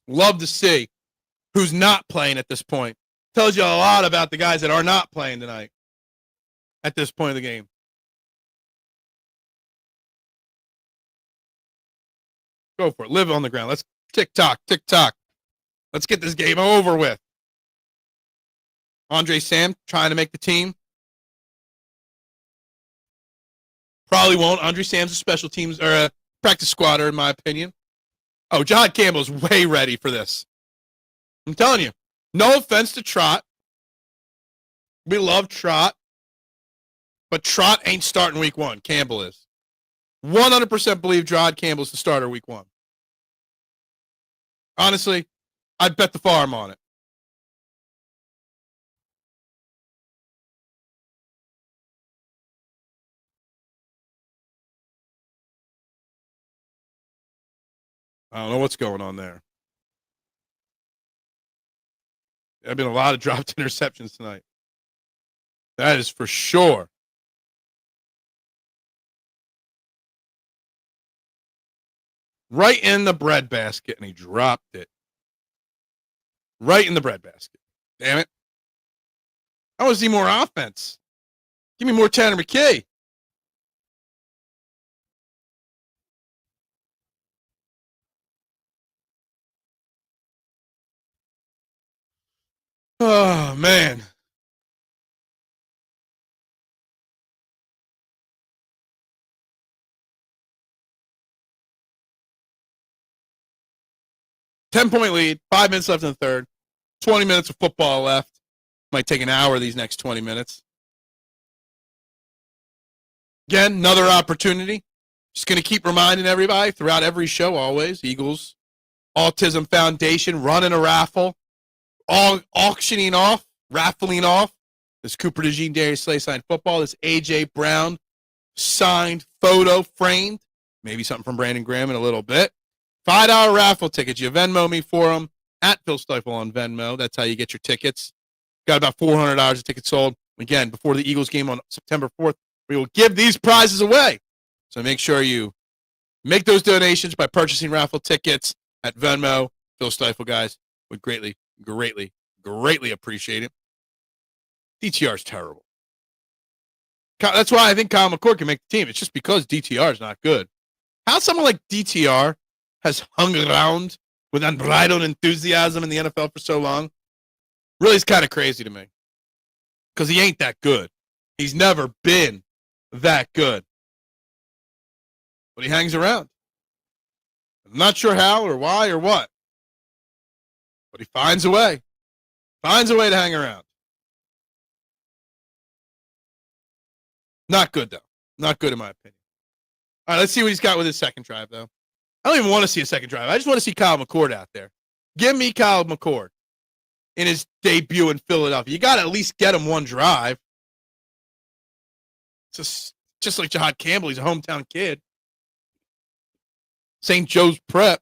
Love to see who's not playing at this point. Tells you a lot about the guys that are not playing tonight at this point of the game. Go for it. Live on the ground. Let's tick-tock, tick-tock. Let's get this game over with. Andre Sam trying to make the team. Probably won't. Andre Sam's a special teams or a practice squatter, in my opinion. Oh, John Campbell's way ready for this. I'm telling you. No offense to Trot. We love Trot. But Trot ain't starting week 1. Campbell is. 100% believe John Campbell's the starter week 1. Honestly, I'd bet the farm on it. I don't know what's going on there. There have been a lot of dropped interceptions tonight. That is for sure. Right in the breadbasket, and he dropped it. Right in the breadbasket. Damn it. I want to see more offense. Give me more Tanner McKay. Oh, man. Ten-point lead, 5 minutes left in the third, 20 minutes of football left. Might take an hour these next 20 minutes. Again, another opportunity. Just going to keep reminding everybody throughout every show, always, Eagles Autism Foundation running a raffle, all auctioning off, raffling off this Cooper DeJean Darius Slay signed football, this A.J. Brown signed photo framed, maybe something from Brandon Graham in a little bit. $5 raffle tickets. You Venmo me for them at Phil Stifle on Venmo. That's how you get your tickets. Got about $400 of tickets sold. Again, before the Eagles game on September 4th, we will give these prizes away. So make sure you make those donations by purchasing raffle tickets at Venmo. Phil Stifle, guys, would greatly, greatly, greatly appreciate it. DTR is terrible. That's why I think Kyle McCord can make the team. It's just because DTR is not good. How someone like DTR has hung around with unbridled enthusiasm in the NFL for so long really is kind of crazy to me. Because he ain't that good. He's never been that good. But he hangs around. I'm not sure how or why or what. But he finds a way. Finds a way to hang around. Not good, though. Not good, in my opinion. All right, let's see what he's got with his second drive, though. I don't even want to see a second drive. I just want to see Kyle McCord out there. Give me Kyle McCord in his debut in Philadelphia. You got to at least get him one drive. Just like Jahad Campbell. He's a hometown kid. St. Joe's Prep.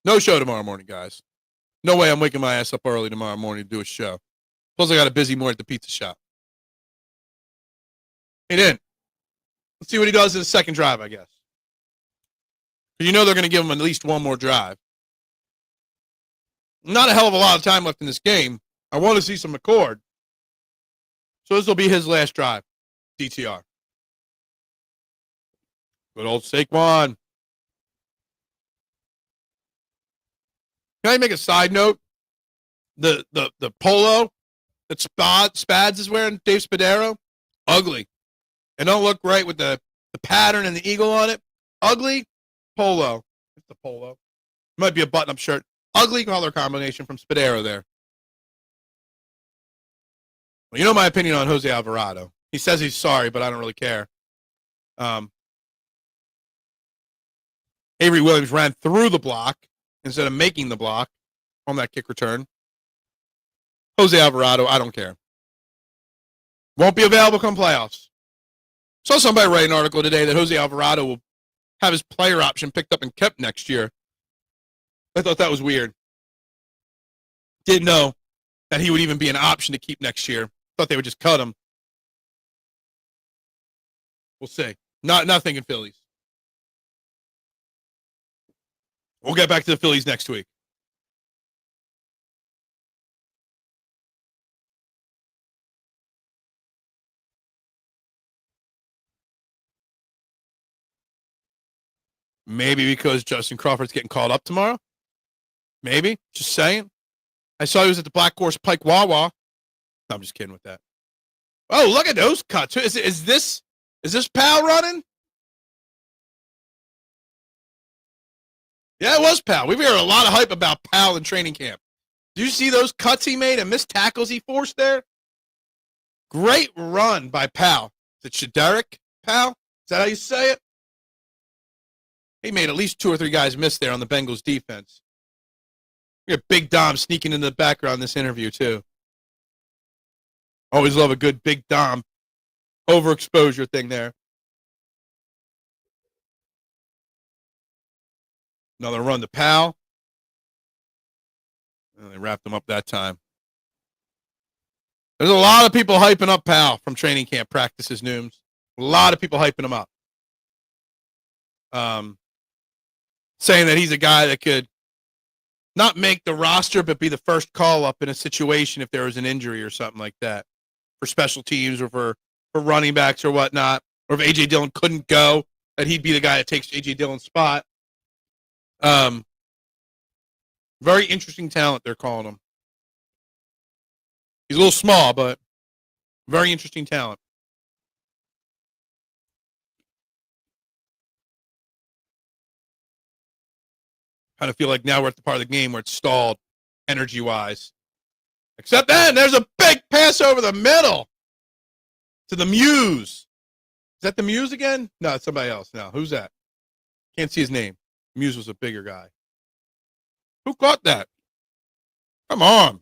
No show tomorrow morning, guys. No way I'm waking my ass up early tomorrow morning to do a show. Plus, I got a busy morning at the pizza shop. He didn't. Let's see what he does in the second drive, I guess. You know they're going to give him at least one more drive. Not a hell of a lot of time left in this game. I want to see some McCord. So this will be his last drive. DTR. Good old Saquon. Can I make a side note? The polo that Spads is wearing, Dave Spadaro, ugly. And don't look right with the pattern and the eagle on it. Ugly polo. It's the polo. Might be a button-up shirt. Ugly color combination from Spadaro there. Well, you know my opinion on Jose Alvarado. He says he's sorry, but I don't really care. Avery Williams ran through the block instead of making the block on that kick return. Jose Alvarado, I don't care. Won't be available come playoffs. Saw somebody write an article today that Jose Alvarado will have his player option picked up and kept next year. I thought that was weird. Didn't know that he would even be an option to keep next year. Thought they would just cut him. We'll see. Not thinking Phillies. We'll get back to the Phillies next week. Maybe because Justin Crawford's getting called up tomorrow. Maybe. Just saying. I saw he was at the Black Horse Pike Wawa. No, I'm just kidding with that. Oh, look at those cuts. Is this Pal running? Yeah, it was Pal. We've heard a lot of hype about Pal in training camp. Do you see those cuts he made and missed tackles he forced there? Great run by Pal. Is it Shaderick Pal? Is that how you say it? He made at least 2 or 3 guys miss there on the Bengals defense. We got Big Dom sneaking in the background in this interview, too. Always love a good Big Dom overexposure thing there. Another run to Pal. And they wrapped him up that time. There's a lot of people hyping up Pal from training camp practices, Nooms. A lot of people hyping him up. Saying that he's a guy that could not make the roster, but be the first call up in a situation if there was an injury or something like that for special teams or for running backs or whatnot. Or if A.J. Dillon couldn't go, that he'd be the guy that takes A.J. Dillon's spot. Very interesting talent, they're calling him. He's a little small, but very interesting talent. Kind of feel like now we're at the part of the game where it's stalled energy-wise. Except then, there's a big pass over the middle to the Muse. Is that the Muse again? No, it's somebody else. No, who's that? Can't see his name. Muse was a bigger guy. Who caught that? Come on.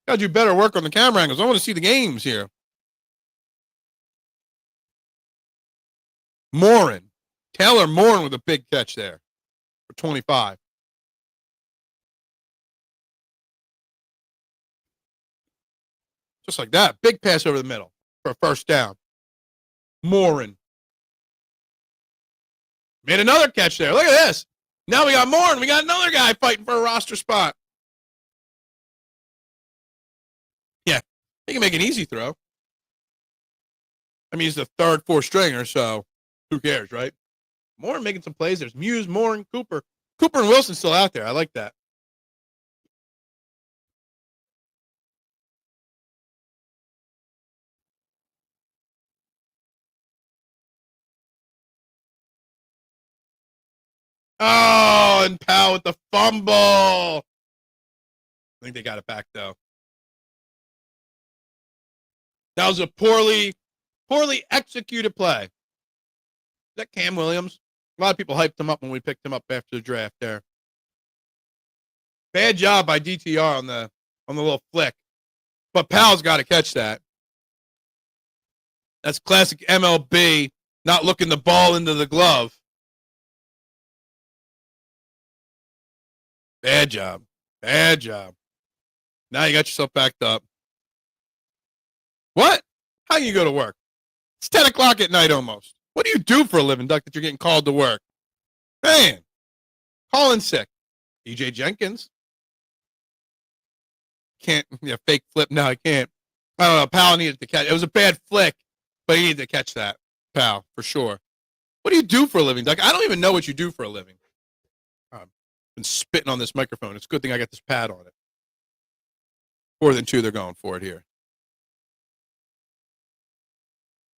Got to do better work on the camera angles. I want to see the games here. Morin. Taylor Morin with a big catch there for 25. Just like that. Big pass over the middle for a first down. Morin. Made another catch there. Look at this. Now we got Morin. We got another guy fighting for a roster spot. Yeah, he can make an easy throw. I mean, he's the third, fourth stringer, so who cares, right? Morin making some plays. There's Muse, Morin, Cooper. Cooper and Wilson still out there. I like that. Oh, and Powell with the fumble. I think they got it back, though. That was a poorly executed play. Is that Cam Williams? A lot of people hyped him up when we picked him up after the draft there. Bad job by DTR on the little flick. But Powell's got to catch that. That's classic MLB, not looking the ball into the glove. Bad job. Bad job. Now you got yourself backed up. What? How can you go to work? It's 10 o'clock at night almost. What do you do for a living, Duck, that you're getting called to work? Man, calling sick. DJ Jenkins. Can't, fake flip. No, I can't. I don't know. Powell needed to catch. It was a bad flick, but he needed to catch that, Powell, for sure. What do you do for a living, Duck? I don't even know what you do for a living. I've been spitting on this microphone. It's a good thing I got this pad on it. 4th and 2, they're going for it here.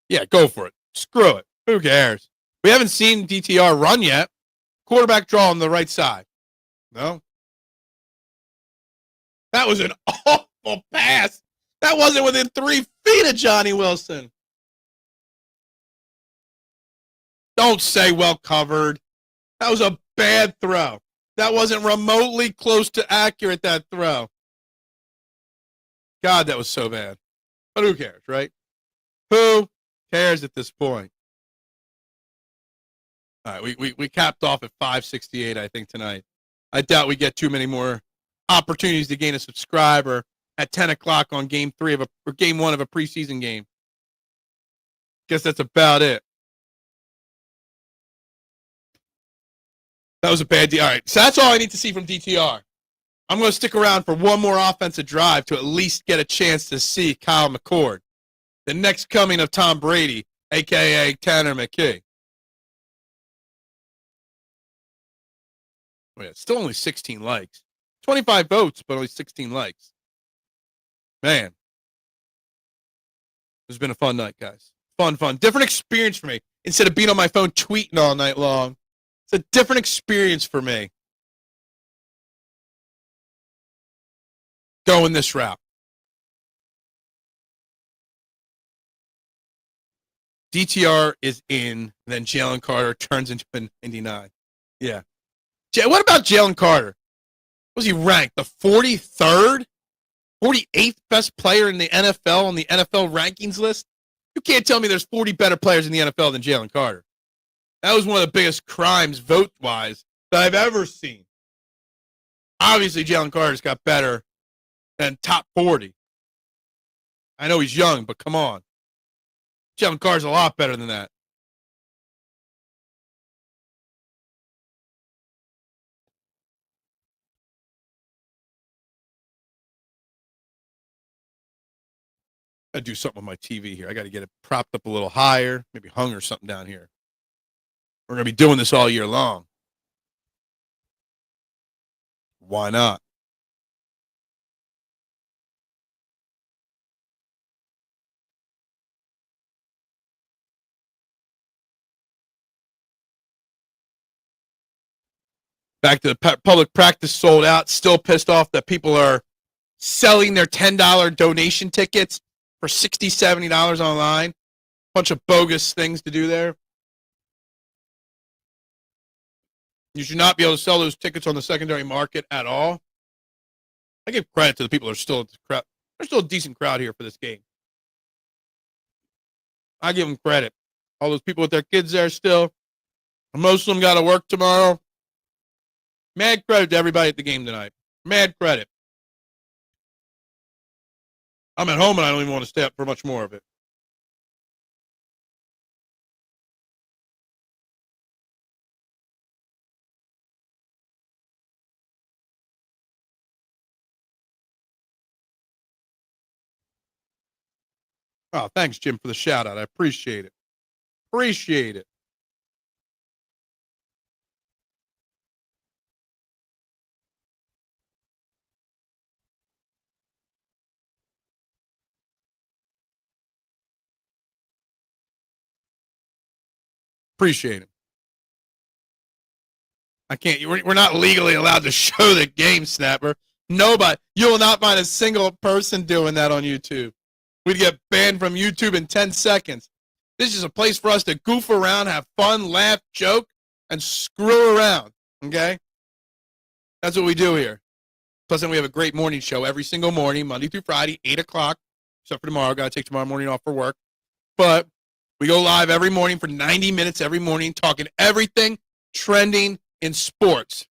Yeah, go for it. Screw it. Who cares? We haven't seen DTR run yet. Quarterback draw on the right side. No. That was an awful pass. That wasn't within 3 feet of Johnny Wilson. Don't say well covered. That was a bad throw. That wasn't remotely close to accurate, that throw. God, that was so bad. But who cares, right? Who cares at this point? All right, we capped off at 568, I think, tonight. I doubt we get too many more opportunities to gain a subscriber at 10 o'clock on game 1 of a preseason game. Guess that's about it. That was a bad deal. All right, so that's all I need to see from DTR. I'm going to stick around for one more offensive drive to at least get a chance to see Kyle McCord, the next coming of Tom Brady, a.k.a. Tanner McKee. Oh, yeah, still only 16 likes. 25 votes, but only 16 likes. Man. This has been a fun night, guys. Fun. Different experience for me. Instead of being on my phone tweeting all night long, it's a different experience for me. Going this route. DTR is in, then Jalen Carter turns into an 99. Yeah. What about Jalen Carter? Was he ranked the 43rd, 48th best player in the NFL on the NFL rankings list? You can't tell me there's 40 better players in the NFL than Jalen Carter. That was one of the biggest crimes vote-wise that I've ever seen. Obviously, Jalen Carter's got better than top 40. I know he's young, but come on. Jalen Carter's a lot better than that. I got to do something with my TV here. I got to get it propped up a little higher, maybe hung or something down here. We're going to be doing this all year long. Why not? Back to the public practice sold out. Still pissed off that people are selling their $10 donation tickets for $60, $70 online. Bunch of bogus things to do there. You should not be able to sell those tickets on the secondary market at all. I give credit to the people that are still at the crowd. There's still a decent crowd here for this game. I give them credit. All those people with their kids there still. Most of them got to work tomorrow. Mad credit to everybody at the game tonight. Mad credit. I'm at home and I don't even want to stay up for much more of it. Oh, thanks, Jim, for the shout out. I appreciate it. Appreciate it. Appreciate it. I can't. We're not legally allowed to show the game, Snapper. Nobody. You will not find a single person doing that on YouTube. We'd get banned from YouTube in 10 seconds. This is a place for us to goof around, have fun, laugh, joke, and screw around. Okay? That's what we do here. Plus, then we have a great morning show every single morning, Monday through Friday, 8 o'clock. Except for tomorrow. Got to take tomorrow morning off for work. But we go live every morning for 90 minutes every morning, talking everything trending in sports.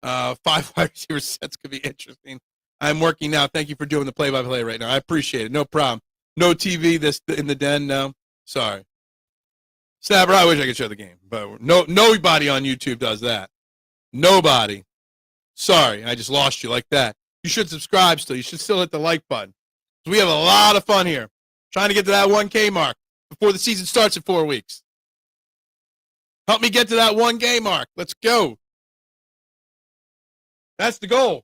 5 wide receiver sets could be interesting. I'm working now. Thank you for doing the play-by-play right now. I appreciate it. No problem. No TV in the den, no. Sorry. Snapper, I wish I could show the game, but nobody on YouTube does that. Nobody. Sorry, I just lost you like that. You should subscribe still. You should still hit the like button. We have a lot of fun here. Trying to get to that 1K mark before the season starts in 4 weeks. Help me get to that 1K mark. Let's go. That's the goal.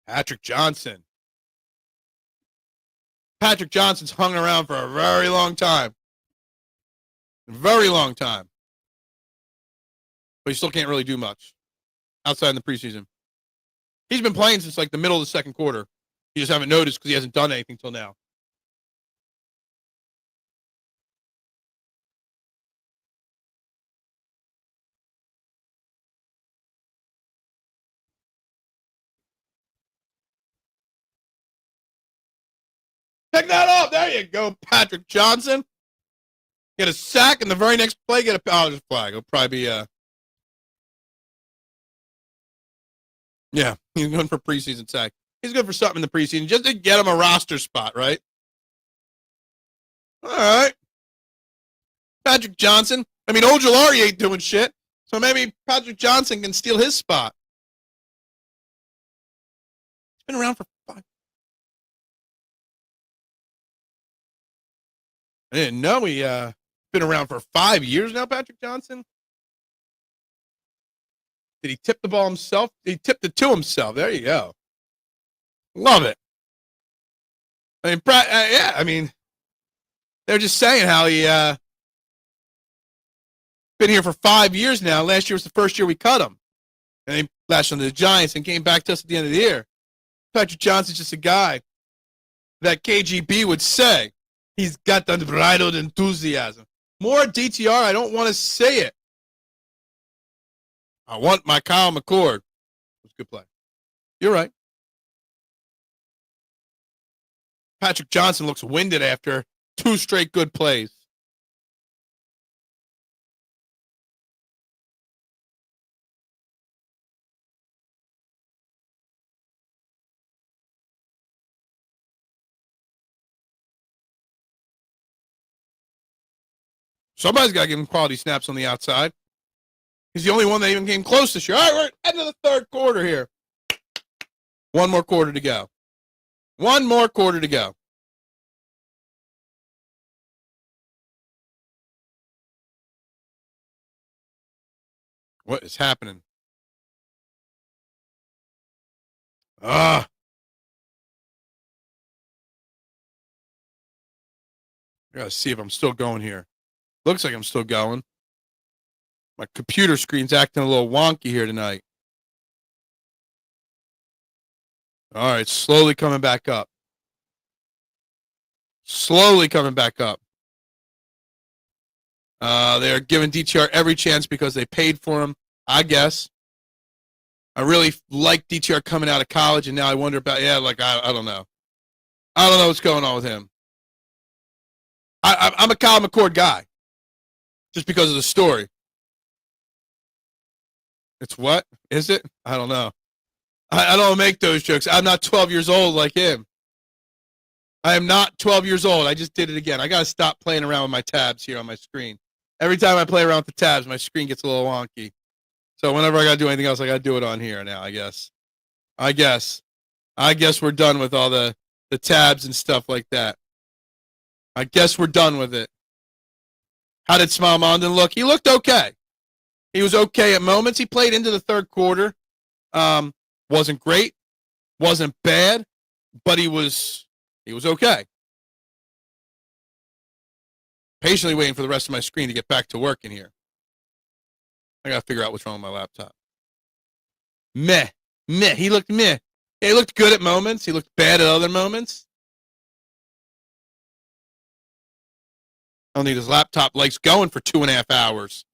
Patrick Johnson. Patrick Johnson's hung around for a very long time. Very long time. But he still can't really do much outside in the preseason. He's been playing since like the middle of the second quarter. You just haven't noticed because he hasn't done anything till now. Pick that up. There you go, Patrick Johnson. Get a sack, and the very next play, get a flag. It'll probably be yeah, he's going for preseason sack. He's good for something in the preseason, just to get him a roster spot, right? All right. Patrick Johnson. I mean, Ojulari ain't doing shit, so maybe Patrick Johnson can steal his spot. He's been around for 5. I didn't know he been around for 5 years now, Patrick Johnson. Did he tip the ball himself? He tipped it to himself. There you go. Love it. I mean, yeah, I mean, they're just saying how he been here for 5 years now. Last year was the first year we cut him. And he lashed onto the Giants and came back to us at the end of the year. Patrick Johnson's just a guy that KGB would say he's got the unbridled enthusiasm. More DTR, I don't want to say it. I want my Kyle McCord. It was a good play. You're right. Patrick Johnson looks winded after 2 straight good plays. Somebody's got to give him quality snaps on the outside. He's the only one that even came close this year. All right, we're at the end of the third quarter here. 1 more quarter to go. 1 more quarter to go. What is happening? I gotta see if I'm still going here. Looks like I'm still going. My computer screen's acting a little wonky here tonight. All right, slowly coming back up. Slowly coming back up. They're giving DTR every chance because they paid for him, I guess. I really like DTR coming out of college, and now I wonder about, I don't know. I don't know what's going on with him. I'm a Kyle McCord guy just because of the story. It's what? Is it? I don't know. I don't make those jokes. I'm not 12 years old like him. I am not 12 years old. I just did it again. I got to stop playing around with my tabs here on my screen. Every time I play around with the tabs, my screen gets a little wonky. So whenever I got to do anything else, I got to do it on here now, I guess. I guess we're done with all the tabs and stuff like that. I guess we're done with it. How did Smile Mondon look? He looked okay. He was okay at moments. He played into the third quarter. Wasn't great. Wasn't bad. But he was okay. Patiently waiting for the rest of my screen to get back to work in here. I got to figure out what's wrong with my laptop. Meh. He looked meh. Yeah, he looked good at moments. He looked bad at other moments. I don't need his laptop legs going for 2.5 hours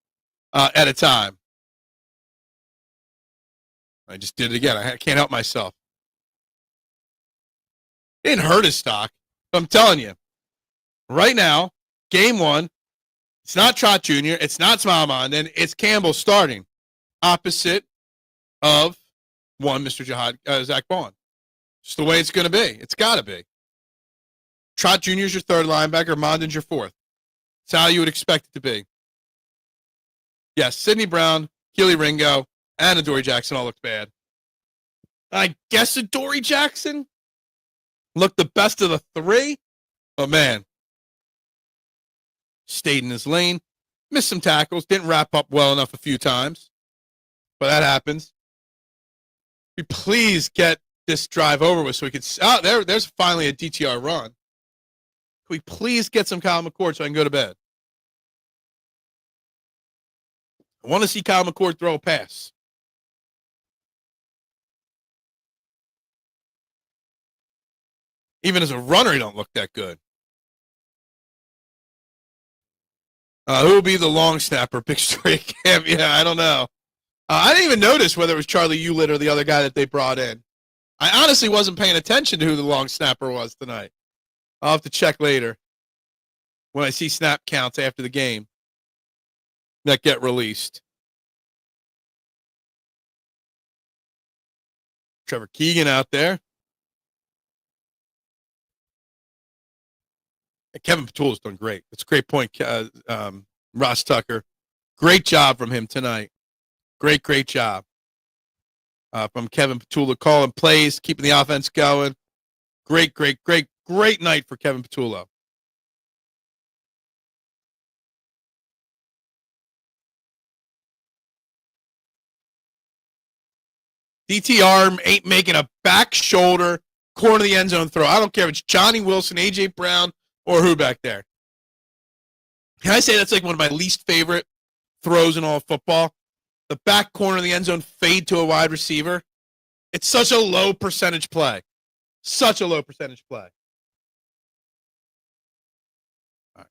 at a time. I just did it again. I can't help myself. It didn't hurt his stock. But I'm telling you, right now, game 1, It's not Trot Jr., it's not Smallmon, and it's Campbell starting opposite of Mr. Zach Bond. Just the way it's going to be. It's got to be. Trot Jr. is your third linebacker. Mondon's your fourth. It's how you would expect it to be. Yes, Sidney Brown, Keely Ringo, and Adoree Jackson all looked bad. I guess Adoree Jackson looked the best of the three. But, man, stayed in his lane. Missed some tackles. Didn't wrap up well enough a few times. But that happens. We please get this drive over with so we could. There's finally a DTR run. Can we please get some Kyle McCord so I can go to bed? I want to see Kyle McCord throw a pass. Even as a runner, he don't look that good. Who will be the long snapper? Big straight camp. Yeah, I don't know. I didn't even notice whether it was Charlie Hewlett or the other guy that they brought in. I honestly wasn't paying attention to who the long snapper was tonight. I'll have to check later when I see snap counts after the game that get released. Trevor Keegan out there. And Kevin Petula's done great. That's a great point, Ross Tucker. Great job from him tonight. Great job from Kevin Petula, calling plays, keeping the offense going. Great night for Kevin Petula. DTR ain't making a back shoulder, corner of the end zone throw. I don't care if it's Johnny Wilson, A.J. Brown, or who back there. Can I say that's like one of my least favorite throws in all of football? The back corner of the end zone fade to a wide receiver. It's such a low percentage play. Such a low percentage play. All right.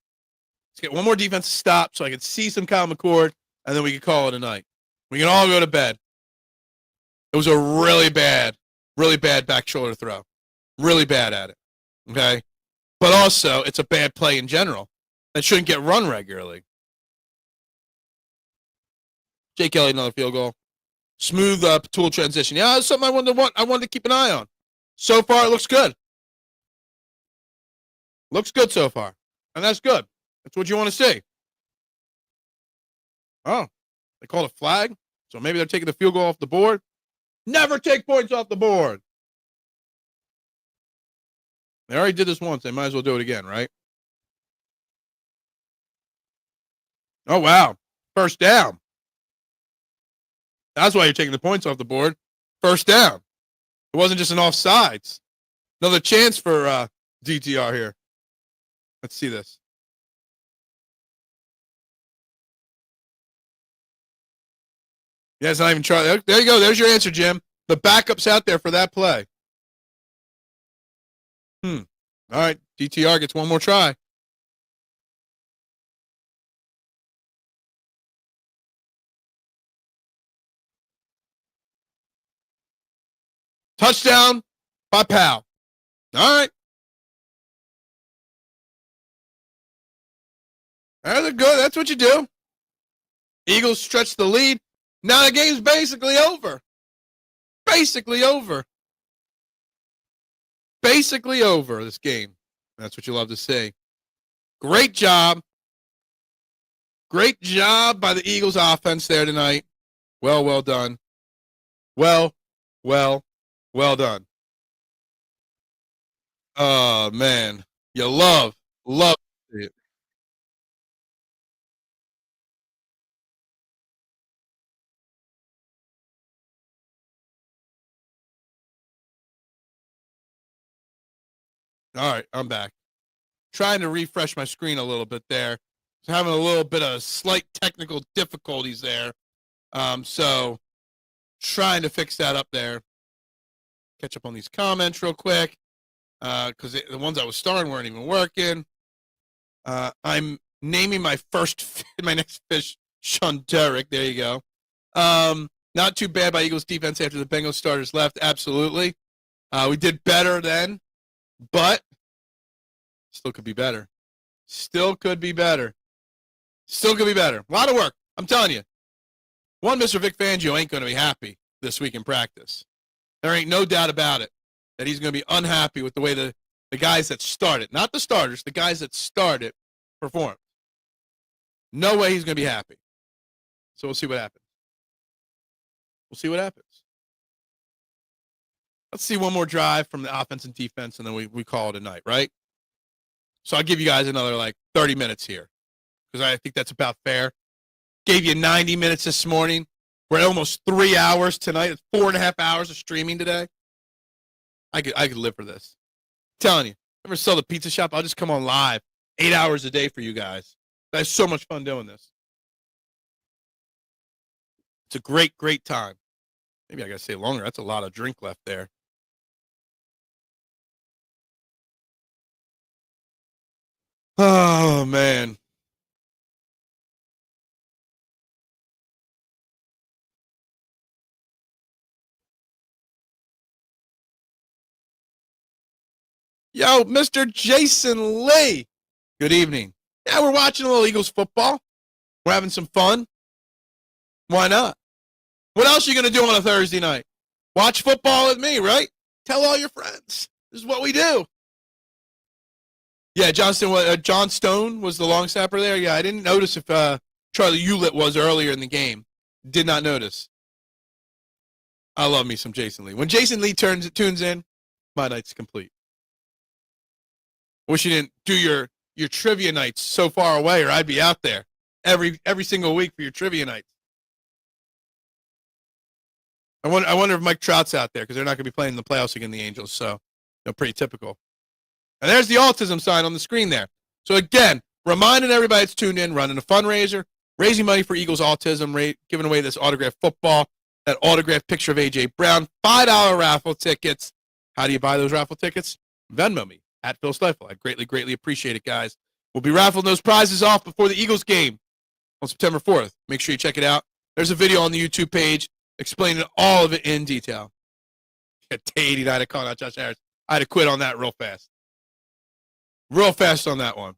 Let's get one more defensive stop so I can see some Kyle McCord, and then we can call it a night. We can all go to bed. It was a really bad back shoulder throw. Really bad at it. Okay? But also, it's a bad play in general. That shouldn't get run regularly. Jake Elliott, another field goal. Smooth tool transition. Yeah, that's something I wanted to keep an eye on. So far, it looks good. Looks good so far. And that's good. That's what you want to see. Oh, they called a flag? So maybe they're taking the field goal off the board? Never take points off the board. They already did this once. They might as well do it again, right? Oh, wow. First down. That's why you're taking the points off the board. First down. It wasn't just an offsides. Another chance for DTR here. Let's see this. Yeah, it's not even trying. There you go. There's your answer, Jim. The backup's out there for that play. All right. DTR gets one more try. Touchdown by Powell. All right. That's good. That's what you do. Eagles stretch the lead. Now the game's basically over. Basically over, this game. That's what you love to see. Great job. Great job by the Eagles offense there tonight. Well done. Well done. Oh, man. You love to see it. All right, I'm back. Trying to refresh my screen a little bit there. Having a little bit of slight technical difficulties there. So trying to fix that up there. Catch up on these comments real quick. Because the ones I was starting weren't even working. I'm naming my next fish, Sean Derrick. There you go. Not too bad by Eagles defense after the Bengals starters left. Absolutely. We did better then, but still could be better. Still going to be better. A lot of work. I'm telling you. One, Mr. Vic Fangio ain't going to be happy this week in practice. There ain't no doubt about it that he's going to be unhappy with the way the guys that started, not the starters, the guys that started performed. No way he's going to be happy. So we'll see what happens. We'll see what happens. Let's see one more drive from the offense and defense, and then we call it a night, right? So I'll give you guys another 30 minutes here because I think that's about fair. Gave you 90 minutes this morning. We're at almost 3 hours tonight. It's 4.5 hours of streaming today. I could live for this. I'm telling you, ever sell the pizza shop? I'll just come on live 8 hours a day for you guys. I have so much fun doing this. It's a great, great time. Maybe I got to say longer. That's a lot of drink left there. Oh, man. Yo, Mr. Jason Lee. Good evening. Yeah, we're watching a little Eagles football. We're having some fun. Why not? What else are you going to do on a Thursday night? Watch football with me, right? Tell all your friends. This is what we do. Yeah, John Stone was the long snapper there. Yeah, I didn't notice if Charlie Hewlett was earlier in the game. Did not notice. I love me some Jason Lee. When Jason Lee tunes in, my night's complete. Wish you didn't do your trivia nights so far away, or I'd be out there every single week for your trivia nights. I wonder if Mike Trout's out there because they're not going to be playing in the playoffs against the Angels, so pretty typical. And there's the autism sign on the screen there. So again, reminding everybody that's tuned in, running a fundraiser, raising money for Eagles autism, giving away this autographed football, that autographed picture of A.J. Brown, $5 raffle tickets. How do you buy those raffle tickets? Venmo me at Phil Stifle. I greatly, greatly appreciate it, guys. We'll be raffling those prizes off before the Eagles game on September 4th. Make sure you check it out. There's a video on the YouTube page explaining all of it in detail. Got T89 to call out Josh Harris. I had to quit on that real fast. Real fast on that one.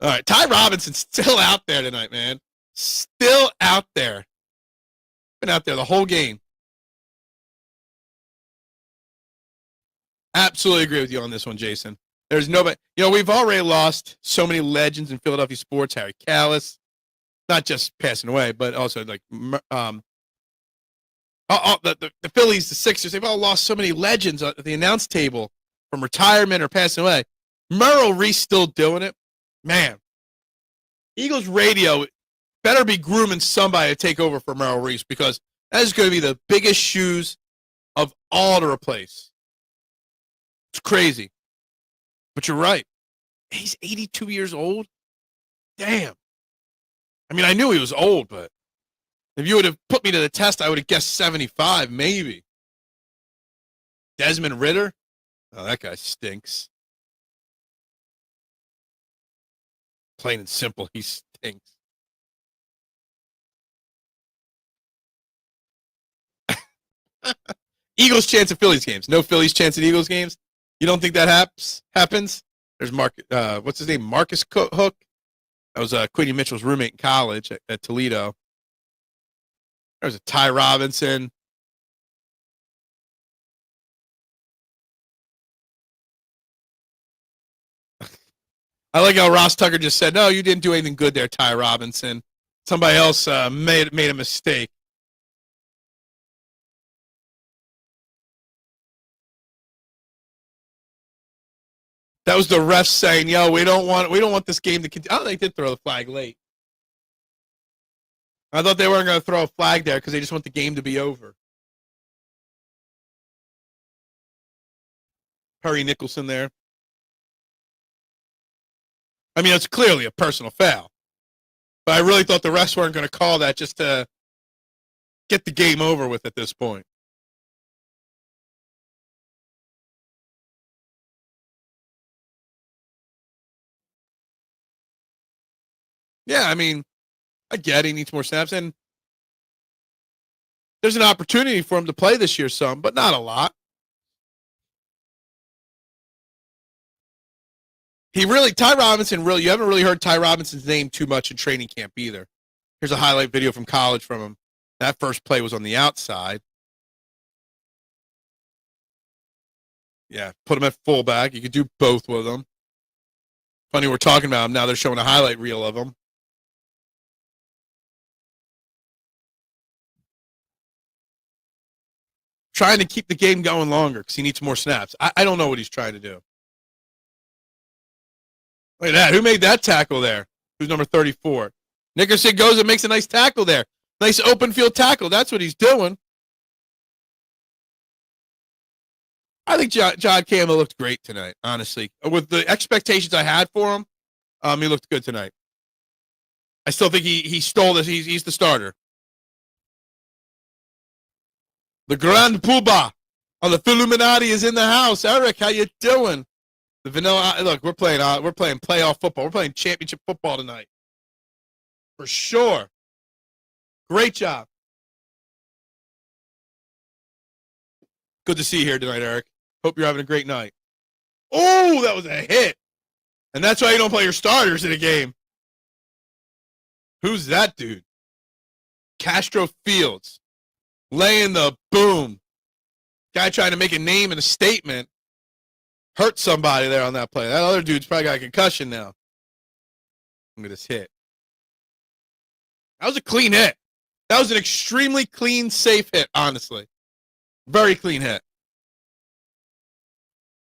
All right, Ty Robinson's still out there tonight, man. Still out there. Been out there the whole game. Absolutely agree with you on this one, Jason. There's nobody. We've already lost so many legends in Philadelphia sports. Harry Callis, not just passing away, but also the Phillies, the Sixers. They've all lost so many legends at the announce table from retirement or passing away. Merrill Reese still doing it. Man, Eagles radio better be grooming somebody to take over for Merrill Reese because that is going to be the biggest shoes of all to replace. It's crazy. But you're right. He's 82 years old. Damn. I mean, I knew he was old, but if you would have put me to the test, I would have guessed 75, maybe. Desmond Ridder? Oh, that guy stinks. Plain and simple, he stinks. Eagles chance at Phillies games. No Phillies chance at Eagles games. You don't think that happens? There's what's his name? Marcus Hook. That was Quinny Mitchell's roommate in college at Toledo. There's a Ty Robinson. I like how Ross Tucker just said, no, you didn't do anything good there, Ty Robinson. Somebody else made a mistake. That was the refs saying, yo, we don't want this game to continue. I don't think they did throw the flag late. I thought they weren't going to throw a flag there because they just want the game to be over. Perry Nicholson there. I mean, it's clearly a personal foul. But I really thought the refs weren't going to call that just to get the game over with at this point. Yeah, I mean, I get he needs more snaps, and there's an opportunity for him to play this year some, but not a lot. Ty Robinson, you haven't really heard Ty Robinson's name too much in training camp either. Here's a highlight video from college from him. That first play was on the outside. Yeah, put him at fullback. You could do both with him. Funny we're talking about him now. They're showing a highlight reel of him. Trying to keep the game going longer because he needs more snaps. I don't know what he's trying to do. Look at that. Who made that tackle there? Who's number 34? Nickerson goes and makes a nice tackle there. Nice open field tackle. That's what he's doing. I think John Campbell looked great tonight, honestly. With the expectations I had for him, he looked good tonight. I still think he stole this. He's the starter. The Grand Poobah on the Illuminati is in the house. Eric, how you doing? The vanilla. Look, we're playing playoff football. We're playing championship football tonight, for sure. Great job. Good to see you here tonight, Eric. Hope you're having a great night. Oh, that was a hit. And that's why you don't play your starters in a game. Who's that dude? Castro Fields. Laying the boom. Guy trying to make a name and a statement. Hurt somebody there on that play. That other dude's probably got a concussion now. Look at this hit. That was a clean hit. That was an extremely clean, safe hit, honestly. Very clean hit.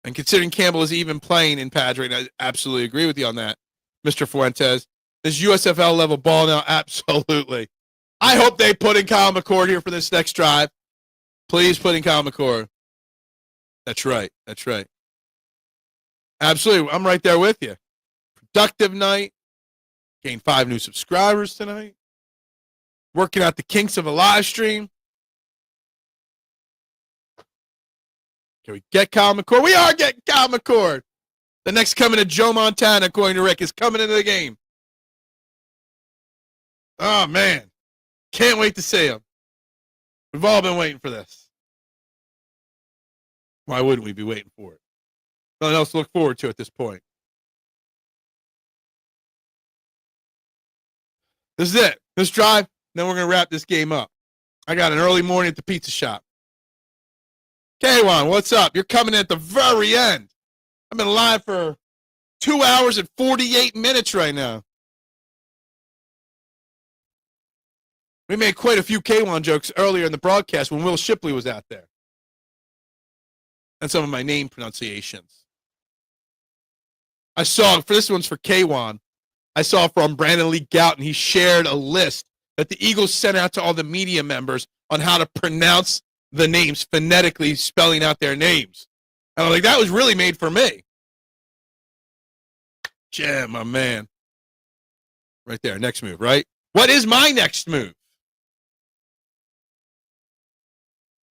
And considering Campbell is even playing in pads right now, I absolutely agree with you on that, Mr. Fuentes. This USFL level ball now, absolutely. I hope they put in Kyle McCord here for this next drive. Please put in Kyle McCord. That's right. That's right. Absolutely. I'm right there with you. Productive night. Gained 5 new subscribers tonight. Working out the kinks of a live stream. Can we get Kyle McCord? We are getting Kyle McCord. The next coming to Joe Montana, according to Rick, is coming into the game. Oh, man. Can't wait to see him. We've all been waiting for this. Why wouldn't we be waiting for it? Nothing else to look forward to at this point. This is it. This drive, then we're going to wrap this game up. I got an early morning at the pizza shop. K1, what's up? You're coming in at the very end. I've been live for 2 hours and 48 minutes right now. We made quite a few K1 jokes earlier in the broadcast when Will Shipley was out there. And some of my name pronunciations. I saw, for this one's for K1, I saw from Brandon Lee Gouton, he shared a list that the Eagles sent out to all the media members on how to pronounce the names, phonetically spelling out their names. And I'm like, that was really made for me. Jim, my man. Right there, next move, right? What is my next move?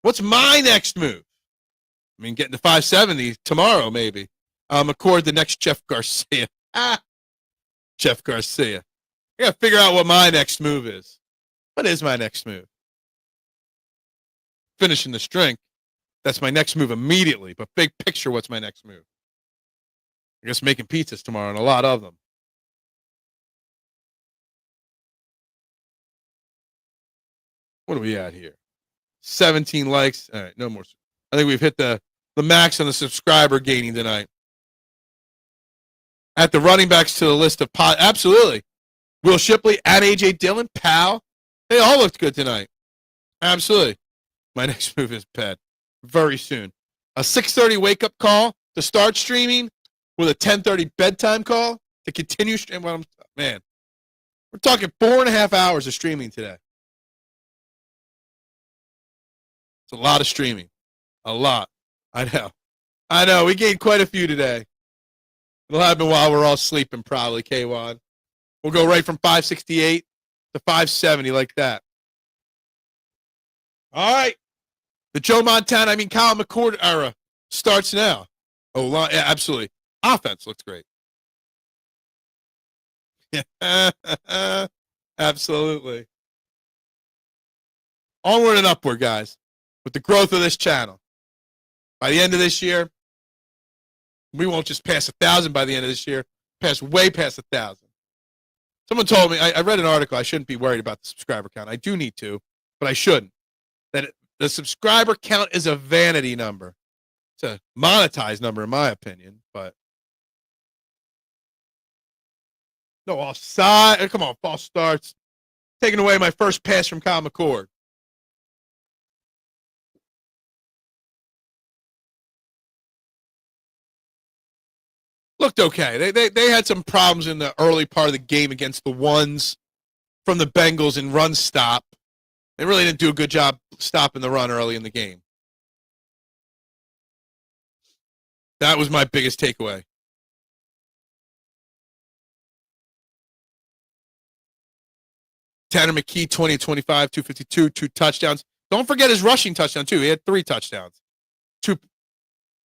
What's my next move? I mean, getting to 570 tomorrow, maybe. McCord, the next Jeff Garcia. Jeff Garcia. I got to figure out what my next move is. What is my next move? Finishing the string. That's my next move immediately. But big picture, what's my next move? I guess making pizzas tomorrow, and a lot of them. What are we at here? 17 likes. All right, no more. I think we've hit the max on the subscriber gaining tonight. At the running backs to the list of absolutely. Will Shipley and A.J. Dillon, Powell, they all looked good tonight. Absolutely. My next move is bed. Very soon. A 6:30 wake-up call to start streaming with a 10:30 bedtime call to continue streaming. Well, man, we're talking 4.5 hours of streaming today. It's a lot of streaming. A lot. I know. We gained quite a few today. It'll happen while we're all sleeping, probably, K-Wad. We'll go right from 568 to 570 like that. All right. The Joe Montana, Kyle McCord era starts now. Oh, yeah, absolutely. Offense looks great. Absolutely. Onward and upward, guys, with the growth of this channel. By the end of this year, We won't just pass 1,000 by the end of this year. Pass way past 1,000. Someone told me, I read an article, I shouldn't be worried about the subscriber count. I do need to, but I shouldn't. That the subscriber count is a vanity number. It's a monetized number, in my opinion, but no offside. Come on, false starts. Taking away my first pass from Kyle McCord. Looked okay. They had some problems in the early part of the game against the ones from the Bengals in run stop. They really didn't do a good job stopping the run early in the game. That was my biggest takeaway. Tanner McKee, 20-25, 252, 2 touchdowns. Don't forget his rushing touchdown, too. He had 3 touchdowns.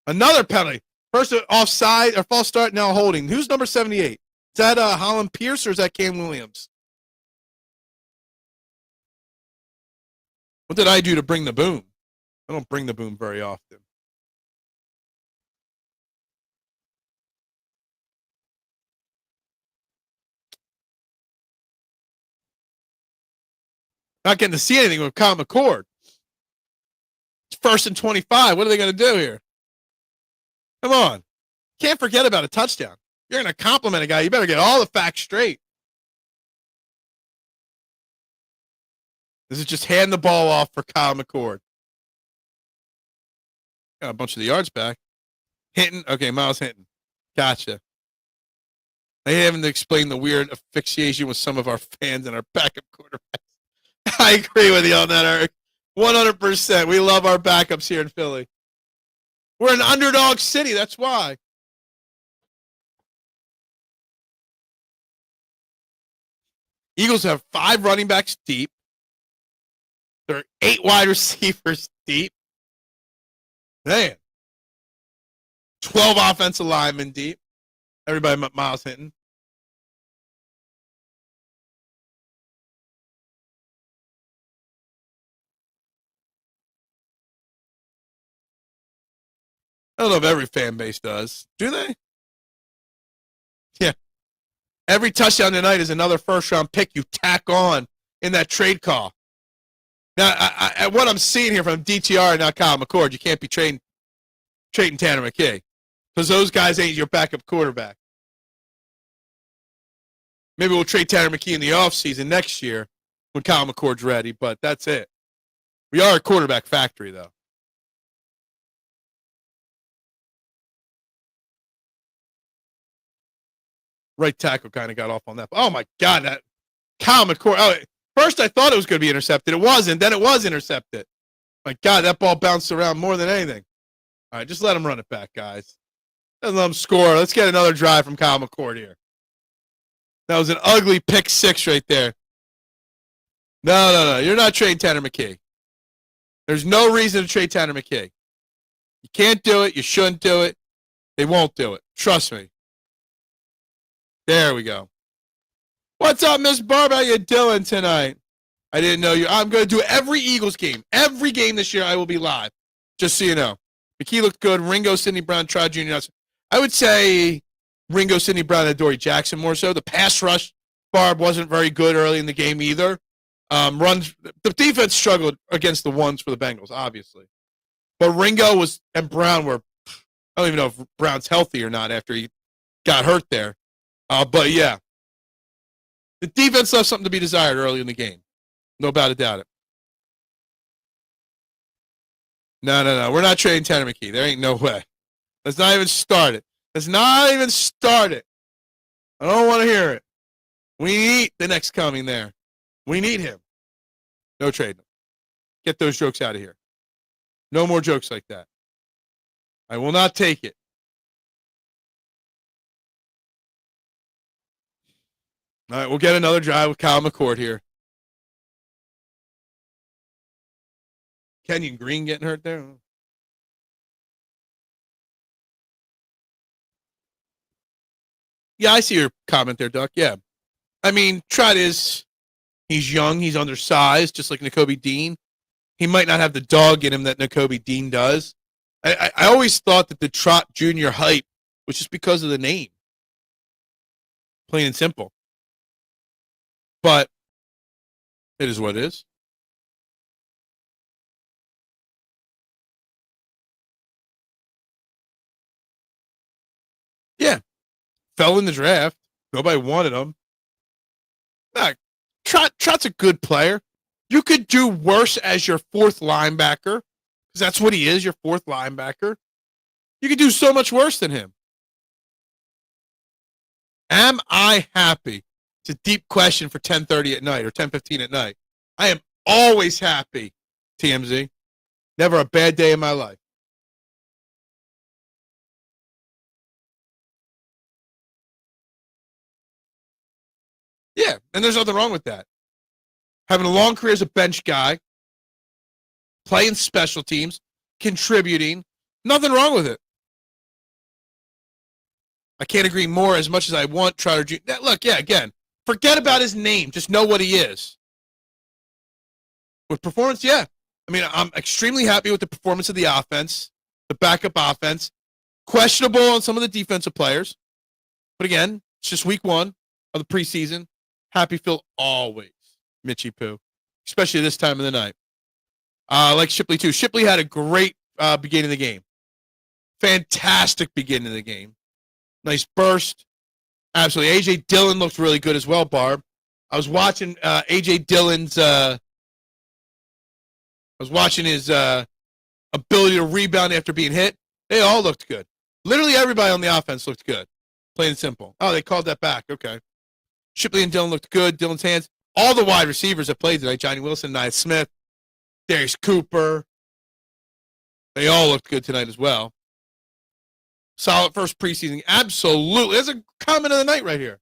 Another penalty. First offside or false start, now holding. Who's number 78? Is that Holland Pierce or is that Cam Williams? What did I do to bring the boom? I don't bring the boom very often. Not getting to see anything with Kyle McCord. It's 1st and 25. What are they going to do here? Come on. Can't forget about a touchdown. You're going to compliment a guy. You better get all the facts straight. This is just hand the ball off for Kyle McCord. Got a bunch of the yards back. Hinton. Okay, Miles Hinton. Gotcha. They haven't explained the weird asphyxiation with some of our fans and our backup quarterbacks. I agree with you on that, Eric. 100%. We love our backups here in Philly. We're an underdog city. That's why. Eagles have 5 running backs deep. There are 8 wide receivers deep. Man. 12 offensive linemen deep. Everybody Miles Hinton. I don't know if every fan base does. Do they? Yeah. Every touchdown tonight is another first-round pick you tack on in that trade call. Now, what I'm seeing here from DTR and now Kyle McCord, you can't be trading Tanner McKee because those guys ain't your backup quarterback. Maybe we'll trade Tanner McKee in the offseason next year when Kyle McCord's ready, but that's it. We are a quarterback factory, though. Right tackle kind of got off on that. Oh, my God, that Kyle McCord. Oh, first I thought it was going to be intercepted. It wasn't. Then it was intercepted. My God, that ball bounced around more than anything. All right, just let him run it back, guys. Let's let him score. Let's get another drive from Kyle McCord here. That was an ugly pick 6 right there. No. You're not trading Tanner McKee. There's no reason to trade Tanner McKee. You can't do it. You shouldn't do it. They won't do it. Trust me. There we go. What's up, Miss Barb? How you doing tonight? I didn't know you. I'm going to do every Eagles game. Every game this year I will be live. Just so you know. McKee looked good. Ringo, Sidney Brown, Trout Jr. I would say Ringo, Sidney Brown, and Dory Jackson more so. The pass rush, Barb, wasn't very good early in the game either. The defense struggled against the ones for the Bengals, obviously. But Ringo and Brown were, I don't even know if Brown's healthy or not after he got hurt there. But yeah, the defense left something to be desired early in the game. No doubt about it. No. We're not trading Tanner McKee. There ain't no way. Let's not even start it. I don't want to hear it. We need the next coming there. We need him. No trading him. Get those jokes out of here. No more jokes like that. I will not take it. All right, we'll get another drive with Kyle McCord here. Kenyon Green getting hurt there? Yeah, I see your comment there, Duck. Yeah. I mean, Trot he's young, he's undersized, just like Nakobe Dean. He might not have the dog in him that Nakobe Dean does. I always thought that the Trot Jr. hype was just because of the name. Plain and simple. But it is what it is. Yeah. Fell in the draft. Nobody wanted him. Nah, Trout's a good player. You could do worse as your fourth linebacker, because that's what he is, your fourth linebacker. You could do so much worse than him. Am I happy? It's a deep question for 10:30 at night or 10:15 at night. I am always happy, TMZ. Never a bad day in my life. Yeah, and there's nothing wrong with that. Having a long career as a bench guy, playing special teams, contributing, nothing wrong with it. I can't agree more as much as I want Trotter Jr. Look, yeah, again, forget about his name. Just know what he is. With performance, yeah. I mean, I'm extremely happy with the performance of the offense, the backup offense. Questionable on some of the defensive players. But again, it's just week one of the preseason. Happy Phil always, Mitchie Poo, especially this time of the night. Like Shipley, too. Shipley had a great beginning of the game. Fantastic beginning of the game. Nice burst. Absolutely. A.J. Dillon looked really good as well, Barb. I was watching A.J. Dillon's his ability to rebound after being hit. They all looked good. Literally everybody on the offense looked good. Plain and simple. Oh, they called that back. Okay. Shipley and Dillon looked good. Dillon's hands. All the wide receivers that played tonight, Johnny Wilson, Nia Smith, Darius Cooper, they all looked good tonight as well. Solid first preseason. Absolutely. That's a comment of the night right here.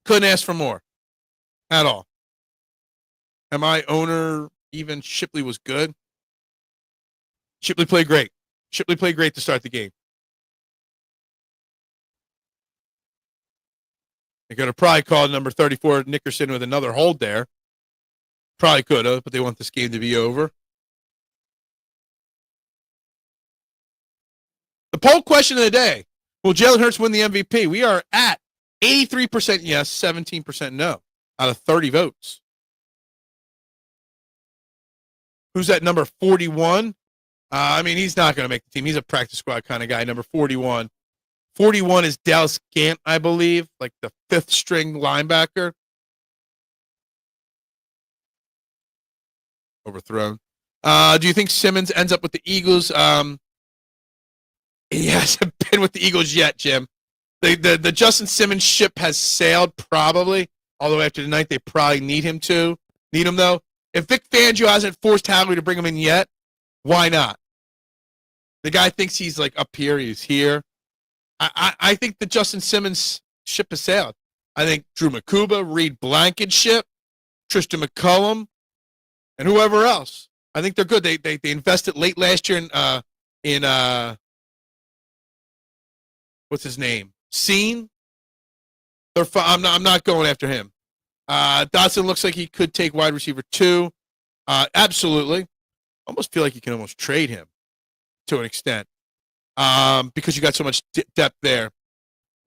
Couldn't ask for more at all. And my owner, even Shipley, was good. Shipley played great. Shipley played great to start the game. They could have probably called number 34 Nickerson with another hold there. Probably could have, but they want this game to be over. The poll question of the day: will Jalen Hurts win the MVP? We are at 83% yes, 17% no out of 30 votes. Who's at number 41? I mean, he's not going to make the team. He's a practice squad kind of guy. Number 41. 41 is Dallas Gant, I believe, like the fifth string linebacker. Overthrown. Do you think Simmons ends up with the Eagles? He hasn't been with the Eagles yet, Jim. The Justin Simmons ship has sailed probably, although after tonight they probably need him, though. If Vic Fangio hasn't forced Howie to bring him in yet, why not? The guy thinks he's like up here, he's here. I think the Justin Simmons ship has sailed. I think Drew Makuba, Reed Blankenship, Tristan McCullum, and whoever else. I think they're good. They invested late last year in what's his name? Scene. I'm not going after him. Dotson looks like he could take wide receiver 2. Absolutely. Almost feel like you can almost trade him to an extent because you got so much depth there.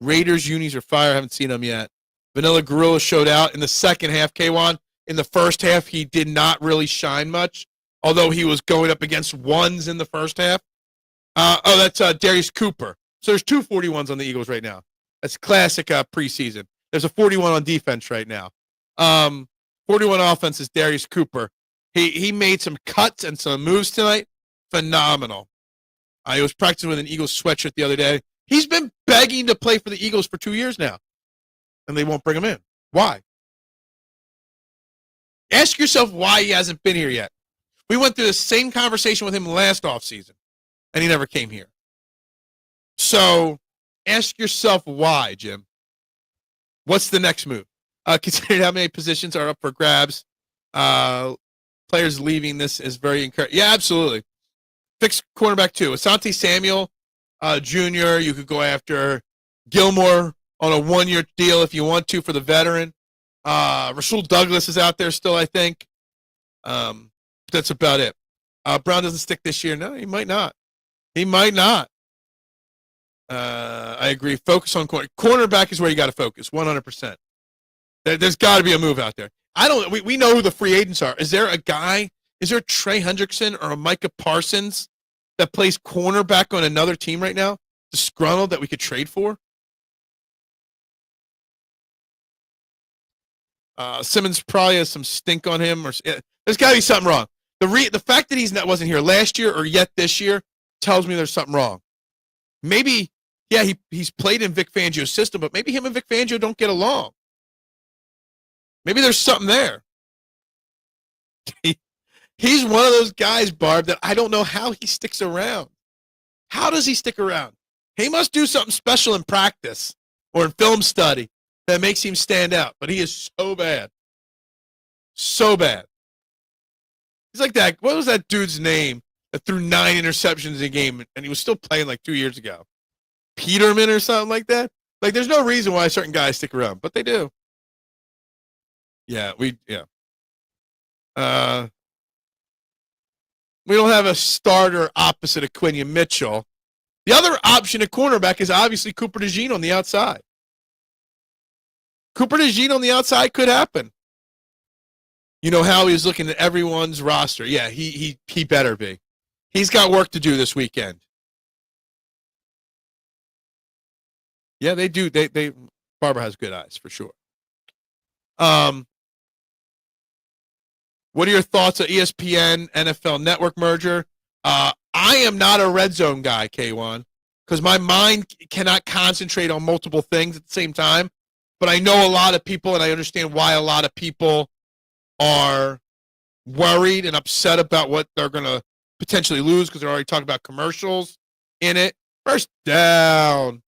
Raiders unis are fire. I haven't seen them yet. Vanilla Gorilla showed out in the second half, K1. In the first half, he did not really shine much, although he was going up against ones in the first half. That's Darius Cooper. So there's 2 41s on the Eagles right now. That's classic preseason. There's a 41 on defense right now. 41 offense is Darius Cooper. He made some cuts and some moves tonight. Phenomenal. He was practicing with an Eagles sweatshirt the other day. He's been begging to play for the Eagles for 2 years now, and they won't bring him in. Why? Ask yourself why he hasn't been here yet. We went through the same conversation with him last offseason, and he never came here. So ask yourself why, Jim. What's the next move? Considering how many positions are up for grabs, players leaving, this is very encouraging. Yeah, absolutely. Fix cornerback 2. Asante Samuel Jr., you could go after Gilmore on a 1-year deal if you want to for the veteran. Rasul Douglas is out there still, I think. That's about it. Brown doesn't stick this year. No, he might not. He might not. I agree. Focus on cornerback is where you got to focus. 100%. There's got to be a move out there. We know who the free agents are. Is there a guy? Is there a Trey Hendrickson or a Micah Parsons that plays cornerback on another team right now, disgruntled, that we could trade for? Simmons probably has some stink on him, or there's got to be something wrong. The fact that wasn't here last year or yet this year tells me there's something wrong. Maybe, yeah, he's played in Vic Fangio's system, but maybe him and Vic Fangio don't get along. Maybe there's something there. He's one of those guys, Barb, that I don't know how he sticks around. How does he stick around? He must do something special in practice or in film study that makes him stand out, but he is so bad. So bad. He's like that. What was that dude's name that threw 9 interceptions in a game and he was still playing like 2 years ago? Peterman or something like that? Like, there's no reason why certain guys stick around, but they do. Yeah. We don't have a starter opposite of Quinion Mitchell. The other option at cornerback is obviously Cooper DeJean on the outside. Cooper DeJean on the outside could happen. You know how he's looking at everyone's roster. Yeah, he better be. He's got work to do this weekend. Yeah, they do. Barbara has good eyes for sure. What are your thoughts on ESPN NFL Network merger? I am not a red zone guy, K1, because my mind cannot concentrate on multiple things at the same time. But I know a lot of people, and I understand why a lot of people are worried and upset about what they're going to potentially lose because they're already talking about commercials in it. First down.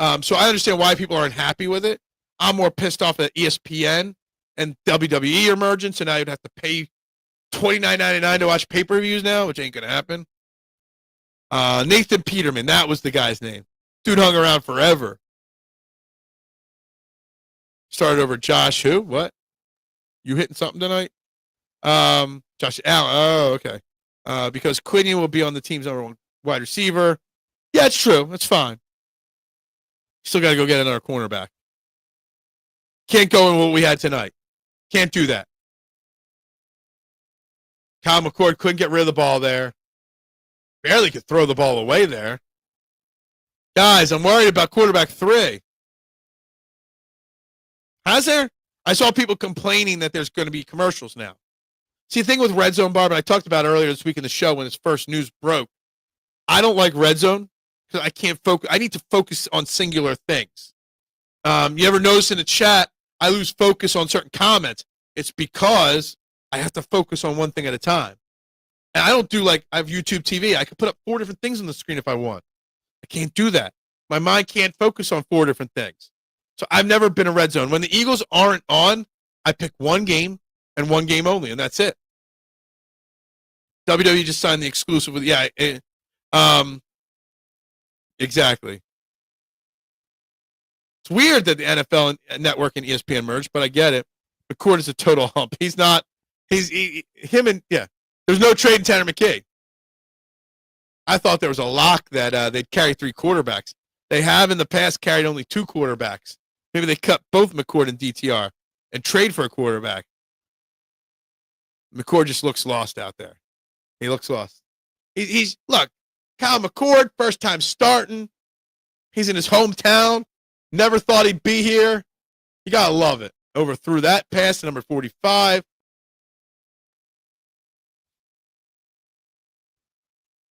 So I understand why people aren't happy with it. I'm more pissed off at ESPN and WWE are merging, so now you'd have to pay $29.99 to watch pay-per-views now, which ain't going to happen. Nathan Peterman, that was the guy's name. Dude hung around forever. Started over Josh who? What? You hitting something tonight? Josh Allen. Oh, okay. Because Quinion will be on the team's number 1 wide receiver. Yeah, it's true. That's fine. Still got to go get another cornerback. Can't go in what we had tonight. Can't do that. Kyle McCord couldn't get rid of the ball there. Barely could throw the ball away there. Guys, I'm worried about quarterback 3. Has there? I saw people complaining that there's going to be commercials now. See, the thing with Red Zone, Barb, and I talked about earlier this week in the show when its first news broke, I don't like Red Zone because I can't focus. I need to focus on singular things. You ever notice in the chat, I lose focus on certain comments? It's because I have to focus on one thing at a time. And I don't do I have YouTube TV. I could put up 4 different things on the screen if I want. I can't do that. My mind can't focus on 4 different things. So I've never been a red zone. When the Eagles aren't on, I pick one game and one game only, and that's it. WWE just signed the exclusive with, exactly. It's weird that the NFL Network and ESPN merged, but I get it. McCord is a total hump. He's not. There's no trade in Tanner McKee. I thought there was a lock that they'd carry 3 quarterbacks. They have in the past carried only 2 quarterbacks. Maybe they cut both McCord and DTR and trade for a quarterback. McCord just looks lost out there. He looks lost. Look, Kyle McCord, first time starting. He's in his hometown. Never thought he'd be here. You got to love it. Overthrew that pass to number 45.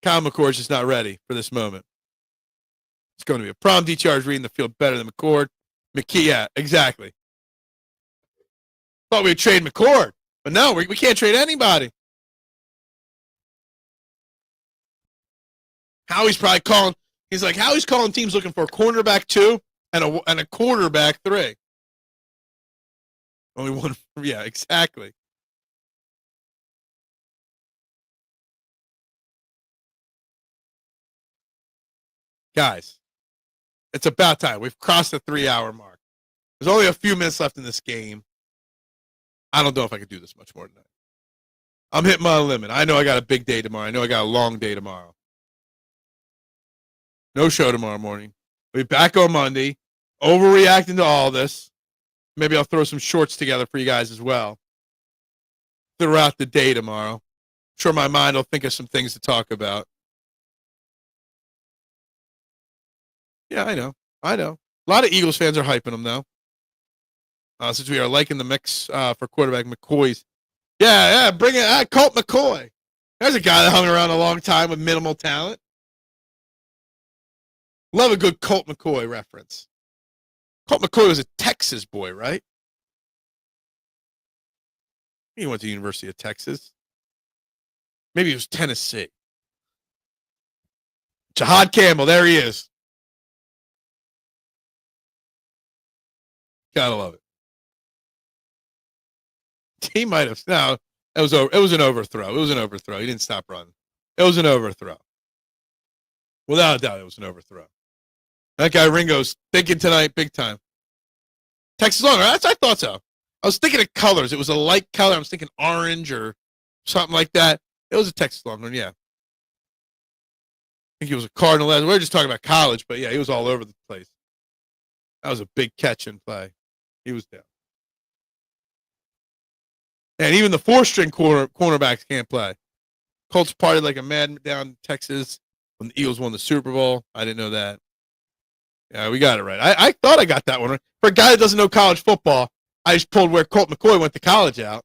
Kyle McCord's just not ready for this moment. It's going to be a problem. DTR is reading the field better than McCord. McKee, yeah, exactly. Thought we'd trade McCord, but no, we can't trade anybody. Howie's probably calling. He's like, Howie's calling teams looking for a cornerback 2 and a quarterback 3. Only one. Yeah, exactly. Guys, it's about time. We've crossed the 3-hour mark. There's only a few minutes left in this game. I don't know if I could do this much more tonight. I'm hitting my limit. I know I got a big day tomorrow. I know I got a long day tomorrow. No show tomorrow morning. We'll be back on Monday. Overreacting to all this. Maybe I'll throw some shorts together for you guys as well throughout the day tomorrow. I'm sure my mind will think of some things to talk about. Yeah, I know. A lot of Eagles fans are hyping them, though. Since we are liking the mix for quarterback McCoy's. Yeah, bring it. Colt McCoy. There's a guy that hung around a long time with minimal talent. Love a good Colt McCoy reference. Colt McCoy was a Texas boy, right? He went to the University of Texas. Maybe it was Tennessee. Jahad Campbell, there he is. Gotta love it. He might have. No, it was an overthrow. He didn't stop running. It was an overthrow. Without a doubt, it was an overthrow. That guy Ringo's thinking tonight big time. Texas Longhorn. I thought so. I was thinking of colors. It was a light color. I was thinking orange or something like that. It was a Texas Longhorn, yeah. I think he was a Cardinal. We were just talking about college, but yeah, he was all over the place. That was a big catch and play. He was down. And even the four-string cornerbacks can't play. Colts partied like a mad down in Texas when the Eagles won the Super Bowl. I didn't know that. Yeah, we got it right. I thought I got that one right. For a guy that doesn't know college football, I just pulled where Colt McCoy went to college out.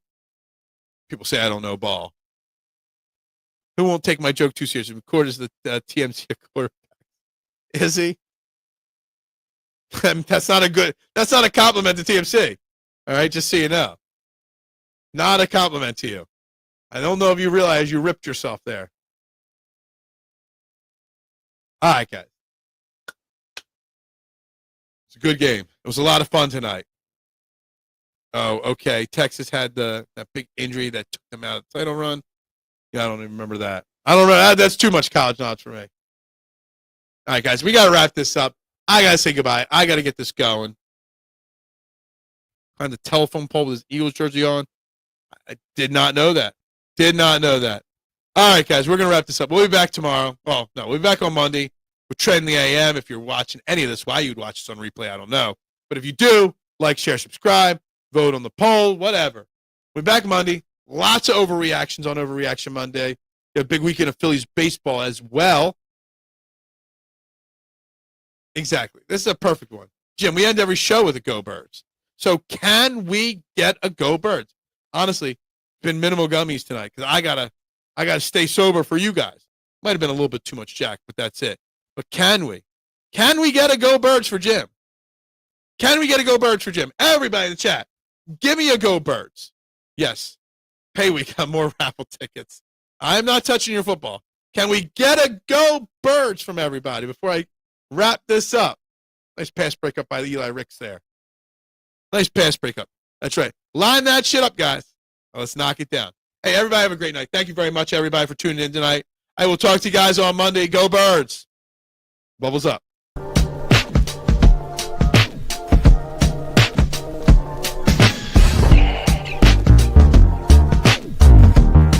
People say I don't know ball. Who won't take my joke too seriously? McCoy is the TMC quarterback. Is he? That's not a compliment to TMC. All right, just so you know. Not a compliment to you. I don't know if you realize you ripped yourself there. All right, guys. It's a good game. It was a lot of fun tonight. Oh, okay. Texas had that big injury that took them out of the title run. Yeah, I don't even remember that. I don't know. That's too much college knowledge for me. All right, guys. We got to wrap this up. I got to say goodbye. I got to get this going. On the telephone pole with his Eagles jersey on. I did not know that. All right, guys. We're going to wrap this up. We'll be back tomorrow. Oh, no. We'll be back on Monday. With Trent in the AM. If you're watching any of this, why you'd watch this on replay, I don't know. But if you do, like, share, subscribe, vote on the poll, whatever. We're back Monday. Lots of overreactions on Overreaction Monday. Got a big weekend of Phillies baseball as well. Exactly. This is a perfect one. Jim, we end every show with a Go Birds. So can we get a Go Birds? Honestly, been minimal gummies tonight because I gotta stay sober for you guys. Might have been a little bit too much Jack, but that's it. But can we? Can we get a Go Birds for Jim? Can we get a Go Birds for Jim? Everybody in the chat, give me a Go Birds. Yes. Pay week got more raffle tickets. I'm not touching your football. Can we get a Go Birds from everybody before I wrap this up? Nice pass breakup by Eli Ricks there. Nice pass breakup. That's right. Line that shit up, guys. Now let's knock it down. Hey, everybody have a great night. Thank you very much, everybody, for tuning in tonight. I will talk to you guys on Monday. Go Birds. Bubbles up.